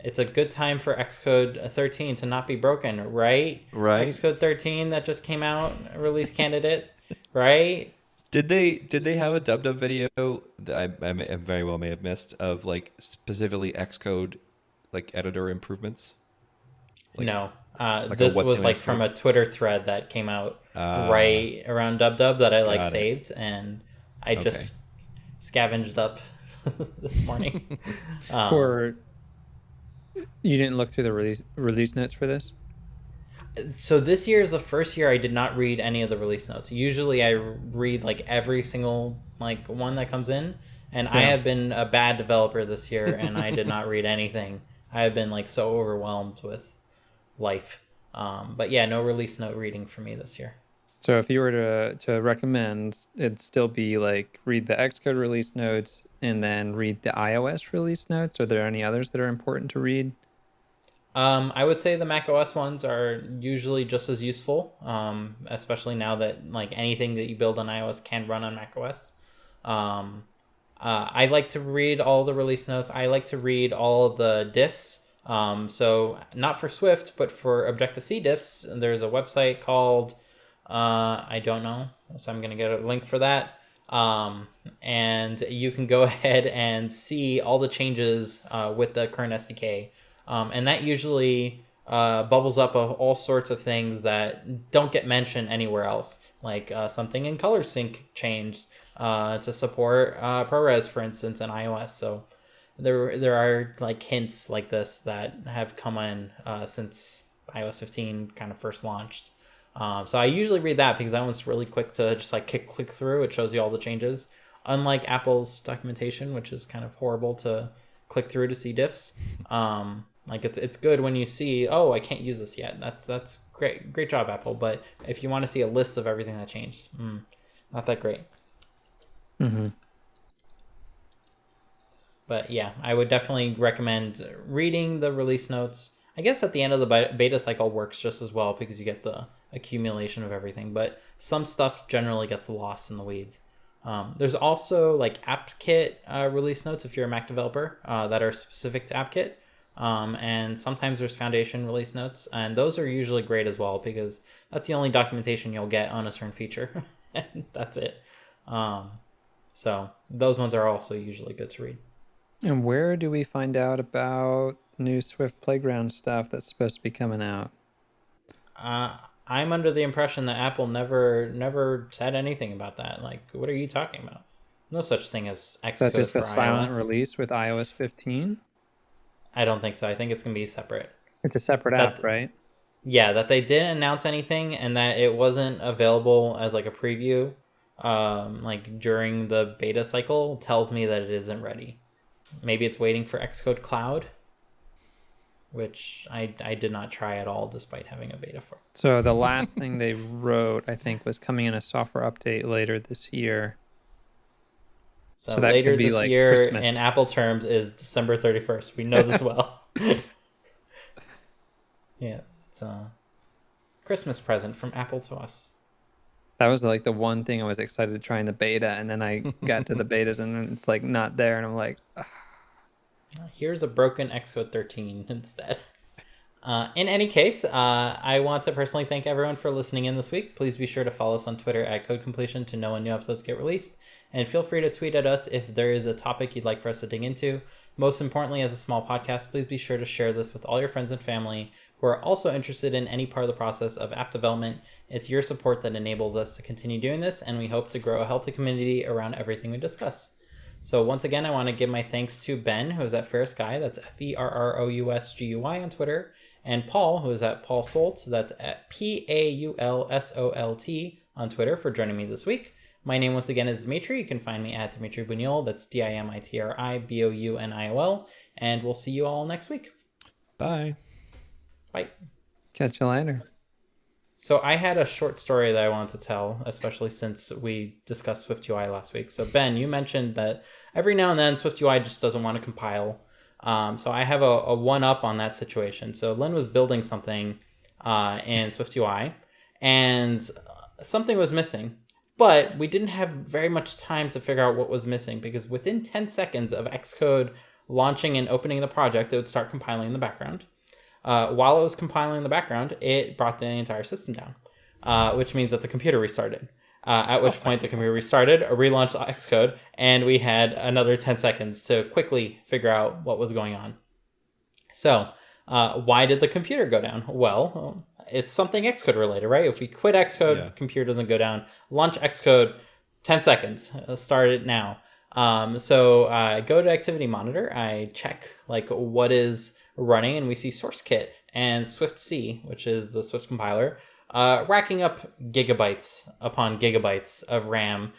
It's a good time for Xcode 13 to not be broken, right? Right. Xcode 13 that just came out, release candidate, right? Did they have a dub video that I very well may have missed of like specifically Xcode like editor improvements? Like, no. This was like from a Twitter thread that came out right around dub that I saved, and I just scavenged up this morning. You didn't look through the release notes for this? So this year is the first year I did not read any of the release notes. Usually I read like every single like one that comes in, and I have been a bad developer this year and I did not read anything. I have been like so overwhelmed with life. But yeah, no release note reading for me this year. So if you were to recommend, it'd still be like read the Xcode release notes and then read the iOS release notes. Are there any others that are important to read? I would say the Mac OS ones are usually just as useful, especially now that like anything that you build on iOS can run on Mac OS. I like to read all the release notes. I like to read all the diffs. So not for Swift, but for Objective-C diffs, there's a website called, I don't know, so I'm going to get a link for that. And you can go ahead and see all the changes with the current SDK. And that usually bubbles up all sorts of things that don't get mentioned anywhere else, like something in color sync changed to support ProRes, for instance, in iOS. So there are like hints like this that have come in since iOS 15 kind of first launched. So I usually read that because that one's really quick to just like click through. It shows you all the changes. Unlike Apple's documentation, which is kind of horrible to click through to see diffs. Like it's good when you see, oh, I can't use this yet. That's great job, Apple. But if you want to see a list of everything that changed, not that great. Mm-hmm. But yeah, I would definitely recommend reading the release notes. I guess at the end of the beta cycle works just as well because you get the accumulation of everything. But some stuff generally gets lost in the weeds. There's also like AppKit release notes if you're a Mac developer that are specific to AppKit. And sometimes there's Foundation release notes, and those are usually great as well because that's the only documentation you'll get on a certain feature. And that's it. So those ones are also usually good to read. And where do we find out about the new Swift Playground stuff that's supposed to be coming out? I'm under the impression that Apple never said anything about that. Like, what are you talking about? No such thing as Xcode for iOS. Is that just a silent release with iOS 15? I don't think so. I think it's going to be separate. It's a separate app, right? Yeah, that they didn't announce anything and that it wasn't available as like a preview like during the beta cycle tells me that it isn't ready. Maybe it's waiting for Xcode Cloud, which I did not try at all despite having a beta for. So the last thing they wrote, I think, was coming in a software update later this year. So that later could be this like year Christmas. In Apple terms is December 31st. We know this well. Yeah, it's a Christmas present from Apple to us. That was like the one thing I was excited to try in the beta, and then I got to the betas and it's like not there, and I'm like, ugh. Here's a broken Xcode 13 instead. In any case, I want to personally thank everyone for listening in this week. Please be sure to follow us on Twitter at CodeCompletion to know when new episodes get released. And feel free to tweet at us if there is a topic you'd like for us to dig into. Most importantly, as a small podcast, please be sure to share this with all your friends and family who are also interested in any part of the process of app development. It's your support that enables us to continue doing this, and we hope to grow a healthy community around everything we discuss. So once again, I want to give my thanks to Ben, who is at Ferrousguy, that's FERROUSGUY on Twitter, and Paul, who is at Paul Solt, that's at PAULSOLT on Twitter, for joining me this week. My name once again is Dimitri. You can find me at Dimitri Buñol, that's DIMITRIBOUNIOL, and we'll see you all next week. Bye. Bye. Catch you later. So I had a short story that I wanted to tell, especially since we discussed SwiftUI last week. So Ben, you mentioned that every now and then SwiftUI just doesn't want to compile. So I have a one-up on that situation. So Lynn was building something in SwiftUI, and something was missing. But we didn't have very much time to figure out what was missing, because within 10 seconds of Xcode launching and opening the project, it would start compiling in the background. While it was compiling in the background, it brought the entire system down, which means that the computer restarted. At which point the computer restarted, relaunched Xcode, and we had another 10 seconds to quickly figure out what was going on. So, why did the computer go down? Well, it's something Xcode related, right? If we quit Xcode, computer doesn't go down. Launch Xcode, 10 seconds. Start it now. So I go to Activity Monitor. I check like what is running, and we see SourceKit and SwiftC, which is the Swift compiler, racking up gigabytes upon gigabytes of RAM,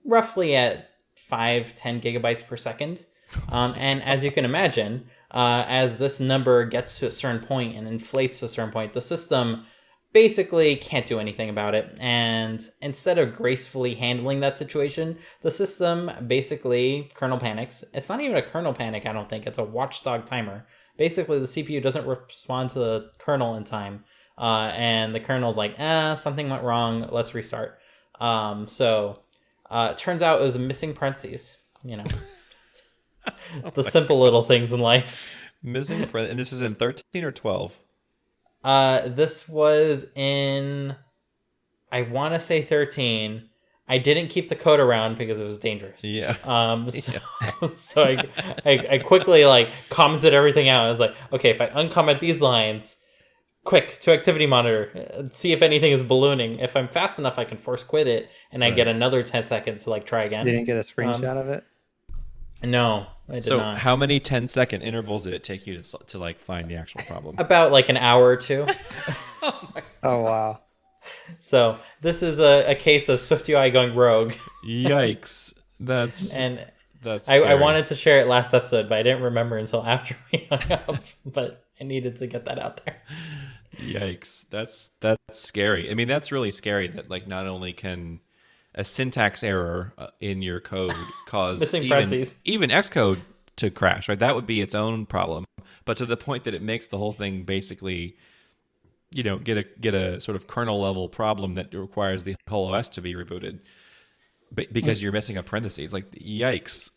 roughly at 5-10 gigabytes per second. And as you can imagine, as this number gets to a certain point and inflates to a certain point, the system basically can't do anything about it. And instead of gracefully handling that situation, the system basically kernel panics. It's not even a kernel panic, I don't think. It's a watchdog timer. Basically, the CPU doesn't respond to the kernel in time. And the kernel's like, something went wrong. Let's restart. So it turns out it was a missing parentheses, the simple little things in life. Missing parentheses. And this is in 13 or 12? This was in, I want to say 13. I didn't keep the code around because it was dangerous. Yeah. So I quickly commented everything out. I was like, okay, if I uncomment these lines, quick to activity monitor, see if anything is ballooning. If I'm fast enough, I can force quit it, and I get another 10 seconds to try again. You didn't get a screenshot of it? No, I did not. So how many 10-second intervals did it take you to find the actual problem? About an hour or two. Oh, wow. So this is a case of SwiftUI going rogue. Yikes. That's I wanted to share it last episode, but I didn't remember until after we hung up. But I needed to get that out there. Yikes. That's scary. I mean, that's really scary that not only can a syntax error in your code cause even Xcode to crash, right? That would be its own problem. But to the point that it makes the whole thing basically, get a sort of kernel level problem that requires the whole OS to be rebooted because you're missing a parentheses. Yikes.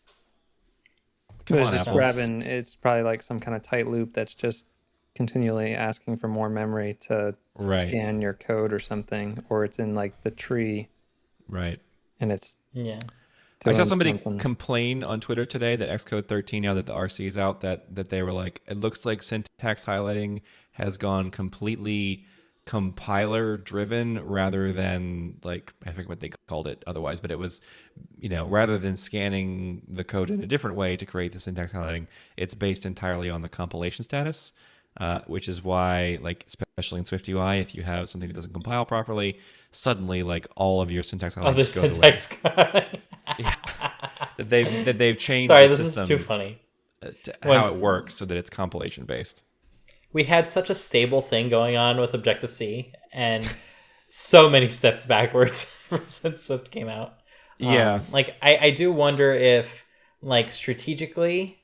It's probably some kind of tight loop that's just continually asking for more memory to scan your code or something, or it's in the tree. Right. And it's I saw somebody complain on Twitter today that Xcode 13, now that the RC is out, that they were it looks like syntax highlighting has gone completely compiler driven rather than I forget what they called it otherwise, but it was, rather than scanning the code in a different way to create the syntax highlighting, it's based entirely on the compilation status, which is why, especially in SwiftUI, if you have something that doesn't compile properly, suddenly all of your syntax highlighting goes away. that they've changed the system. This is too funny. How it works so that it's compilation based. We had such a stable thing going on with Objective-C, and so many steps backwards ever since Swift came out. Yeah. I do wonder if, strategically,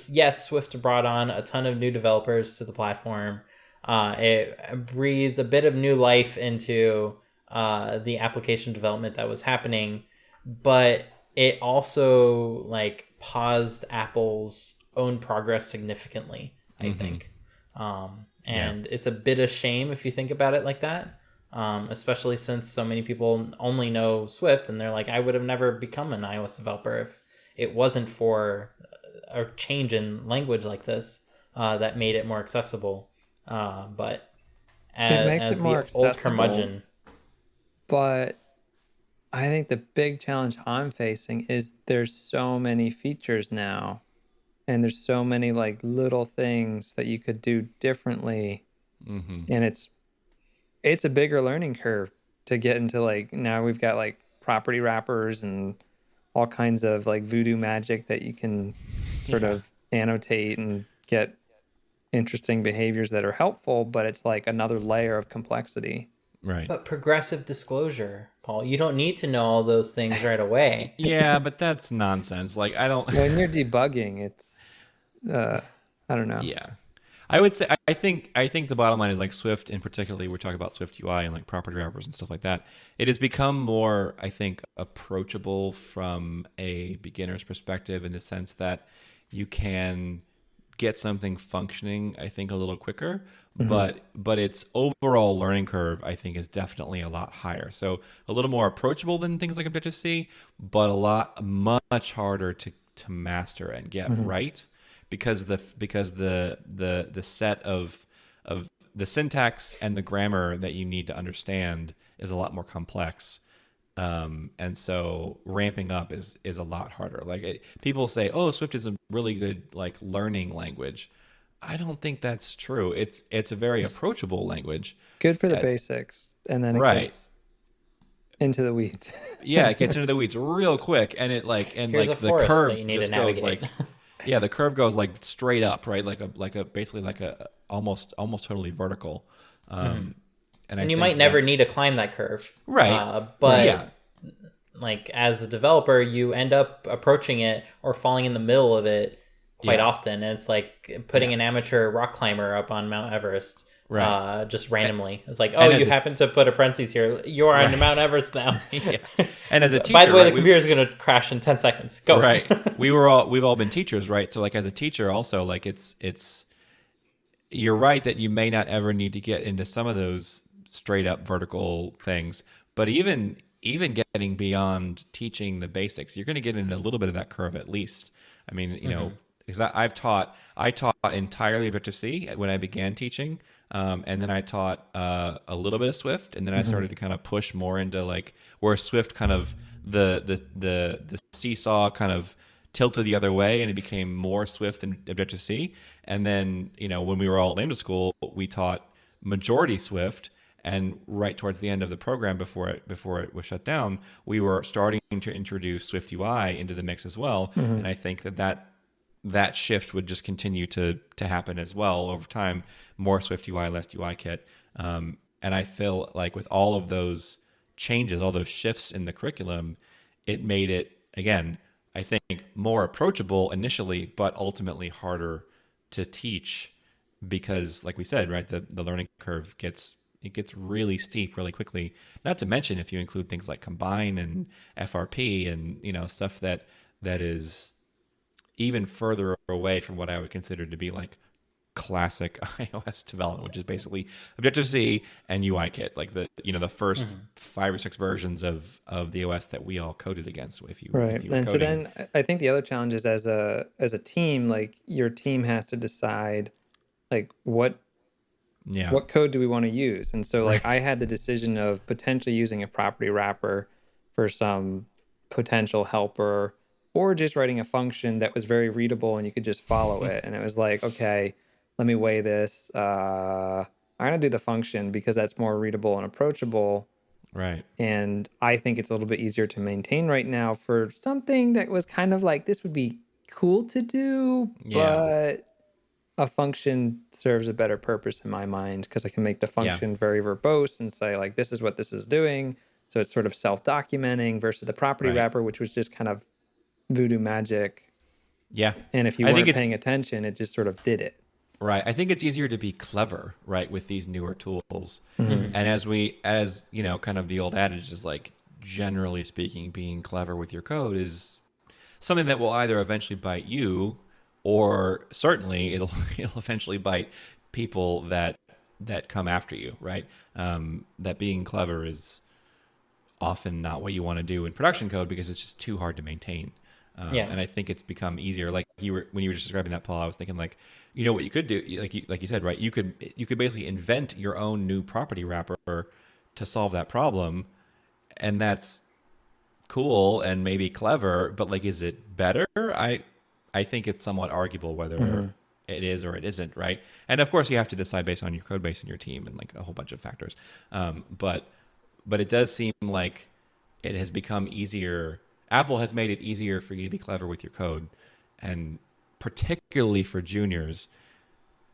yes, Swift brought on a ton of new developers to the platform. It breathed a bit of new life into the application development that was happening, but it also paused Apple's own progress significantly, I think. It's a bit of shame if you think about it like that, especially since so many people only know Swift and they're I would have never become an iOS developer if it wasn't for a change in language like this that made it more accessible. But it makes it more accessible, old curmudgeon. But I think the big challenge I'm facing is there's so many features now. And there's so many little things that you could do differently. And it's a bigger learning curve to get into now we've got property wrappers and all kinds of voodoo magic that you can sort of annotate and get interesting behaviors that are helpful, but it's another layer of complexity. Right. But progressive disclosure, Paul, you don't need to know all those things right away. Yeah, but that's nonsense. I don't. When you're debugging, it's I don't know. Yeah, I would say I think the bottom line is Swift, in particularly, we're talking about SwiftUI and property wrappers and stuff like that. It has become more, I think, approachable from a beginner's perspective in the sense that you can get something functioning, I think, a little quicker. But its overall learning curve, I think, is definitely a lot higher. So a little more approachable than things like Objective-C, but much harder to master and get right, because the set of the syntax and the grammar that you need to understand is a lot more complex. And so ramping up is a lot harder. People say, "Oh, Swift is a really good learning language." I don't think that's true. It's a very approachable language. Good for the basics, and then it gets into the weeds. Yeah, it gets into the weeds real quick, and it the curve just goes the curve goes straight up, right? Basically a almost totally vertical. And And you might never need to climb that curve. Right. But like as a developer, you end up approaching it or falling in the middle of it quite often. And it's like putting an amateur rock climber up on Mount Everest. Just randomly. It's like, you happen to put a parentheses here. You're on Mount Everest now. And as a teacher, by the way, the computer is going to crash in 10 seconds. Go. Right. We've all been teachers, right? So like as a teacher also, like it's you're right that you may not ever need to get into some of those straight up vertical things, but even getting beyond teaching the basics, you're going to get into a little bit of that curve at least. I mean, you know, because I taught entirely Objective-C when I began teaching. And then I taught a little bit of Swift, and then I started to kind of push more into like where Swift kind of the seesaw kind of tilted the other way, and it became more Swift than Objective-C. And then, you know, when we were all at Lambda School, we taught majority Swift, and right towards the end of the program before it was shut down, we were starting to introduce SwiftUI into the mix as well. And I think that shift would just continue to happen as well over time. More SwiftUI, less UIKit. And I feel like with all of those changes, all those shifts in the curriculum, it made it, again, I think more approachable initially, but ultimately harder to teach because, like we said, right, the learning curve gets really steep really quickly. Not to mention if you include things like Combine and FRP and, you know, stuff that is even further away from what I would consider to be like classic iOS development, which is basically Objective-C and UIKit, like the first 5 or 6 versions of the OS that we all coded against. If you were and coding. So then I think the other challenge is as a team, like your team has to decide like what code do we want to use, and so like I had the decision of potentially using a property wrapper for some potential helper, or just writing a function that was very readable and you could just follow it. And it was like, okay, let me weigh this. I'm going to do the function because that's more readable and approachable. Right. And I think it's a little bit easier to maintain right now for something that was kind of like, this would be cool to do, but a function serves a better purpose in my mind because I can make the function very verbose and say like, this is what this is doing. So it's sort of self-documenting versus the property wrapper, which was just kind of voodoo magic. Yeah. And if you weren't paying attention, it just sort of did it. Right. I think it's easier to be clever, right, with these newer tools. And as you know, kind of the old adage is like, generally speaking, being clever with your code is something that will either eventually bite you, or certainly it'll eventually bite people that come after you, right? That being clever is often not what you want to do in production code because it's just too hard to maintain. And I think it's become easier. Like when you were just describing that, Paul, I was thinking like, you know what you could do, like you said, right? You could basically invent your own new property wrapper to solve that problem, and that's cool and maybe clever. But like, is it better? I think it's somewhat arguable whether it is or it isn't, right? And of course, you have to decide based on your code base and your team and like a whole bunch of factors. But it does seem like it has become easier. Apple has made it easier for you to be clever with your code, and particularly for juniors,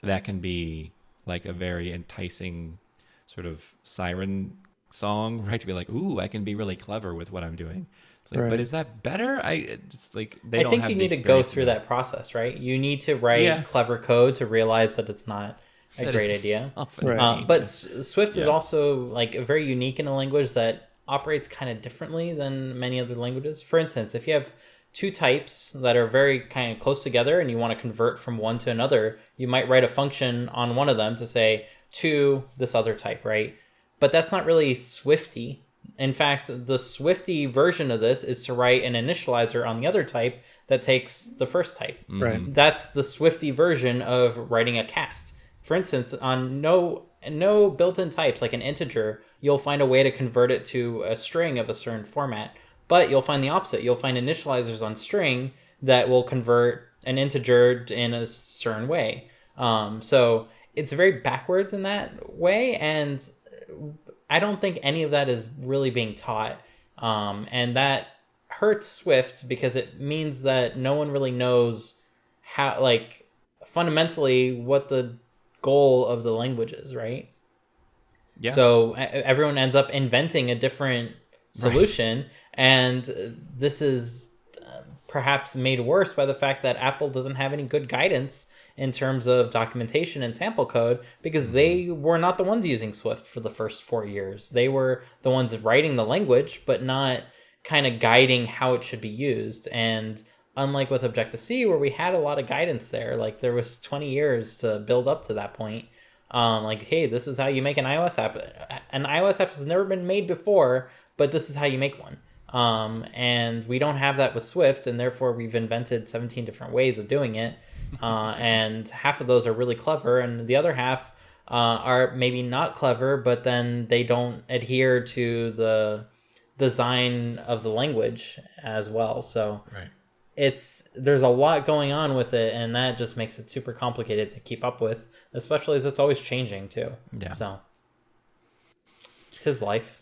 that can be like a very enticing sort of siren song, right? To be like, ooh, I can be really clever with what I'm doing. It's like, but is that better? I think you need to go through that process, right? You need to write clever code to realize that it's not a great idea. But Swift is also like very unique in a language that operates kind of differently than many other languages. For instance, if you have 2 types that are very kind of close together and you want to convert from one to another, you might write a function on one of them to say to this other type, right? But that's not really Swifty. In fact, the Swifty version of this is to write an initializer on the other type that takes the first type. Right. That's the Swifty version of writing a cast. For instance, on no built-in types like an integer, you'll find a way to convert it to a string of a certain format. But you'll find the opposite. You'll find initializers on string that will convert an integer in a certain way. So it's very backwards in that way, and I don't think any of that is really being taught. And that hurts Swift because it means that no one really knows how, like, fundamentally what the goal of the language is, right? Yeah. So everyone ends up inventing a different solution. Right. And this is perhaps made worse by the fact that Apple doesn't have any good guidance in terms of documentation and sample code, because they were not the ones using Swift for the first 4 years. They were the ones writing the language, but not kind of guiding how it should be used. And unlike with Objective-C, where we had a lot of guidance there, like there was 20 years to build up to that point. Like, hey, this is how you make an iOS app. An iOS app has never been made before, but this is how you make one. And we don't have that with Swift, and therefore we've invented 17 different ways of doing it. And half of those are really clever, and the other half are maybe not clever, but then they don't adhere to the design of the language as well. So there's a lot going on with it, and that just makes it super complicated to keep up with, especially as it's always changing too. Yeah. So 'tis life.